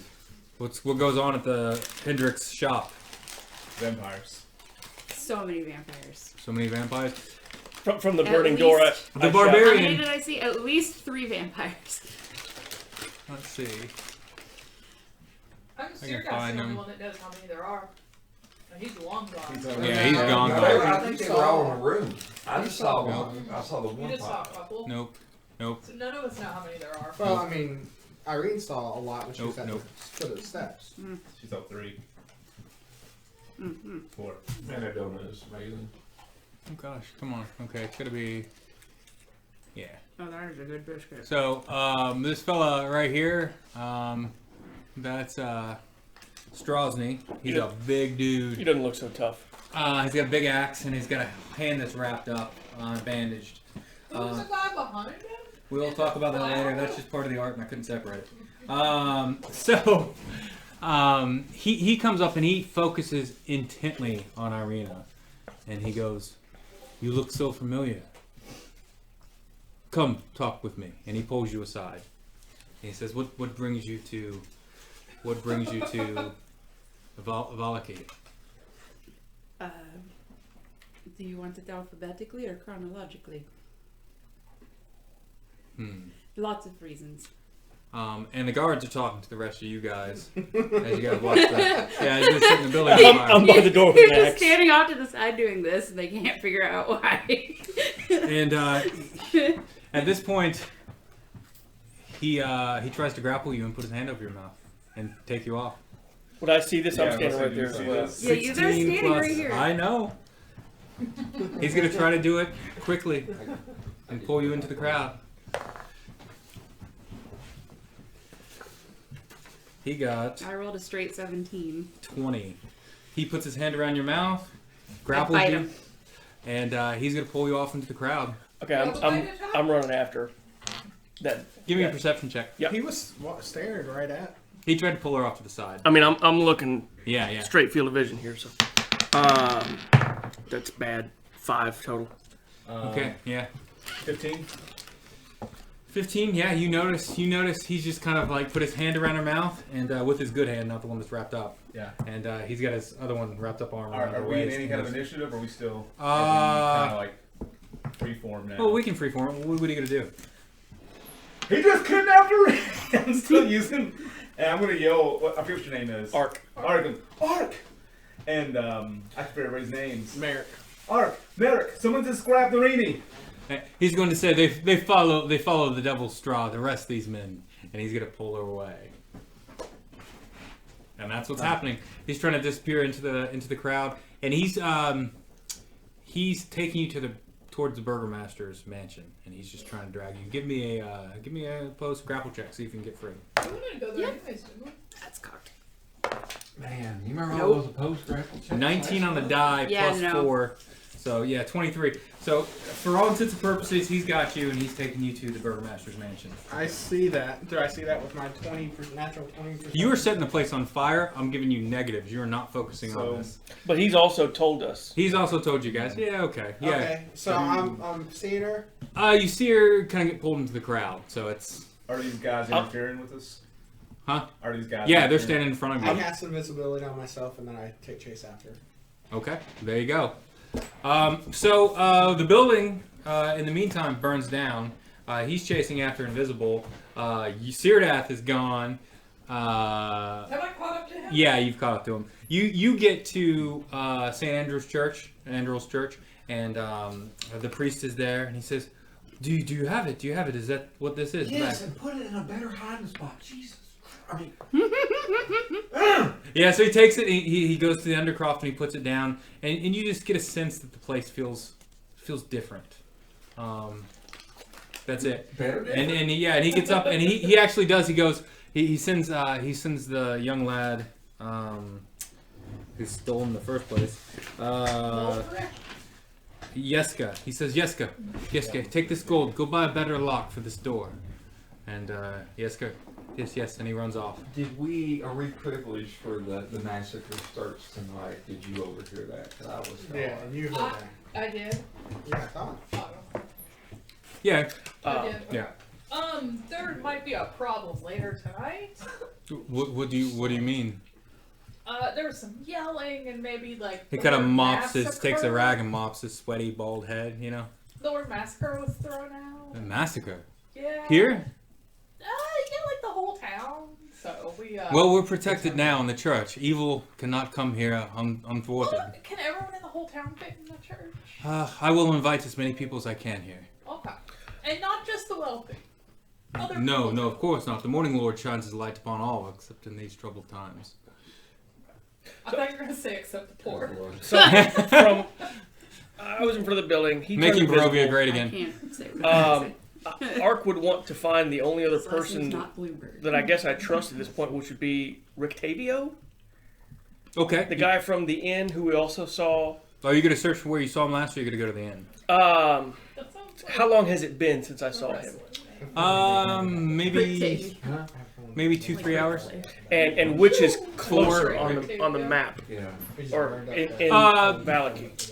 what goes on at the Hendrix shop? Vampires. So many vampires. So many vampires. From the At burning least- door. The How many barbarian. did I see? At least 3 vampires. Let's see. I'm I can Syrdath's find the only them. one that knows how many there are. And he's long gone. Yeah, he's gone. No, I think they were all in a room. I just saw one. I saw the You one just saw a pop. couple. Nope. So none of us know how many there are. Well, I mean, Irene saw a lot when she was Nope, at nope. the foot of the steps. She's up 3. Mm-hmm. 4. Man, that donut is amazing. Oh gosh, come on. Okay, it's gonna be. Yeah. Oh, that is a good biscuit. So this fella right here, that's Strahd. He's a big dude. He doesn't look so tough. He's got a big axe, and he's got a hand that's wrapped up, bandaged. Who's the guy behind him? We'll talk about that later. That's just part of the art, and I couldn't separate it. He comes up and he focuses intently on Ireena, and he goes, "You look so familiar. Come talk with me." And he pulls you aside. And he says, "What brings you to Vallaki?" Do you want it alphabetically or chronologically? Lots of reasons. And the guards are talking to the rest of you guys as you guys watch that. Yeah, he's gonna sit in the building. on fire. I'm by the door with He's an just axe. standing off to the side doing this, and they can't figure out why. And at this point, he tries to grapple you and put his hand over your mouth and take you off. Would I see this? I'm Yeah, standing let's right there see as well. this. Yeah, you- they're 16 standing plus. right here. I know. He's gonna try to do it quickly and pull you into the crowd. He got I rolled a straight 17. 20. He puts his hand around your mouth, I grapples bite you, him. and he's gonna pull you off into the crowd. Okay, I'm running after that. Give me a Yeah. perception check. Yep. He was staring right at. He tried to pull her off to the side. I mean, I'm looking Yeah. straight field of vision here, so that's bad. 5 total. Okay, yeah. 15. 15, yeah, you notice he's just kind of like put his hand around her mouth, and with his good hand, not the one that's wrapped up. Yeah. And he's got his other one wrapped up arm. Are we in any kind of initiative, or are we still Uh, kind of like freeform now? Well, we can freeform it. What are you going to do? He just kidnapped her! I'm still using... And I'm going to yell... I forget what your name is. Ark. Ark! And I forget everybody's names. Marick. Ark! Marick! Someone just grabbed Ireena! He's going to say they follow the devil's straw, the rest of these men, and he's going to pull her away. And that's what's happening. He's trying to disappear into the crowd, and he's taking you towards the burgomaster's mansion, and he's just trying to drag you. Give me a post grapple check, see if you can get free. We were gonna go there anyways, didn't we? That's cocked. Man, you remember all those opposed grapple checks? 19 on the die Yeah, plus no. 4. So, yeah, 23. So, for all intents and purposes, he's got you, and he's taking you to the Burgomaster's mansion. I see that. Do I see that with my natural 20%? You are setting the place on fire. I'm giving you negatives. You are not focusing on this. But he's also told us. He's also told you guys. Yeah, okay. Yeah. Okay, so I'm seeing her. You see her kind of get pulled into the crowd, so it's... Are these guys interfering with us? Huh? Are these guys Yeah, they're interfering? standing in front of I you. cast invisibility on myself, and then I take chase after her. Okay, there you go. So the building, in the meantime, burns down. He's chasing after Invisible. Syrdath is gone. Have I caught up to him? Yeah, you've caught up to him. You get to St. Andrew's Church, and the priest is there, and he says, "Do you have it? Do you have it? Is that what this is?" Yes, and put it in a better hiding spot. Jesus. I mean, Yeah, so he takes it. He goes to the undercroft and he puts it down, and you just get a sense that the place feels different. That's it. better. And he gets up and he actually does. He goes. He sends the young lad who's stolen in the first place. Yeska. He says, Yeska, take this gold. Go buy a better lock for this door. And Yeska, yes, and he runs off. Are we privileged for the massacre starts tonight? Did you overhear that? 'Cause I was gone. Yeah, you heard that. I did. Yeah, I thought. Yeah. I did. Yeah. There might be a problem later tonight. What do you mean? There was some yelling and maybe like He the kind of word takes a massacre. rag and mops his sweaty bald head. You know. The word massacre was thrown out. A massacre. Yeah. Here? Yeah, like the whole town. So we. Well, we're protected now in the church. Evil cannot come here unthwarted. Well, can everyone in the whole town fit in the church? I will invite as many people as I can here. Okay. And not just the wealthy. Other No, people. of course not. The Morning Lord shines his light upon all, except in these troubled times. I thought you were gonna say except the poor. So from I was in front of the building. He Making turned Barovia invisible. great I again. can't say what I say. Ark would want to find the only other His last name's person not Bluebird. that I guess I trust at this point, which would be Rictavio, Okay. the guy from the inn who we also saw. Are you going to search for where you saw him last, or are you going to go to the inn? That sounds like How long has it been since I saw him? Maybe Huh? 2-3 hours. And which is closer Four. on the map, Yeah. or in Vallaki.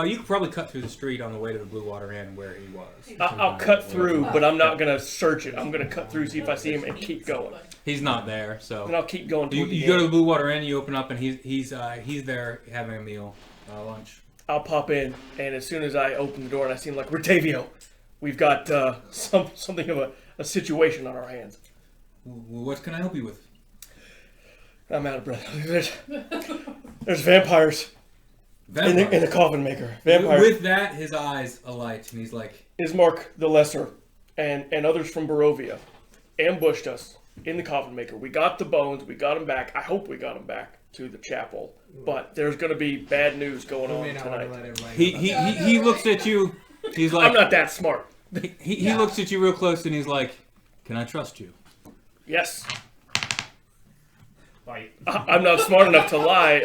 You could probably cut through the street on the way to the Blue Water Inn where he was. I'll cut through, but I'm not gonna search it. I'm gonna cut through, see if I see him, and keep going. He's not there, Then so I'll keep going. you, Toward the you go to end. the Blue Water Inn. You open up, and he's there having a meal, lunch. I'll pop in, and as soon as I open the door and I see him, like, Rictavio, we've got something of a situation on our hands. What can I help you with? I'm out of breath. There's vampires in the coffin maker. Vampires. With that, his eyes alight, and he's like, Ismark the Lesser and others from Barovia ambushed us in the coffin maker. We got the bones. We got them back. I hope we got them back to the chapel. But there's going to be bad news going We on may not want to tonight. let everybody he know about he looks at you. He's like, I'm not that smart. he looks at you real close, and he's like, "Can I trust you?" Yes. Fight. I'm not smart enough to lie.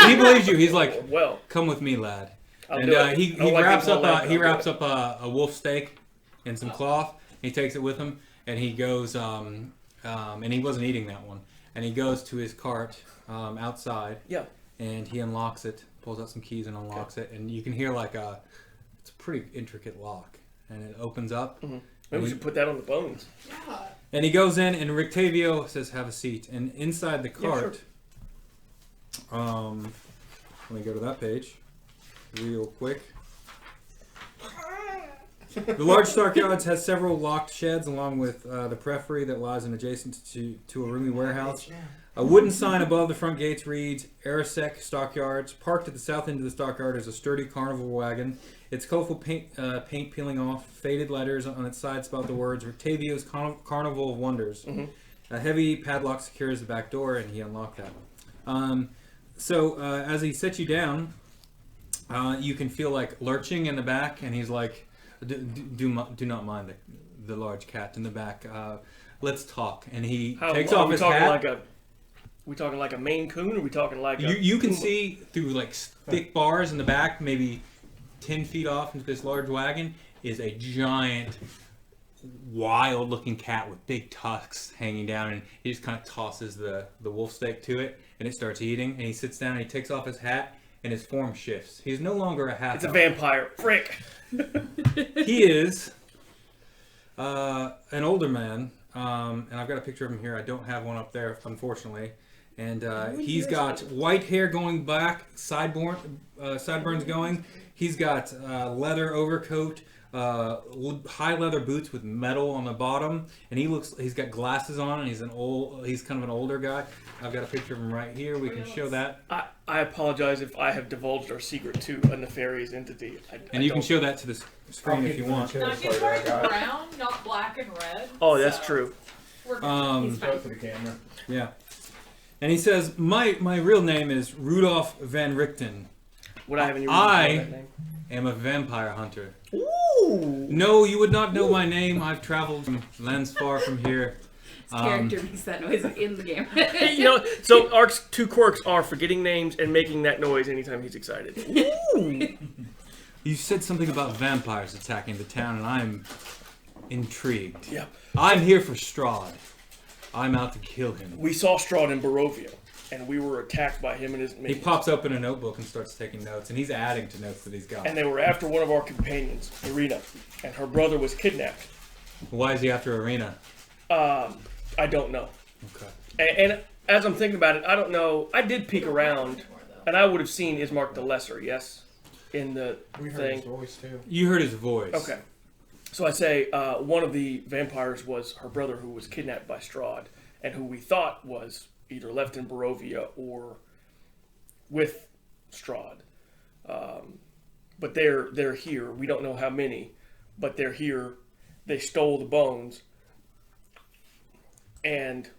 He believes you. He's like, Well, "Come with me, lad." I'll And do it. he I don't like wraps being up called lad, but he I'll do wraps it. up a wolf steak in some cloth. He takes it with him, and he goes and he wasn't eating that one. And he goes to his cart outside. Yeah. And he unlocks it, pulls out some keys and unlocks it, and you can hear like it's a pretty intricate lock, and it opens up. Mm-hmm. Maybe we should put that on the bones. Yeah. And he goes in, and Rictavio says, "Have a seat." And inside the cart, let me go to that page real quick. The large stockyards has several locked sheds, along with the periphery that lies in adjacent to a roomy warehouse. A wooden sign above the front gates reads Arisec Stockyards. Parked at the south end of the stockyard is a sturdy carnival wagon. Its colorful paint peeling off, faded letters on its side spout the words Rictavio's Carnival of Wonders. Mm-hmm. A heavy padlock secures the back door, and he unlocked that. So as he sets you down, you can feel like lurching in the back, and he's like, do not mind the large cat in the back. Let's talk. And he takes off his hat. We talking like a Maine Coon, or are we talking like you can see through like thick bars in the back, maybe 10 feet off into this large wagon, is a giant, wild-looking cat with big tusks hanging down, and he just kind of tosses the wolf steak to it, and it starts eating, and he sits down, and he takes off his hat, and his form shifts. He's no longer a half-elf. It's a vampire. Frick! He is an older man, and I've got a picture of him here. I don't have one up there, unfortunately. And he's got white hair going back, sideburns going. He's got leather overcoat, high leather boots with metal on the bottom, and he's got glasses on, and he's kind of an older guy. I've got a picture of him right here. We can show that. I apologize if I have divulged our secret to a nefarious entity. You can show that to the screen if you want. Now he's wearing brown, not black and red. Oh, that's true. We're Show it to the camera. Yeah. And he says, my real name is Rudolph Van Richten. Would I have any reason to know that name? Am a vampire hunter. Ooh! No, you would not know my name. I've traveled from lands far from here. His character makes that noise in the game. So Ark's two quirks are forgetting names and making that noise anytime he's excited. Ooh! You said something about vampires attacking the town, and I'm intrigued. Yeah. I'm here for Strahd. I'm out to kill him. We saw Strahd in Barovia, and we were attacked by him and his He minions. pops open a notebook and starts taking notes, and he's adding to notes that he's got. And they were after one of our companions, Ireena, and her brother was kidnapped. Why is he after Ireena? I don't know. Okay. And as I'm thinking about it, I don't know. I did peek around, and I would have seen Ismark the Lesser, yes, in the We heard thing. his voice too. You heard his voice. Okay. So I say one of the vampires was her brother, who was kidnapped by Strahd, and who we thought was either left in Barovia or with Strahd. But they're here. We don't know how many, but they're here. They stole the bones, and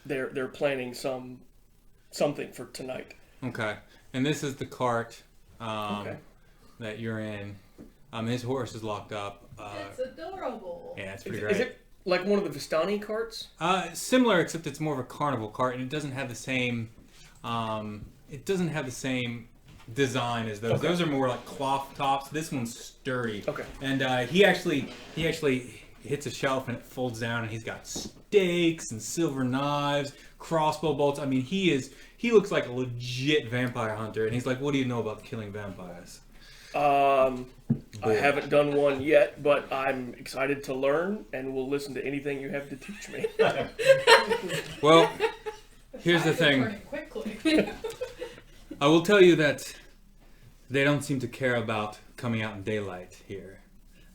they're planning something for tonight. Okay. And this is the cart Okay. that you're in. His horse is locked up. It's adorable. Yeah, it's pretty Is great. it like one of the Vistani carts? Similar, except it's more of a carnival cart, and it doesn't have the same. Design as those. Okay. Those are more like cloth tops. This one's sturdy. Okay. And he actually hits a shelf and it folds down, and he's got stakes and silver knives, crossbow bolts. I mean, he looks like a legit vampire hunter, and he's like, "What do you know about killing vampires?" I haven't done one yet, but I'm excited to learn, and will listen to anything you have to teach me. Well, here's the I've been thing. learning quickly. I will tell you that they don't seem to care about coming out in daylight here.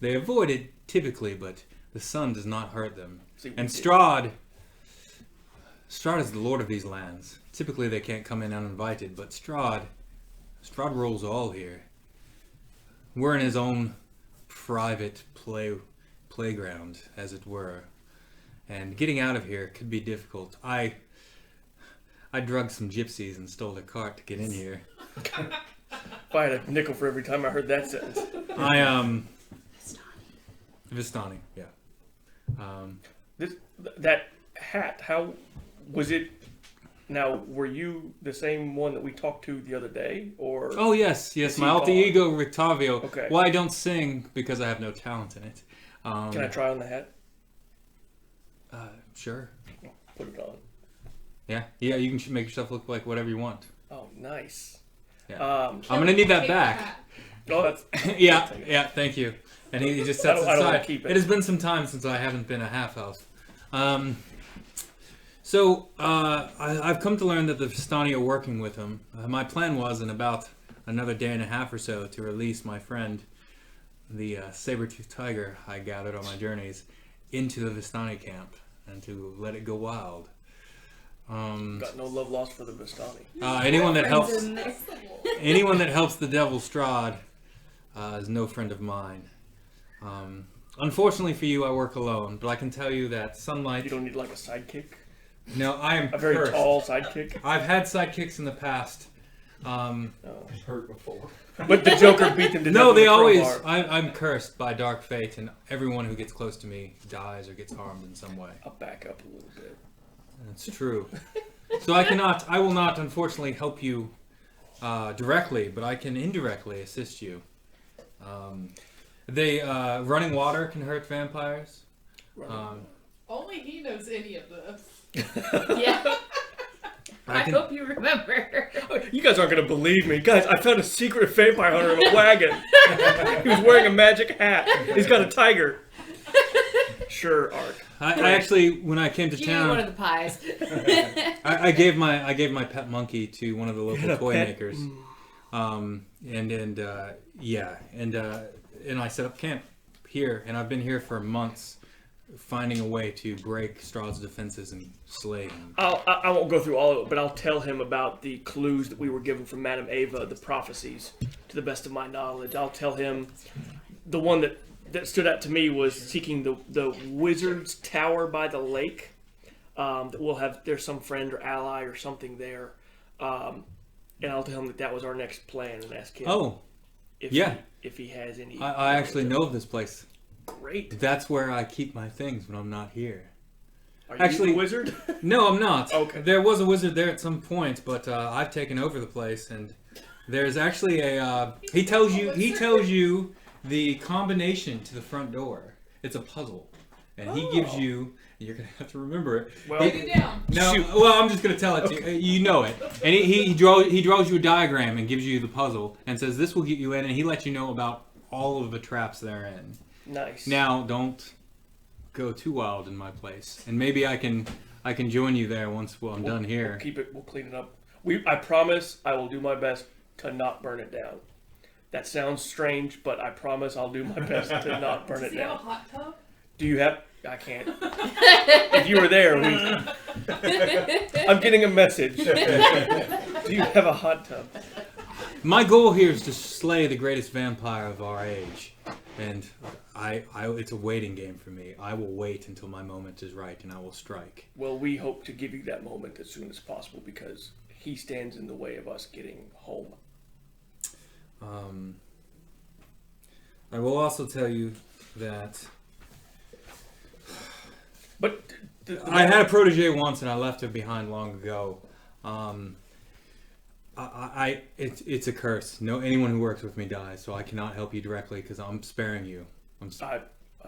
They avoid it typically, but the sun does not hurt them. See, And Strahd is the lord of these lands. Typically they can't come in uninvited, but Strahd rules all here. We're in his own private playground, as it were. And getting out of here could be difficult. I drugged some gypsies and stole their cart to get in here. If I had a nickel for every time I heard that sentence. Vistani, yeah. That hat, how was it? Now, were you the same one that we talked to the other day, or? Oh yes, Is my he alter gone? ego Rictavio. Okay. Well, I don't sing because I have no talent in it. Can I try on the hat? Sure. Put it on. Yeah. You can make yourself look like whatever you want. Oh, nice. I'm gonna need that Take the back. hat. Oh, that's Yeah, thank you. And he just sets it I don't wanna aside. keep it. It has been some time since I haven't been a half elf. So I've come to learn that the Vistani are working with him. My plan was, in about another day and a half or so, to release my friend, the saber-toothed tiger I gathered on my journeys, into the Vistani camp and to let it go wild. got no love lost for the Vistani. Anyone that helps, Friends in there. anyone that helps the devil Strahd is no friend of mine. Unfortunately for you, I work alone, but I can tell you that sunlight. You don't need like a sidekick, No, I am a very cursed. tall sidekick. I've had sidekicks in the past. It's hurt before. But the Joker beat them to death. No, with they a always. crowbar. I'm cursed by dark fate, and everyone who gets close to me dies or gets harmed in some way. I'll back up a little bit. That's true. So I will not, unfortunately, help you directly, but I can indirectly assist you. Running water can hurt vampires. Only he knows any of this. Yeah. I can- hope you remember. You guys aren't gonna believe me, guys. I found a secret vampire hunter in a wagon. He was wearing a magic hat. He's got a tiger. Sure, Ark. I actually, when I came to Give me one of town, the pies. I gave my pet monkey to one of the local toy pet? makers. And I set up camp here, and I've been here for months, finding a way to break Strahd's defenses and slay him. I won't go through all of it, but I'll tell him about the clues that we were given from Madame Ava, the prophecies, to the best of my knowledge. I'll tell him the one that stood out to me was seeking the wizard's tower by the lake. That we'll have, there's some friend or ally or something there. And I'll tell him that was our next plan and ask him if he has any. I actually know of this place. Great. That's where I keep my things when I'm not here. Are you Actually- the wizard? No, I'm not. Okay. There was a wizard there at some point, but I've taken over the place, and there's actually a. He tells you the combination to the front door. It's a puzzle, and he gives you. You're gonna have to remember it. Well, Write it down. No, Shoot. well, I'm just gonna tell it to you. You know it, and he draws you a diagram and gives you the puzzle and says this will get you in, and he lets you know about all of the traps therein. nice. Now, don't go too wild in my place, and maybe I can join you there once I'm done here. We'll keep it. We'll clean it up. I promise I will do my best to not burn it down. That sounds strange, but I promise I'll do my best to not burn Does it he have a down. hot tub? Do you have? I can't. If you were there, I'm getting a message. Do you have a hot tub? My goal here is to slay the greatest vampire of our age, and it's a waiting game for me. I will wait until my moment is right, and I will strike. Well, we hope to give you that moment as soon as possible because he stands in the way of us getting home. I will also tell you that But I had a protege once, and I left her behind long ago. It's a curse. No, anyone who works with me dies, so I cannot help you directly because I'm sparing you. I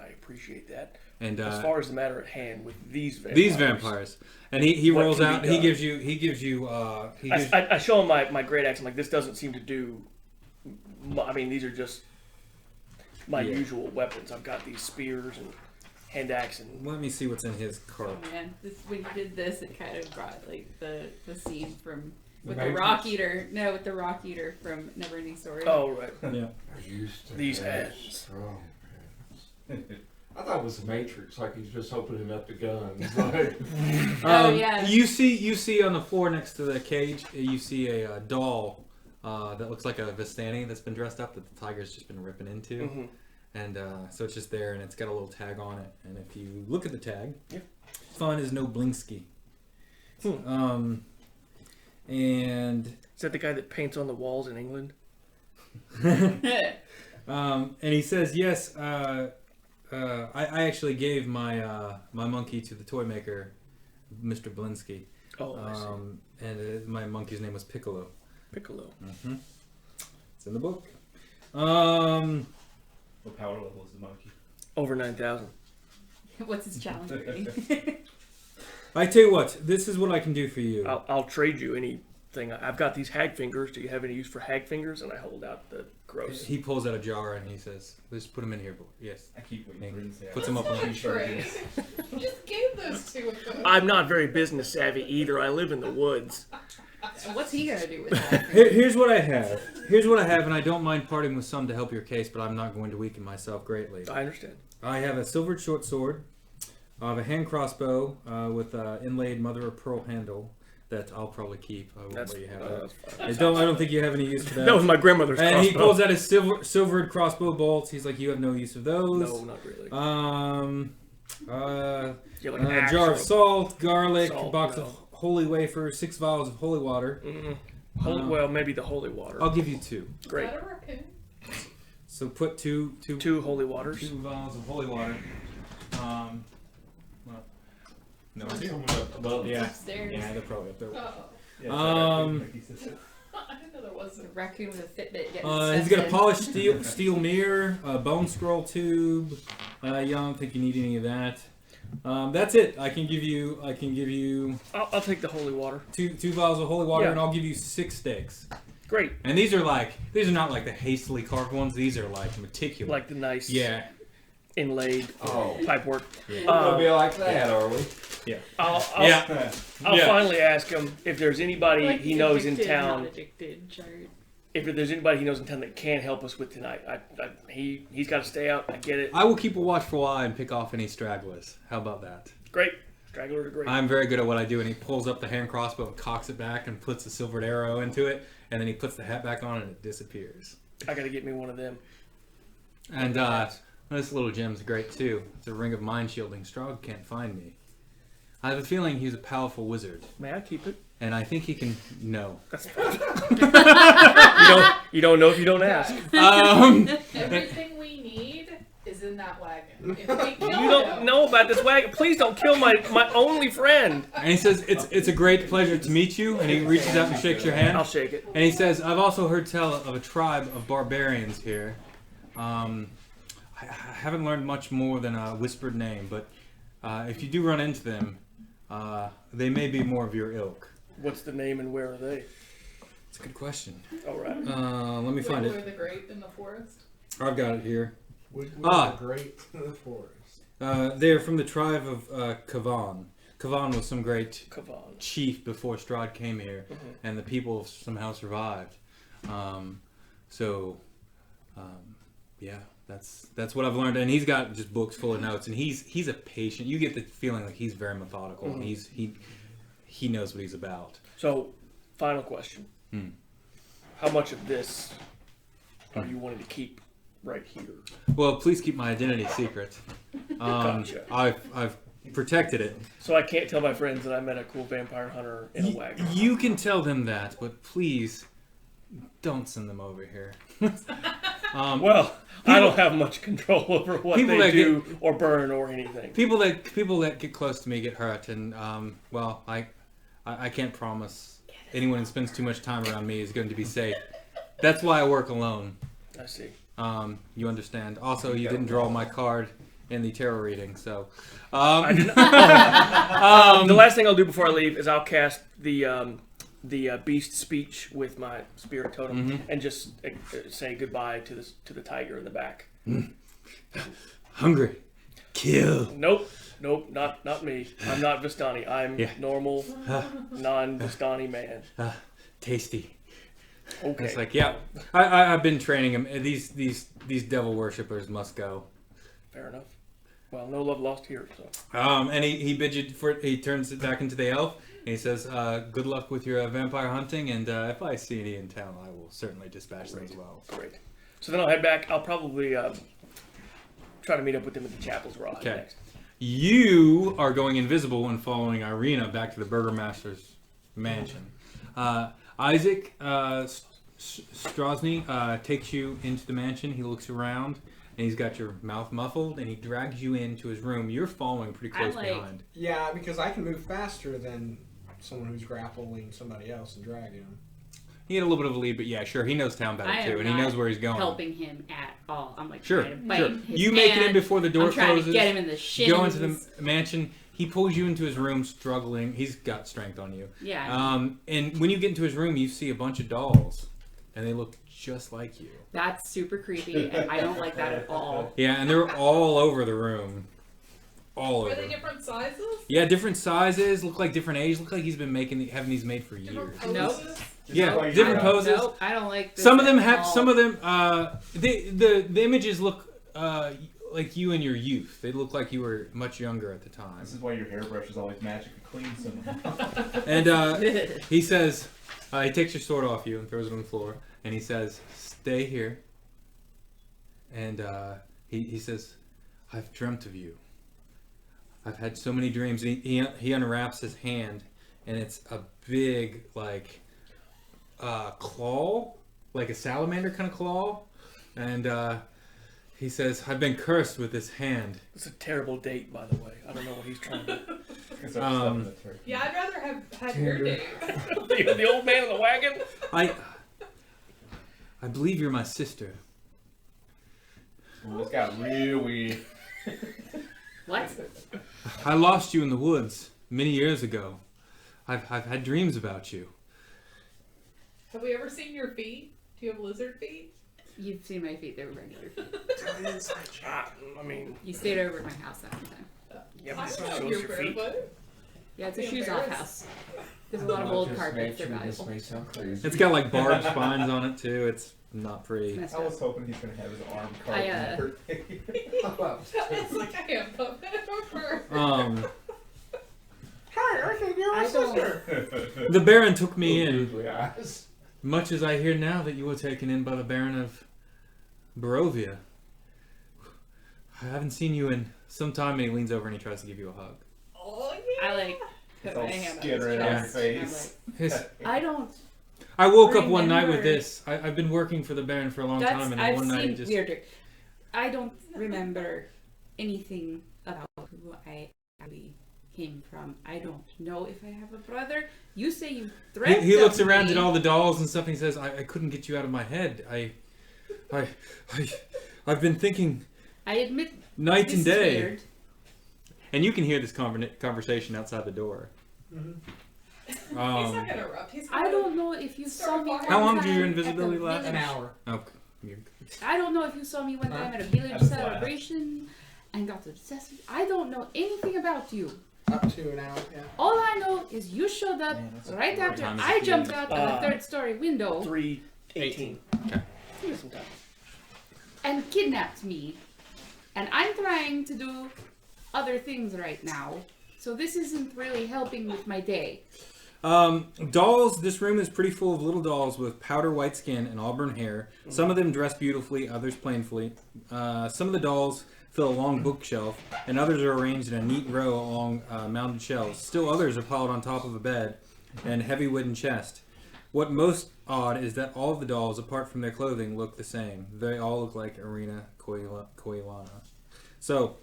appreciate that. And As far as the matter at hand with these vampires, and he What rolls can be out. He done? gives you. I show him my great axe. I'm like, this doesn't seem to do. I mean, these are just my usual weapons. I've got these spears and hand axe and. Let me see what's in his cart. Oh man, when you did this, it kind of brought like the scene from with the Matrix? rock eater. No, with the rock eater from Neverending Story. Oh right. Yeah. I used to These have hands. strong hands. I thought it was the Matrix, like he's just opening up the guns. Like, Oh, yeah. You see on the floor next to the cage. You see a doll that looks like a Vistani that's been dressed up that the tiger's just been ripping into. Mhm. And so it's just there, and it's got a little tag on it. And if you look at the tag, Yeah. fun is no Blinsky. And Is that the guy that paints on the walls in England? and he says, yes, I actually gave my my monkey to the toy maker, Mr. Blinsky. Oh, I see. And my monkey's name was Piccolo. Piccolo. Mm-hmm. It's in the book. What power level is the monkey? Over 9,000. What's his challenge rating? I tell you what, this is what I can do for you. I'll trade you any thing. I've got these hag fingers. Do you have any use for hag fingers? And I hold out the gross. He pulls out a jar and he says, "Let's put them in here, boy." Yes. I keep waiting for him to say Puts them up on Not the a trade. You just gave those to him. I'm not very business savvy either. I live in the woods. So what's he gonna do with that? Here's what I have. Here's what I have, and I don't mind parting with some to help your case, but I'm not going to weaken myself greatly. I understand. I have a silvered short sword. I have a hand crossbow with inlaid mother of pearl handle that I'll probably keep. I won't let you have that. That's I don't think you have any use for that. That was my grandmother's And crossbow. he pulls out his silvered crossbow bolts. He's like, "You have no use of those." No, not really. You're like an axe Jar or of a- salt, garlic, Salt, box no. of holy wafers, 6 vials of holy water. Well, maybe the holy water. I'll give you 2. Great. Is that a raccoon? So put two 2 holy waters. 2 vials of holy water. Well, no. above. Yeah. Upstairs. Yeah, they're probably up there. Oh. I didn't know there was A raccoon with a Fitbit getting He's stepped got a in. polished steel mirror, a bone scroll tube. I don't think you need any of that. That's it. I can give you I'll take the holy water. two vials of holy water, Yeah. and I'll give you 6 steaks. Great. And these are not like the hastily carved ones. These are like meticulous. Like the nice Yeah. inlaid pipe work. We're gonna be like that, are we? I'll Yeah. Yeah. finally ask him if there's anybody Like he knows in addicted, town. not addicted chart. If there's anybody he knows in town that can help us with tonight, he's got to stay out. I get it. I will keep a watchful eye and pick off any stragglers. How about that? Great. Stragglers are great. I'm very good at what I do, and he pulls up the hand crossbow and cocks it back and puts a silvered arrow into it, and then he puts the hat back on and it disappears. I got to get me one of them. And this little gem's great too. It's a ring of mind shielding. Strahd can't find me. I have a feeling he's a powerful wizard, May I keep it? and I think he can. No. That's fine. you don't know if you don't ask. Everything we need is in that wagon. If we kill You don't him, know about this wagon. Please don't kill my only friend. And he says, "It's a great pleasure to meet you." And he reaches out and shakes your hand. I'll shake it. And he says, "I've also heard tell of a tribe of barbarians here. I haven't learned much more than a whispered name, but if you do run into them, they may be more of your ilk." What's the name and where are they? It's a good question. All right. Let me find Wiggler it. the Great in the forest. I've got it here. Woodward the Great in the forest. They're from the tribe of Kavan. Kavan was some great Kavan. chief before Strahd came here, and the people somehow survived. Yeah, that's what I've learned. And he's got just books full of notes, and he's a patient. You get the feeling like he's very methodical, and he knows what he's about. So, final question. How much of this are you wanting to keep right here? Well, please keep my identity secret. Gotcha. I've protected it. So I can't tell my friends that I met a cool vampire hunter in a wagon. You can tell them that, but please don't send them over here. Well, I don't have much control over what people they that do or burn or anything. People that get close to me get hurt, and well, I can't promise anyone who spends too much time around me is going to be safe. That's why I work alone. I see. You understand. Also, you didn't draw my card in the tarot reading, so. I did not. The last thing I'll do before I leave is I'll cast the beast speech with my spirit totem and just say goodbye to the tiger in the back. Hungry. Kill. Nope, not me. I'm not Vistani. I'm normal, non-Vistani man. Tasty. Okay. It's like, yeah, I've been training him. These devil worshippers must go. Fair enough. Well, no love lost here. So. And he bids you for. He turns it back into the elf, and he says, "Good luck with your vampire hunting, and if I see any in town, I will certainly dispatch them as well." Great. So then I'll head back. I'll probably try to meet up with them at the chapels where I'll head next. You are going invisible and following Ireena back to the burgomaster's mansion. Isaac Chaulssane takes you into the mansion. He looks around, and he's got your mouth muffled, and he drags you into his room. You're following pretty close behind. Yeah, because I can move faster than someone who's grappling somebody else and dragging them. He had a little bit of a lead, but yeah, sure, he knows town better I too, am and he not knows where he's going. helping him at all. I'm like Sure, trying to bite sure. his You make it in hand. before the door I'm trying closes. to get him in the shins. Go into the mansion. he pulls you into his room, struggling. He's got strength on you. Yeah. And when you get into his room, you see a bunch of dolls, and they look just like you. That's super creepy, and I don't like that at all. Yeah, and they're all over the room. All Are over. they different sizes? Yeah, different sizes, look like different age, look like he's been having these made for years. Different Nope. poses? Yeah, like different that. poses. Nope, I don't like this Some of them at have, all. some of them, the images look like you in your youth. They look like you were much younger at the time. This is why your hairbrush is always magically clean somehow. And he says, he takes your sword off you and throws it on the floor, and he says, "Stay here." And he says, "I've dreamt of you. I've had so many dreams." And he unwraps his hand, and it's a big claw, like a salamander kind of claw, and he says, "I've been cursed with this hand." It's a terrible date, by the way. I don't know what he's trying to do. Yeah, I'd rather have had your date. The old man in the wagon? I believe you're my sister. Well, this got real weird. What? I lost you in the woods many years ago. I've had dreams about you. Have we ever seen your feet? Do you have lizard feet? You've seen my feet; they were regular feet. I mean, You stayed over at my house that one time. yeah, I but don't know show if us you're your feet. barefoot. Yeah, it's a Be shoes off embarrassed. house. There's a lot of old carpets. They're valuable. It's got like barbed spines on it too. It's not pretty. Messed I up. was hoping he's gonna have his arm carved I, in her It's like a hand puppet over. Hi, I think you're my I don't- sister. The Baron took me in, Googly eyes. much as I hear now that you were taken in by the Baron of Barovia. I haven't seen you in some time, and he leans over and he tries to give you a hug. Oh yeah. I like put It's my all hand on his skittering on your chest. and I'm face. His, I don't. I woke up one night with Remember. this. I've been working for the Baron for a long That's time, and I've one night seen it just. weirder. I don't remember anything about who I actually came from. I don't know if I have a brother. You say you threatened He looks me. around at all the dolls and stuff, and he says, "I couldn't get you out of my head. I've been thinking I admit night this and is day." weird. And you can hear this conversation outside the door. He's not gonna erupt. He's gonna I don't know if you saw me. How long one did your time at the invisibility last? village- An hour. Okay. You're- I don't know if you saw me one time at a village That's celebration and got obsessed. I don't know anything about you. Up to an hour, yeah. All I know is you showed up Man, that's a right great after time as a I kid. jumped out of Uh, the third story window 3:18. Okay. Give me some time. and kidnapped me. And I'm trying to do other things right now. So this isn't really helping with my day. Dolls. This room is pretty full of little dolls with powder white skin and auburn hair. Some of them dress beautifully, others plainly. Some of the dolls fill a long bookshelf, and others are arranged in a neat row along mounted shelves. Still others are piled on top of a bed and heavy wooden chest. What most odd is that all of the dolls, apart from their clothing, look the same. They all look like Ireena Coilana. So,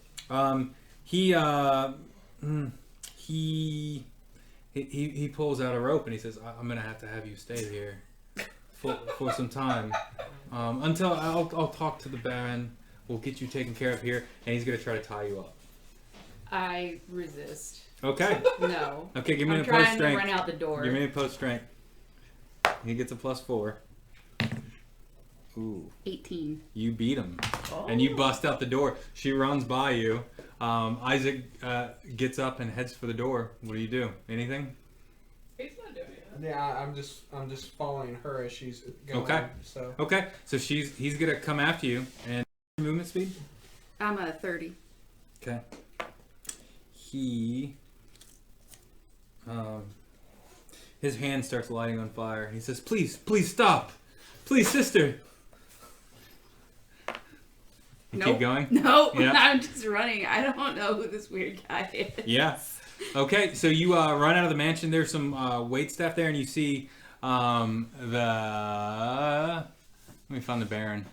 he pulls out a rope and he says, "I'm gonna have to have you stay here for some time until I'll talk to the Baron. We'll get you taken care of here, and he's gonna try to tie you up." I resist. Okay. No. Okay. Give me I'm an opposed trying to strength. run out the door. Give me an opposed strength. He gets a +4. Ooh. 18. You beat him, and you bust out the door. She runs by you. Isaac gets up and heads for the door. What do you do? Anything? He's not doing it. Yeah, I'm just following her as she's going. Okay. So Okay, so he's gonna come after you, and movement speed. I'm a 30. Okay. He, his hand starts lighting on fire. He says, "Please, please stop, please, sister." You Nope. keep going. No, Yeah. I'm just running. I don't know who this weird guy is. Yeah. Okay, so you run out of the mansion. There's some wait staff there, and you see the. Let me find the Baron.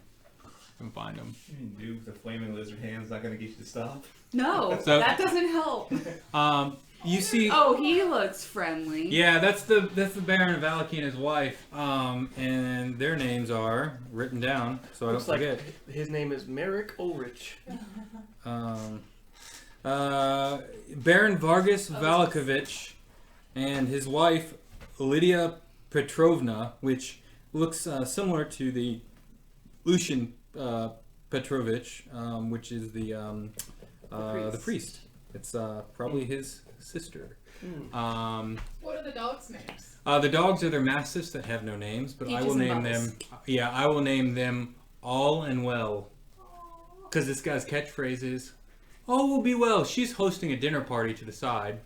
Can find him. You mean dude with the flaming lizard hand's not gonna get you to stop? No, So- that doesn't help. You see. Oh, he looks friendly. Yeah, that's the Baron of Vallaki and his wife, and their names are written down, so I don't Looks like forget. his name is Marick Ulrich. Baron Vargas Valakovich and his wife Lydia Petrovna, which looks similar to the Lucian Petrovich, which is the priest. It's probably his sister. What are the dogs' names? The dogs are their mastiffs that have no names, but I Peaches will and name Bubbles. them. Yeah, I will name them All and Well, because this guy's catchphrase is "All will be well." She's hosting a dinner party to the side.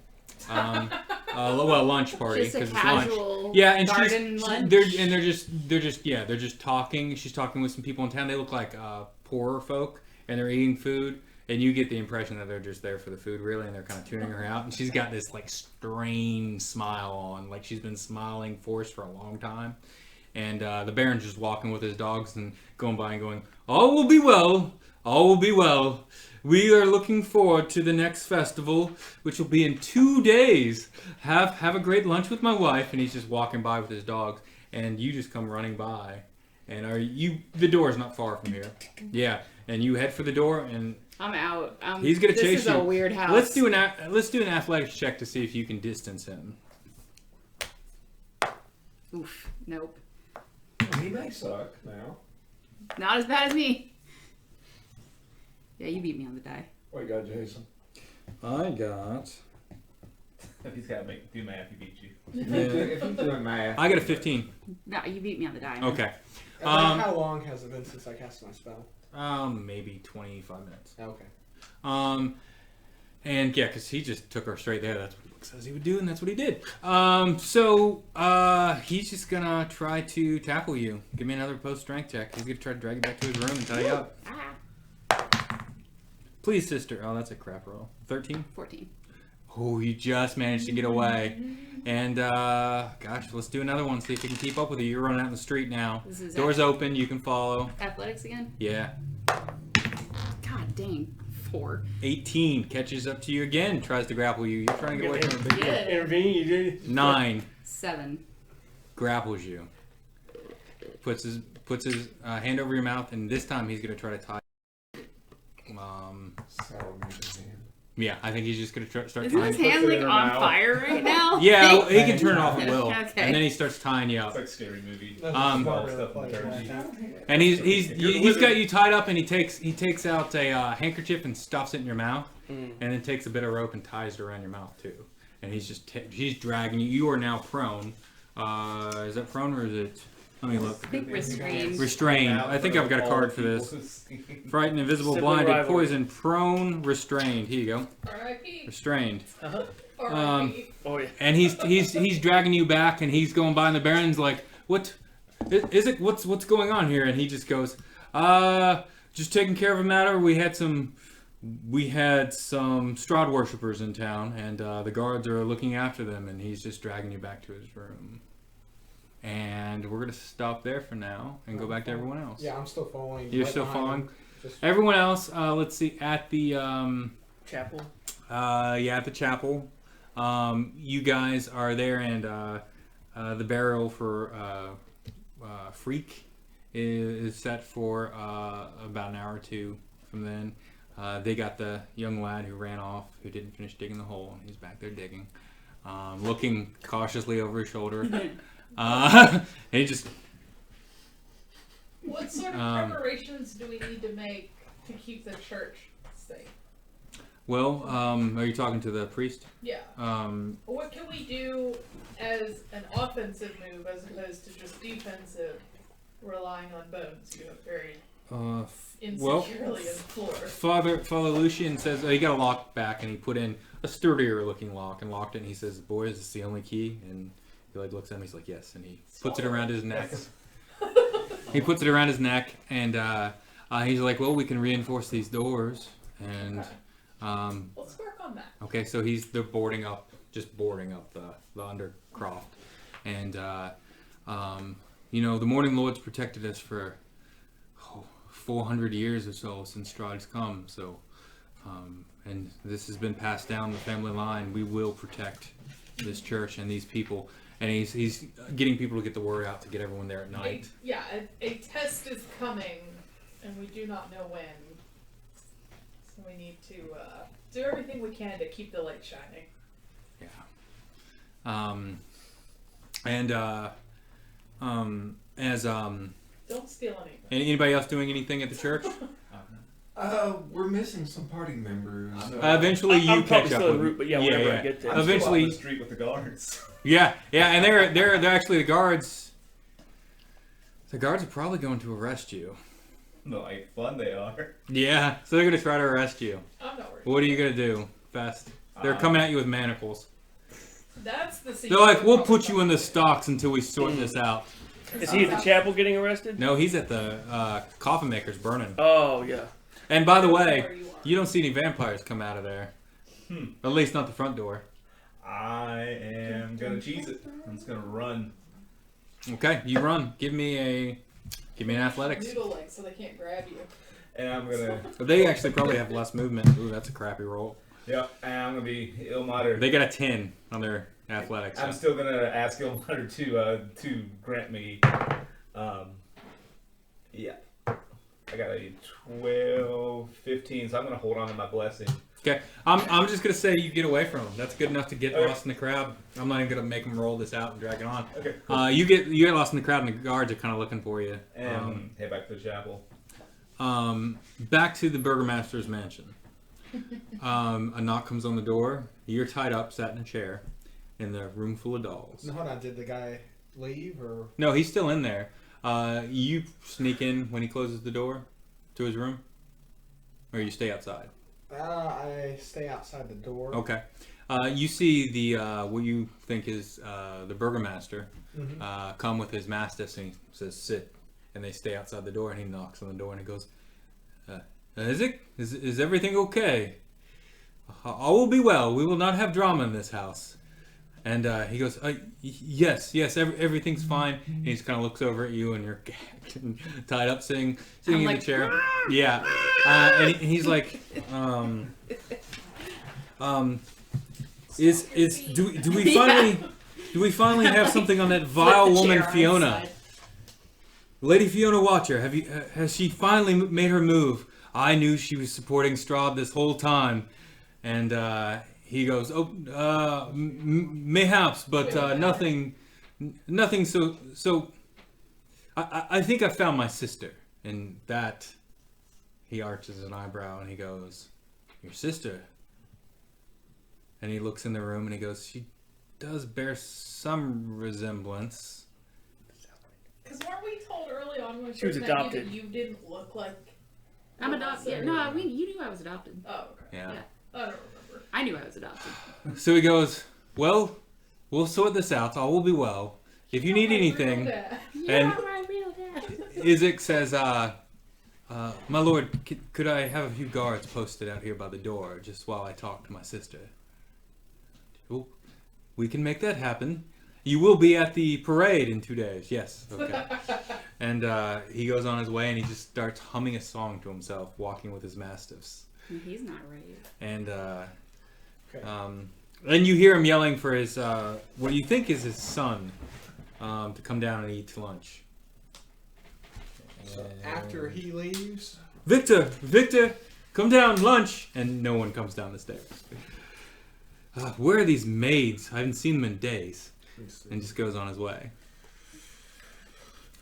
Lunch party Just a because it's lunch. casual Yeah, and garden lunch. they're just talking. She's talking with some people in town. They look like poorer folk, and they're eating food. And you get the impression that they're just there for the food, really, and they're kind of tuning her out. And she's got this like strained smile on, like she's been smiling forced for a long time. And the Baron's just walking with his dogs and going by and going, "All will be well. All will be well. We are looking forward to the next festival, which will be in 2 days. Have a great lunch with my wife." And he's just walking by with his dogs, and you just come running by. And the door's not far from here. Yeah, and you head for the door, and I'm out. he's gonna chase you. This is a weird house. Let's do an athletics check to see if you can distance him. Oof. Nope. He may suck now. Not as bad as me. Yeah, you beat me on the die. What you got, Jason? I got. If he's got to do math, he beats you. If he's doing math. I got a 15. No, you beat me on the die. Okay. How long has it been since I cast my spell? Maybe 25 minutes. Okay. And yeah, because he just took her straight there. That's what he says he would do, and that's what he did. He's just gonna try to tackle you. Give me another post strength check. He's gonna try to drag you back to his room and tie you up. Please, sister. Oh, that's a crap roll. 13? 14. Oh, you just managed to get away. And, gosh, let's do another one. See if you can keep up with you. You're running out in the street now. This is Doors open. You can follow. athletics again? Yeah. God dang. 4. 18 catches up to you again. Tries to grapple you. You're trying to get away from a big Yeah. Intervene, you did. 9 7. grapples you. Puts his hand over your mouth, and this time he's gonna try to tie. Yeah, I think he's just gonna start Isn't tying. his hand like on fire right now? Yeah, he can turn it off at will, Okay. and then he starts tying you It's up. like a scary movie. Smart stuff way in to terms play of- And he's got you tied up, and he takes out a handkerchief and stuffs it in your mouth, and then takes a bit of rope and ties it around your mouth too. And he's just he's dragging you. You are now prone. Is that prone or is it? Let me look. I think restrained. Restrained. I think I've got a card for this. Frightened, invisible, Sibling blinded, rivalry. poisoned, prone, restrained. Here you go. R.I.P. Restrained. R.I.P. Oh yeah. And he's dragging you back, and he's going by, and the Baron's like, "What is it? What's going on here?" And he just goes, just taking care of a matter. We had some Strahd worshippers in town, and the guards are looking after them." And he's just dragging you back to his room. And we're gonna stop there for now and go back to everyone else. Yeah, I'm still following. You're right still behind following. him. Just- Everyone else, let's see, at the Chapel. at the chapel. You guys are there, and the burial for Freak is set for about an hour or two from then. They got the young lad who ran off, who didn't finish digging the hole, and he's back there digging, looking cautiously over his shoulder. And he just What sort of preparations do we need to make to keep the church safe? well. Are you talking to the priest? Yeah. What can we do as an offensive move as opposed to just defensive, relying on bones? You have very insecurely in the floor. Father Lucian says he got a lock back, and he put in a sturdier looking lock and locked it. And he says, "Boys, this is the only key." And he like looks at him. He's like, "Yes," and he puts it around his neck. He puts it around his neck, and he's like, "Well, we can reinforce these doors." And Let's work on that. okay, so they're boarding up the undercroft, and the Morning Lord's protected us for 400 years or so since Strahd's come. So, and this has been passed down the family line. We will protect this church and these people. And he's getting people to get the word out to get everyone there at night. A test is coming, and we do not know when. We need to do everything we can to keep the light shining. Don't steal anything. Anybody else doing anything at the church? We're missing some party members. Eventually, you I'm catch probably up still en with. route, but yeah, whenever I get there. I'm Eventually- still out on the street with the guards. Yeah, and they're actually the guards. The guards are probably going to arrest you. No, like fun they are. Yeah, so they're gonna try to arrest you. I'm not worried. What are you gonna do, Fest? They're coming at you with manacles. That's the secret. They're like, we'll put you in the stocks until we sort this out. Is he at the chapel getting arrested? No, he's at the coffin makers burning. Oh, yeah. And by the way, you don't see any vampires come out of there. At least not the front door. I am gonna cheese it. I'm just gonna run. Okay, you run. Give me an athletics. Noodle legs so they can't grab you. And I'm gonna. They actually probably have less movement. Ooh, that's a crappy roll. Yep. And I'm gonna be ill-moderate. They got a 10 on their athletics. I'm still gonna ask ill-moderate to grant me. Yeah. I got a 12, 15, so I'm gonna hold on to my blessing. Okay, I'm just gonna say you get away from them. That's good enough to get Okay. lost in the crowd. I'm not even gonna make them roll this out and drag it on. Okay. Cool. You get lost in the crowd and the guards are kind of looking for you. And head back to the chapel. Back to the burgomaster's mansion. A knock comes on the door. You're tied up, sat in a chair, in the room full of dolls. No, hold on. Did the guy leave or? No, he's still in there. You sneak in when he closes the door to his room, or you stay outside. I stay outside the door. Okay. You see the what you think is the burgomaster come with his mastiffs, and he says, "Sit." And they stay outside the door, and he knocks on the door, and he goes, "Is everything okay? All will be well. We will not have drama in this house." And he goes, yes, everything's fine. And he just kind of looks over at you, and you're gagged and tied up, sitting in the chair. Yeah. And he's like, do we finally have something on that vile woman Fiona? Lady Fiona Watcher, has she finally made her move? I knew she was supporting Strahd this whole time. And he goes, mayhaps, but nothing so I think I found my sister. And that, he arches an eyebrow and he goes, your sister? And he looks in the room and he goes, she does bear some resemblance. Because weren't we told early on when She was first met you adopted. that you didn't look like... I'm adopted. Yeah, no, you knew I was adopted. Oh, okay. Yeah. I don't remember. I knew I was adopted. So he goes, well, we'll sort this out. All will be well. If you need anything... And my real dad. Isaac says, my lord, could I have a few guards posted out here by the door just while I talk to my sister? Well, we can make that happen. You will be at the parade in 2 days. Yes. Okay. And he goes on his way and he just starts humming a song to himself, walking with his mastiffs. He's not right. And Okay. and you hear him yelling for his what you think is his son to come down and eat lunch. So after he leaves, Victor, come down, lunch! And no one comes down the stairs. Where are these maids? I haven't seen them in days. And just goes on his way.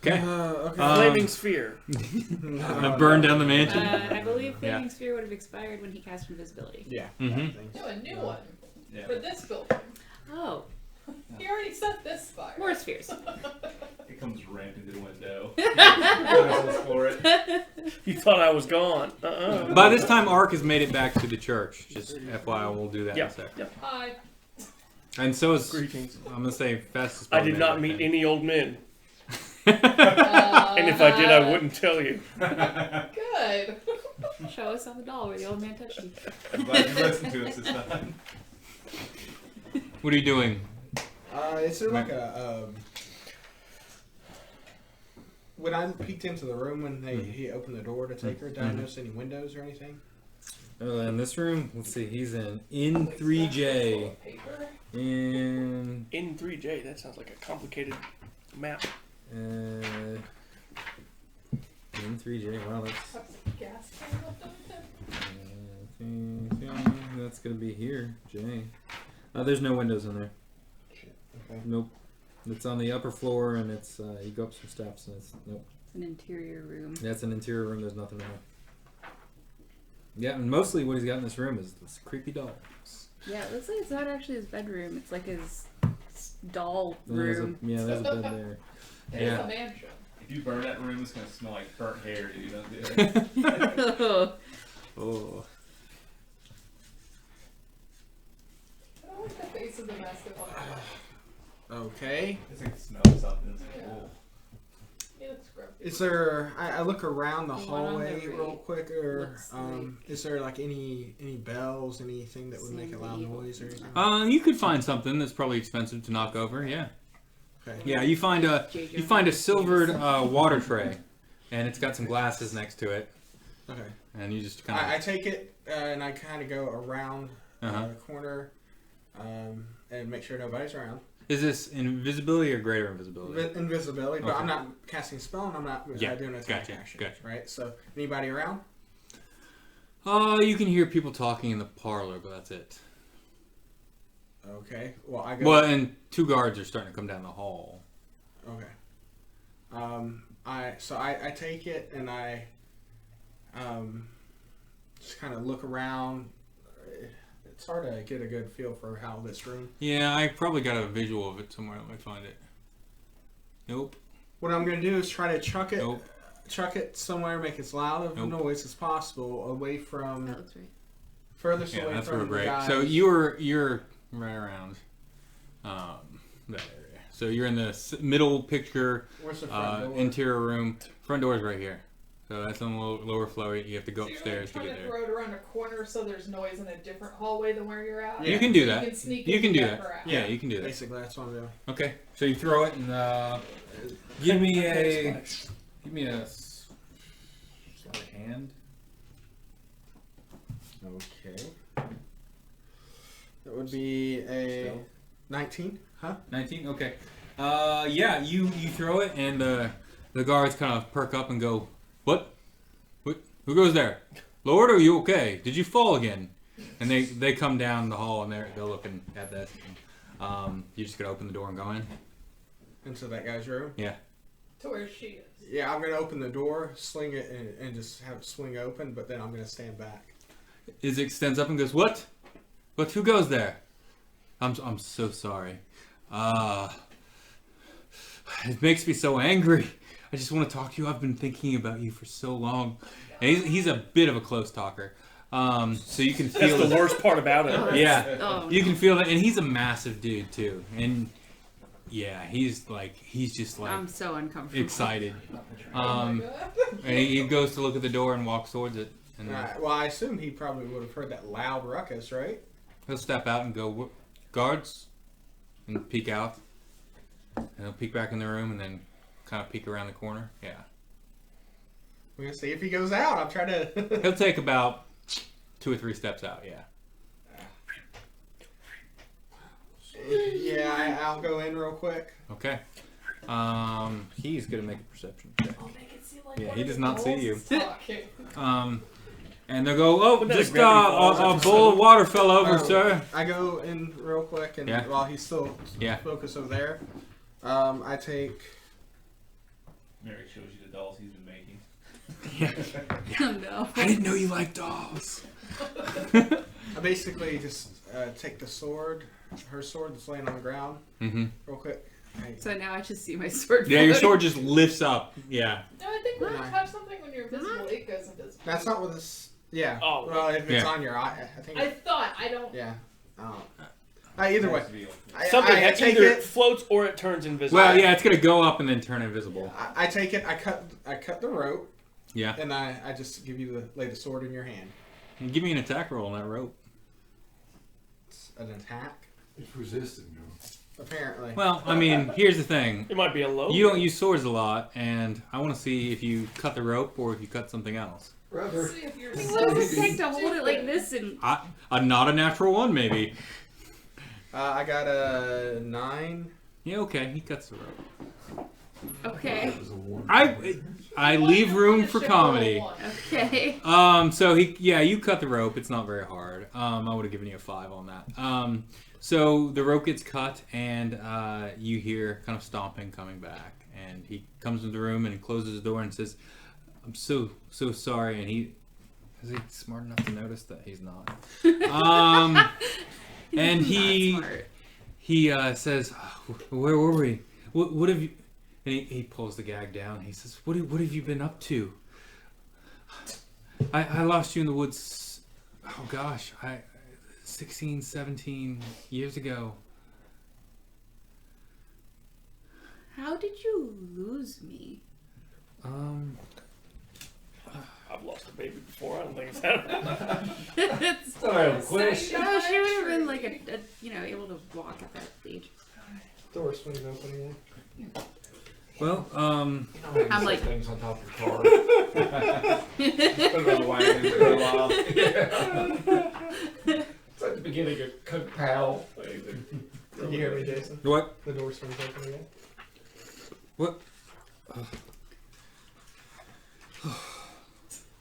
Okay. okay. Flaming sphere. Burn down the mansion. I believe Flaming Yeah. Sphere would have expired when he cast Invisibility. Yeah. Mhm. No, a new one. Yeah. For this building. Oh, He already set this fire. more spheres. It comes ramping through the window. Goes for it. You thought I was gone. By this time, Ark has made it back to the church. Just FYI, we'll do that in Yeah. a second. yeah. Hi. And so is, Greetings. I'm going to say, Fest is I probably did made not it meet back. any old men. Uh, And if I did, I wouldn't tell you. Good. Show us on the doll where the old man touched you. I'm glad you listened to us this time. What are you doing? Is there like a when I peeked into the room when he opened the door to take her, did I notice any windows or anything? In this room, let's see, he's in 3J. Paper. In In 3J, that sounds like a complicated map. in 3J. Wow, that's Gas can left on it. That's gonna be here, Jay. There's no windows in there. Okay. Nope. It's on the upper floor, and it's you go up some steps, and it's nope. It's an interior room. That's an interior room. There's nothing in there. Yeah, and mostly what he's got in this room is this creepy dolls. Yeah, it looks like it's not actually his bedroom. It's like his doll There's room. there's a bed there. It's Yeah. a mansion. If you burn that room, it's gonna smell like burnt hair, dude. Don't do it. Oh. I don't like the face of the mask of one. Okay. It's like smell something. It's like, oh. It looks gross. Is there? I look around the The one on the hallway right real quick, or looks like- is there like any bells, anything that would make a loud noise or anything? You could find something that's probably expensive to knock over. Yeah. Okay. Yeah. You find a silvered water tray, and it's got some glasses next to it, Okay. and you just kind I of. take it and I kind of go around Uh-huh. the corner, and make sure nobody's around. Is this invisibility or greater invisibility? Invisibility, but Okay. I'm not casting spell, and I'm not Yeah, doing an attack gotcha, action. gotcha. Right. So anybody around? You can hear people talking in the parlor, but that's it. Okay. Well, I go. Well, and 2 guards are starting to come down the hall. Okay. I take it and I just kind of look around. It's hard to get a good feel for how this room. Yeah, I probably got a visual of it somewhere. Let me find it. Nope. What I'm gonna do is try to chuck it Nope. somewhere, make as loud of a Nope. noise as possible, away from That looks right. furthest Yeah, away that's from real the great. guys. So you're right around that area. So you're in the middle picture, Where's the front door? interior room. Front door is right here. So that's on the lower floor. You have to go So you're upstairs to like get trying to there. throw it around a corner so there's noise in a different hallway than where you're at. Yeah. You can do So that. You can sneak You in can do and that. get her out. Yeah, you can do that. Basically, that's what I'm doing. Okay. So you throw it and give me a sleight of hand. Okay. That would be a Stealth. 19, huh? 19. Okay. Yeah, you throw it and the guards kind of perk up and go, "What? Who goes there? Lord, are you okay? Did you fall again?" And they come down the hall and they're looking at that. You just gotta open the door and go in. Into that guy's room. Yeah. To where she is. Yeah, I'm gonna open the door, sling it, and just have it swing open. But then I'm gonna stand back. Izzy extends up and goes, "What? What? Who goes there?" I'm so sorry. It makes me so angry. I just want to talk to you. I've been thinking about you for so long. And he's a bit of a close talker. So you can feel That's the worst part about it. Yeah. Oh, You can feel that, and he's a massive dude too. And yeah, he's just like I'm so uncomfortable. excited. Oh my God. And he goes to look at the door and walks towards it. And Well, I assume he probably would have heard that loud ruckus, right? he'll step out and go, "Guards," and peek out. And he'll peek back in the room and then kind of peek around the corner. Yeah. We're gonna see if he goes out. I'm trying to. He'll take about 2 or 3 steps out. Yeah. Yeah, I'll go in real quick. Okay. He's gonna make a perception check. I'll make it seem like Yeah, one he of does the not see dolls you. is talking. And they'll go, "Oh, Wouldn't that just have gravity falls a bowl of water fell over, Oh, sir." I go in real quick, and Yeah. while he's still Yeah. focused over there, I take. Marick shows you the dolls he's been making. Oh no. I didn't know you liked dolls. I basically just take the sword, her sword that's laying on the ground, Mm-hmm. real quick. So now I just see my sword. Yeah, your floating. sword just lifts up. Yeah. No, I think when you Right. touch something when you're invisible, it goes invisible. That's not what this. Yeah. Oh. Well, if it's Yeah. on your eye, I think. I thought, I don't. Yeah. Either way, Something I that take either it. floats or it turns invisible. Well, yeah, it's gonna go up and then turn invisible. I take it. I cut the rope, Yeah. and I just give you lay the sword in your hand. And give me an attack roll on that rope. It's an attack, It's resistant, though. apparently. Well, I mean, here's the thing. It might be a low. You don't use swords a lot, and I want to see if you cut the rope or if you cut something else. Brother. See if you're Like, what does it take to hold it like this and Not a natural one, maybe. I got a 9. Yeah, okay, he cuts the rope. Okay. That was a one. I leave room for comedy. Okay. So you cut the rope. It's not very hard. I would have given you a 5 on that. So the rope gets cut, and you hear kind of stomping coming back. And he comes into the room and closes the door and says, "I'm so sorry." And is he smart enough to notice that he's not? And he says, "Where were we? What have you?" And he pulls the gag down. He says, "What have you been up to? I lost you in the woods. Oh gosh, 16, 17 years ago." How did you lose me? I've lost a baby before. I don't think it's happening. It's Sorry, question. no, she would have been like able to walk at that age. Door swings open again. Well, I'm like- things on top of your car. Put it on the wagon for a while. It's like the beginning of Coke Pal. Did you hear me, Jason? what? The door swings open again. What?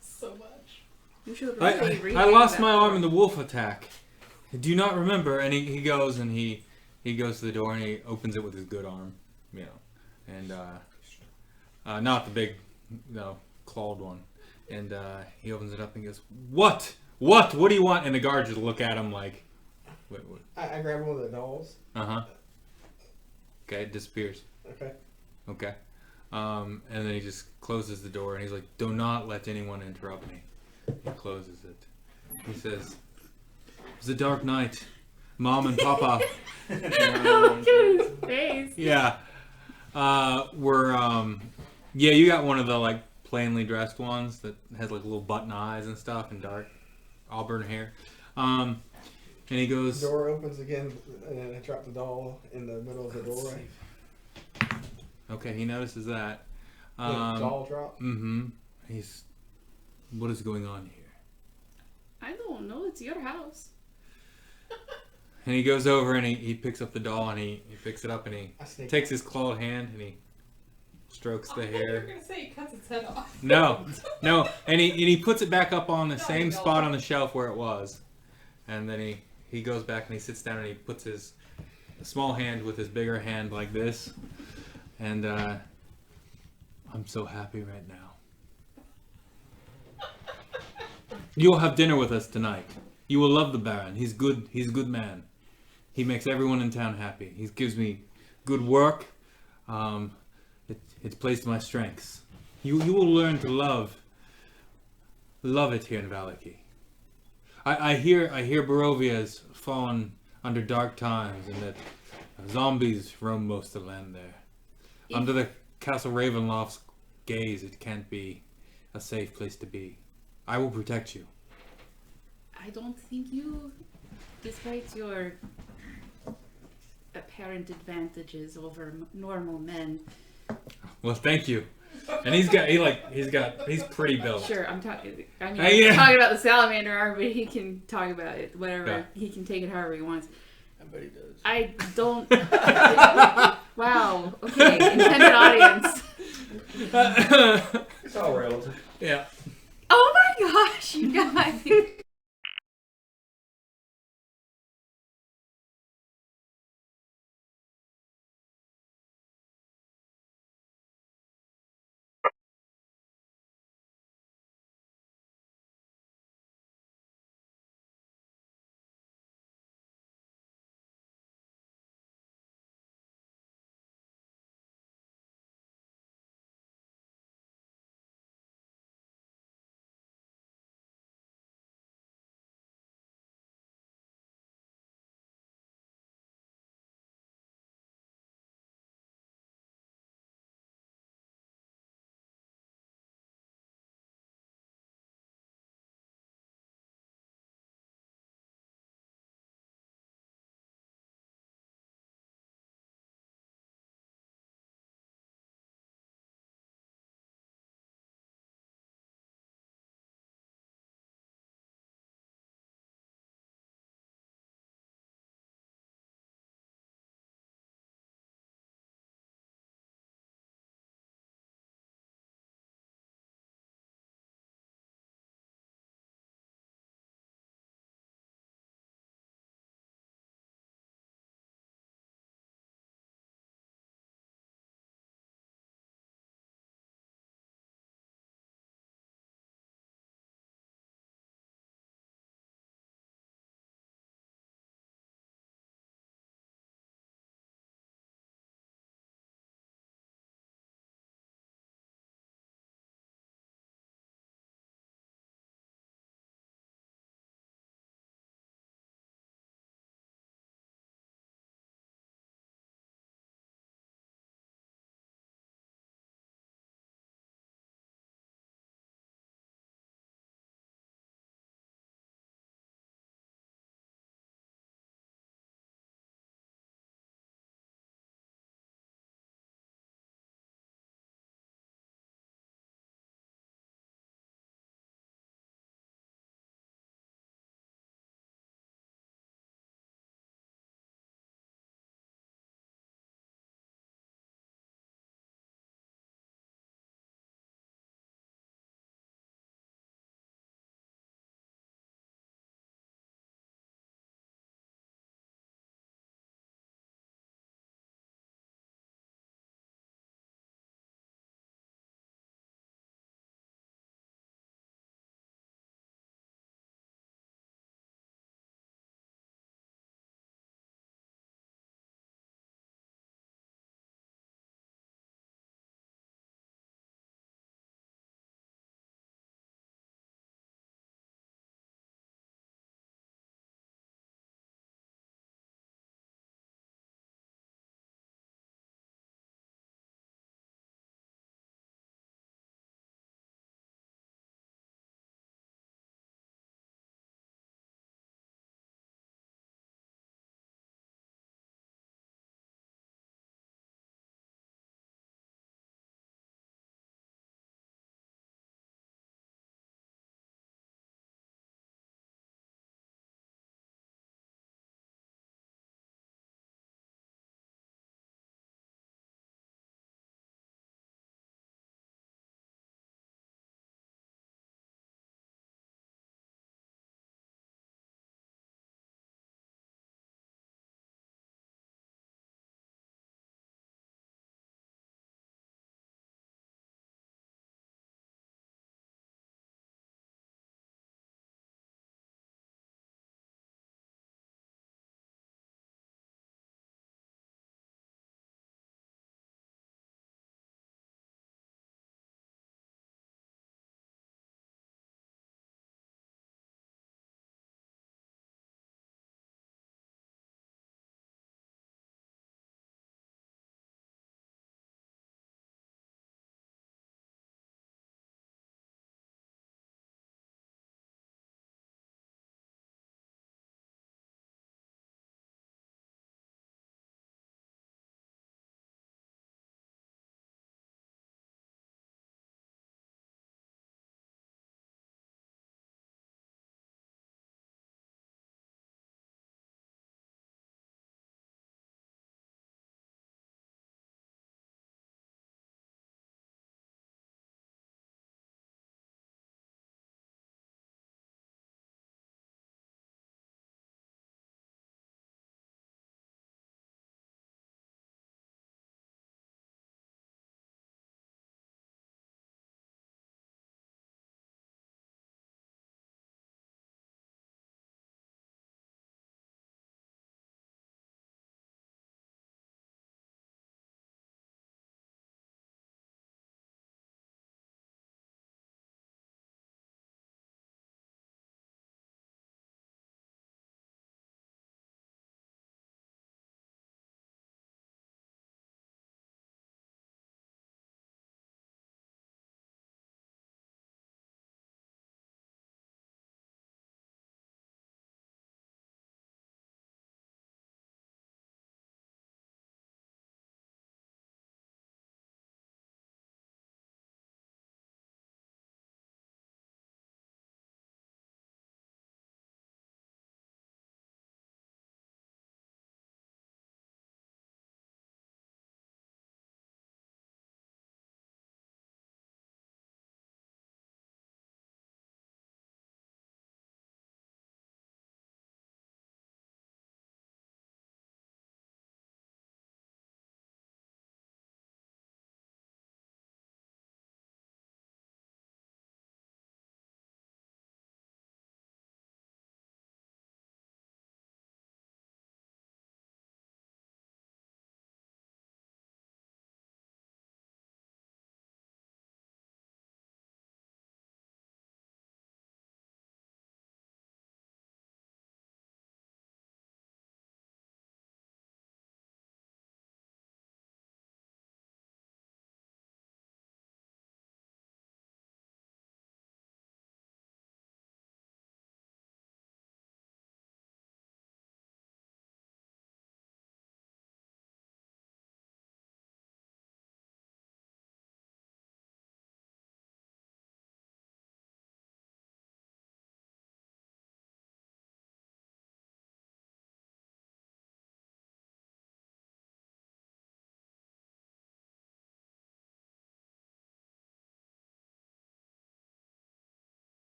So much. You should I really read lost that. my arm in the wolf attack. Do you not remember? And he goes and he goes to the door and he opens it with his good arm, and not the big, clawed one. And he opens it up and goes, "What do you want?" And the guards just look at him like, "What?" I grab one of the dolls. Okay, it disappears. Okay. And then he just closes the door and he's like, "Do not let anyone interrupt me." He closes it. He says, "It was a dark night. Mom and Papa." Look at his face. Yeah. You got one of the like plainly dressed ones that has like little button eyes and stuff and dark auburn hair. And he goes, The door opens again, and then I drop the doll in the middle of the doorway. okay, he notices that. The doll drop. What is going on here? I don't know. It's your house. And he goes over and he picks up the doll and he picks it up and he I sneak takes his clawed hand and he strokes the I thought you were hair. gonna say he cuts its head off. No, and he puts it back up on the same spot on the shelf where it was, and then he goes back and he sits down and he puts his small hand with his bigger hand like this, and I'm so happy right now. You'll have dinner with us tonight. You will love the Baron. He's good. He's a good man. He makes everyone in town happy. He gives me good work. It plays to my strengths. You will learn to love it here in Vallaki. I hear Barovia has fallen under dark times and that zombies roam most of the land there. Under the Castle Ravenloft's gaze, it can't be a safe place to be. I will protect you. I don't think you, despite your apparent advantages over normal men. Well, thank you. And he's pretty built. Sure, I'm talking. I mean, Yeah. I'm talking about the salamander arm, but he can talk about it whatever. Yeah. He can take it however he wants. I bet he does. I don't. Wow. Okay. Intended audience. It's all relative. Yeah. Oh my gosh, you guys.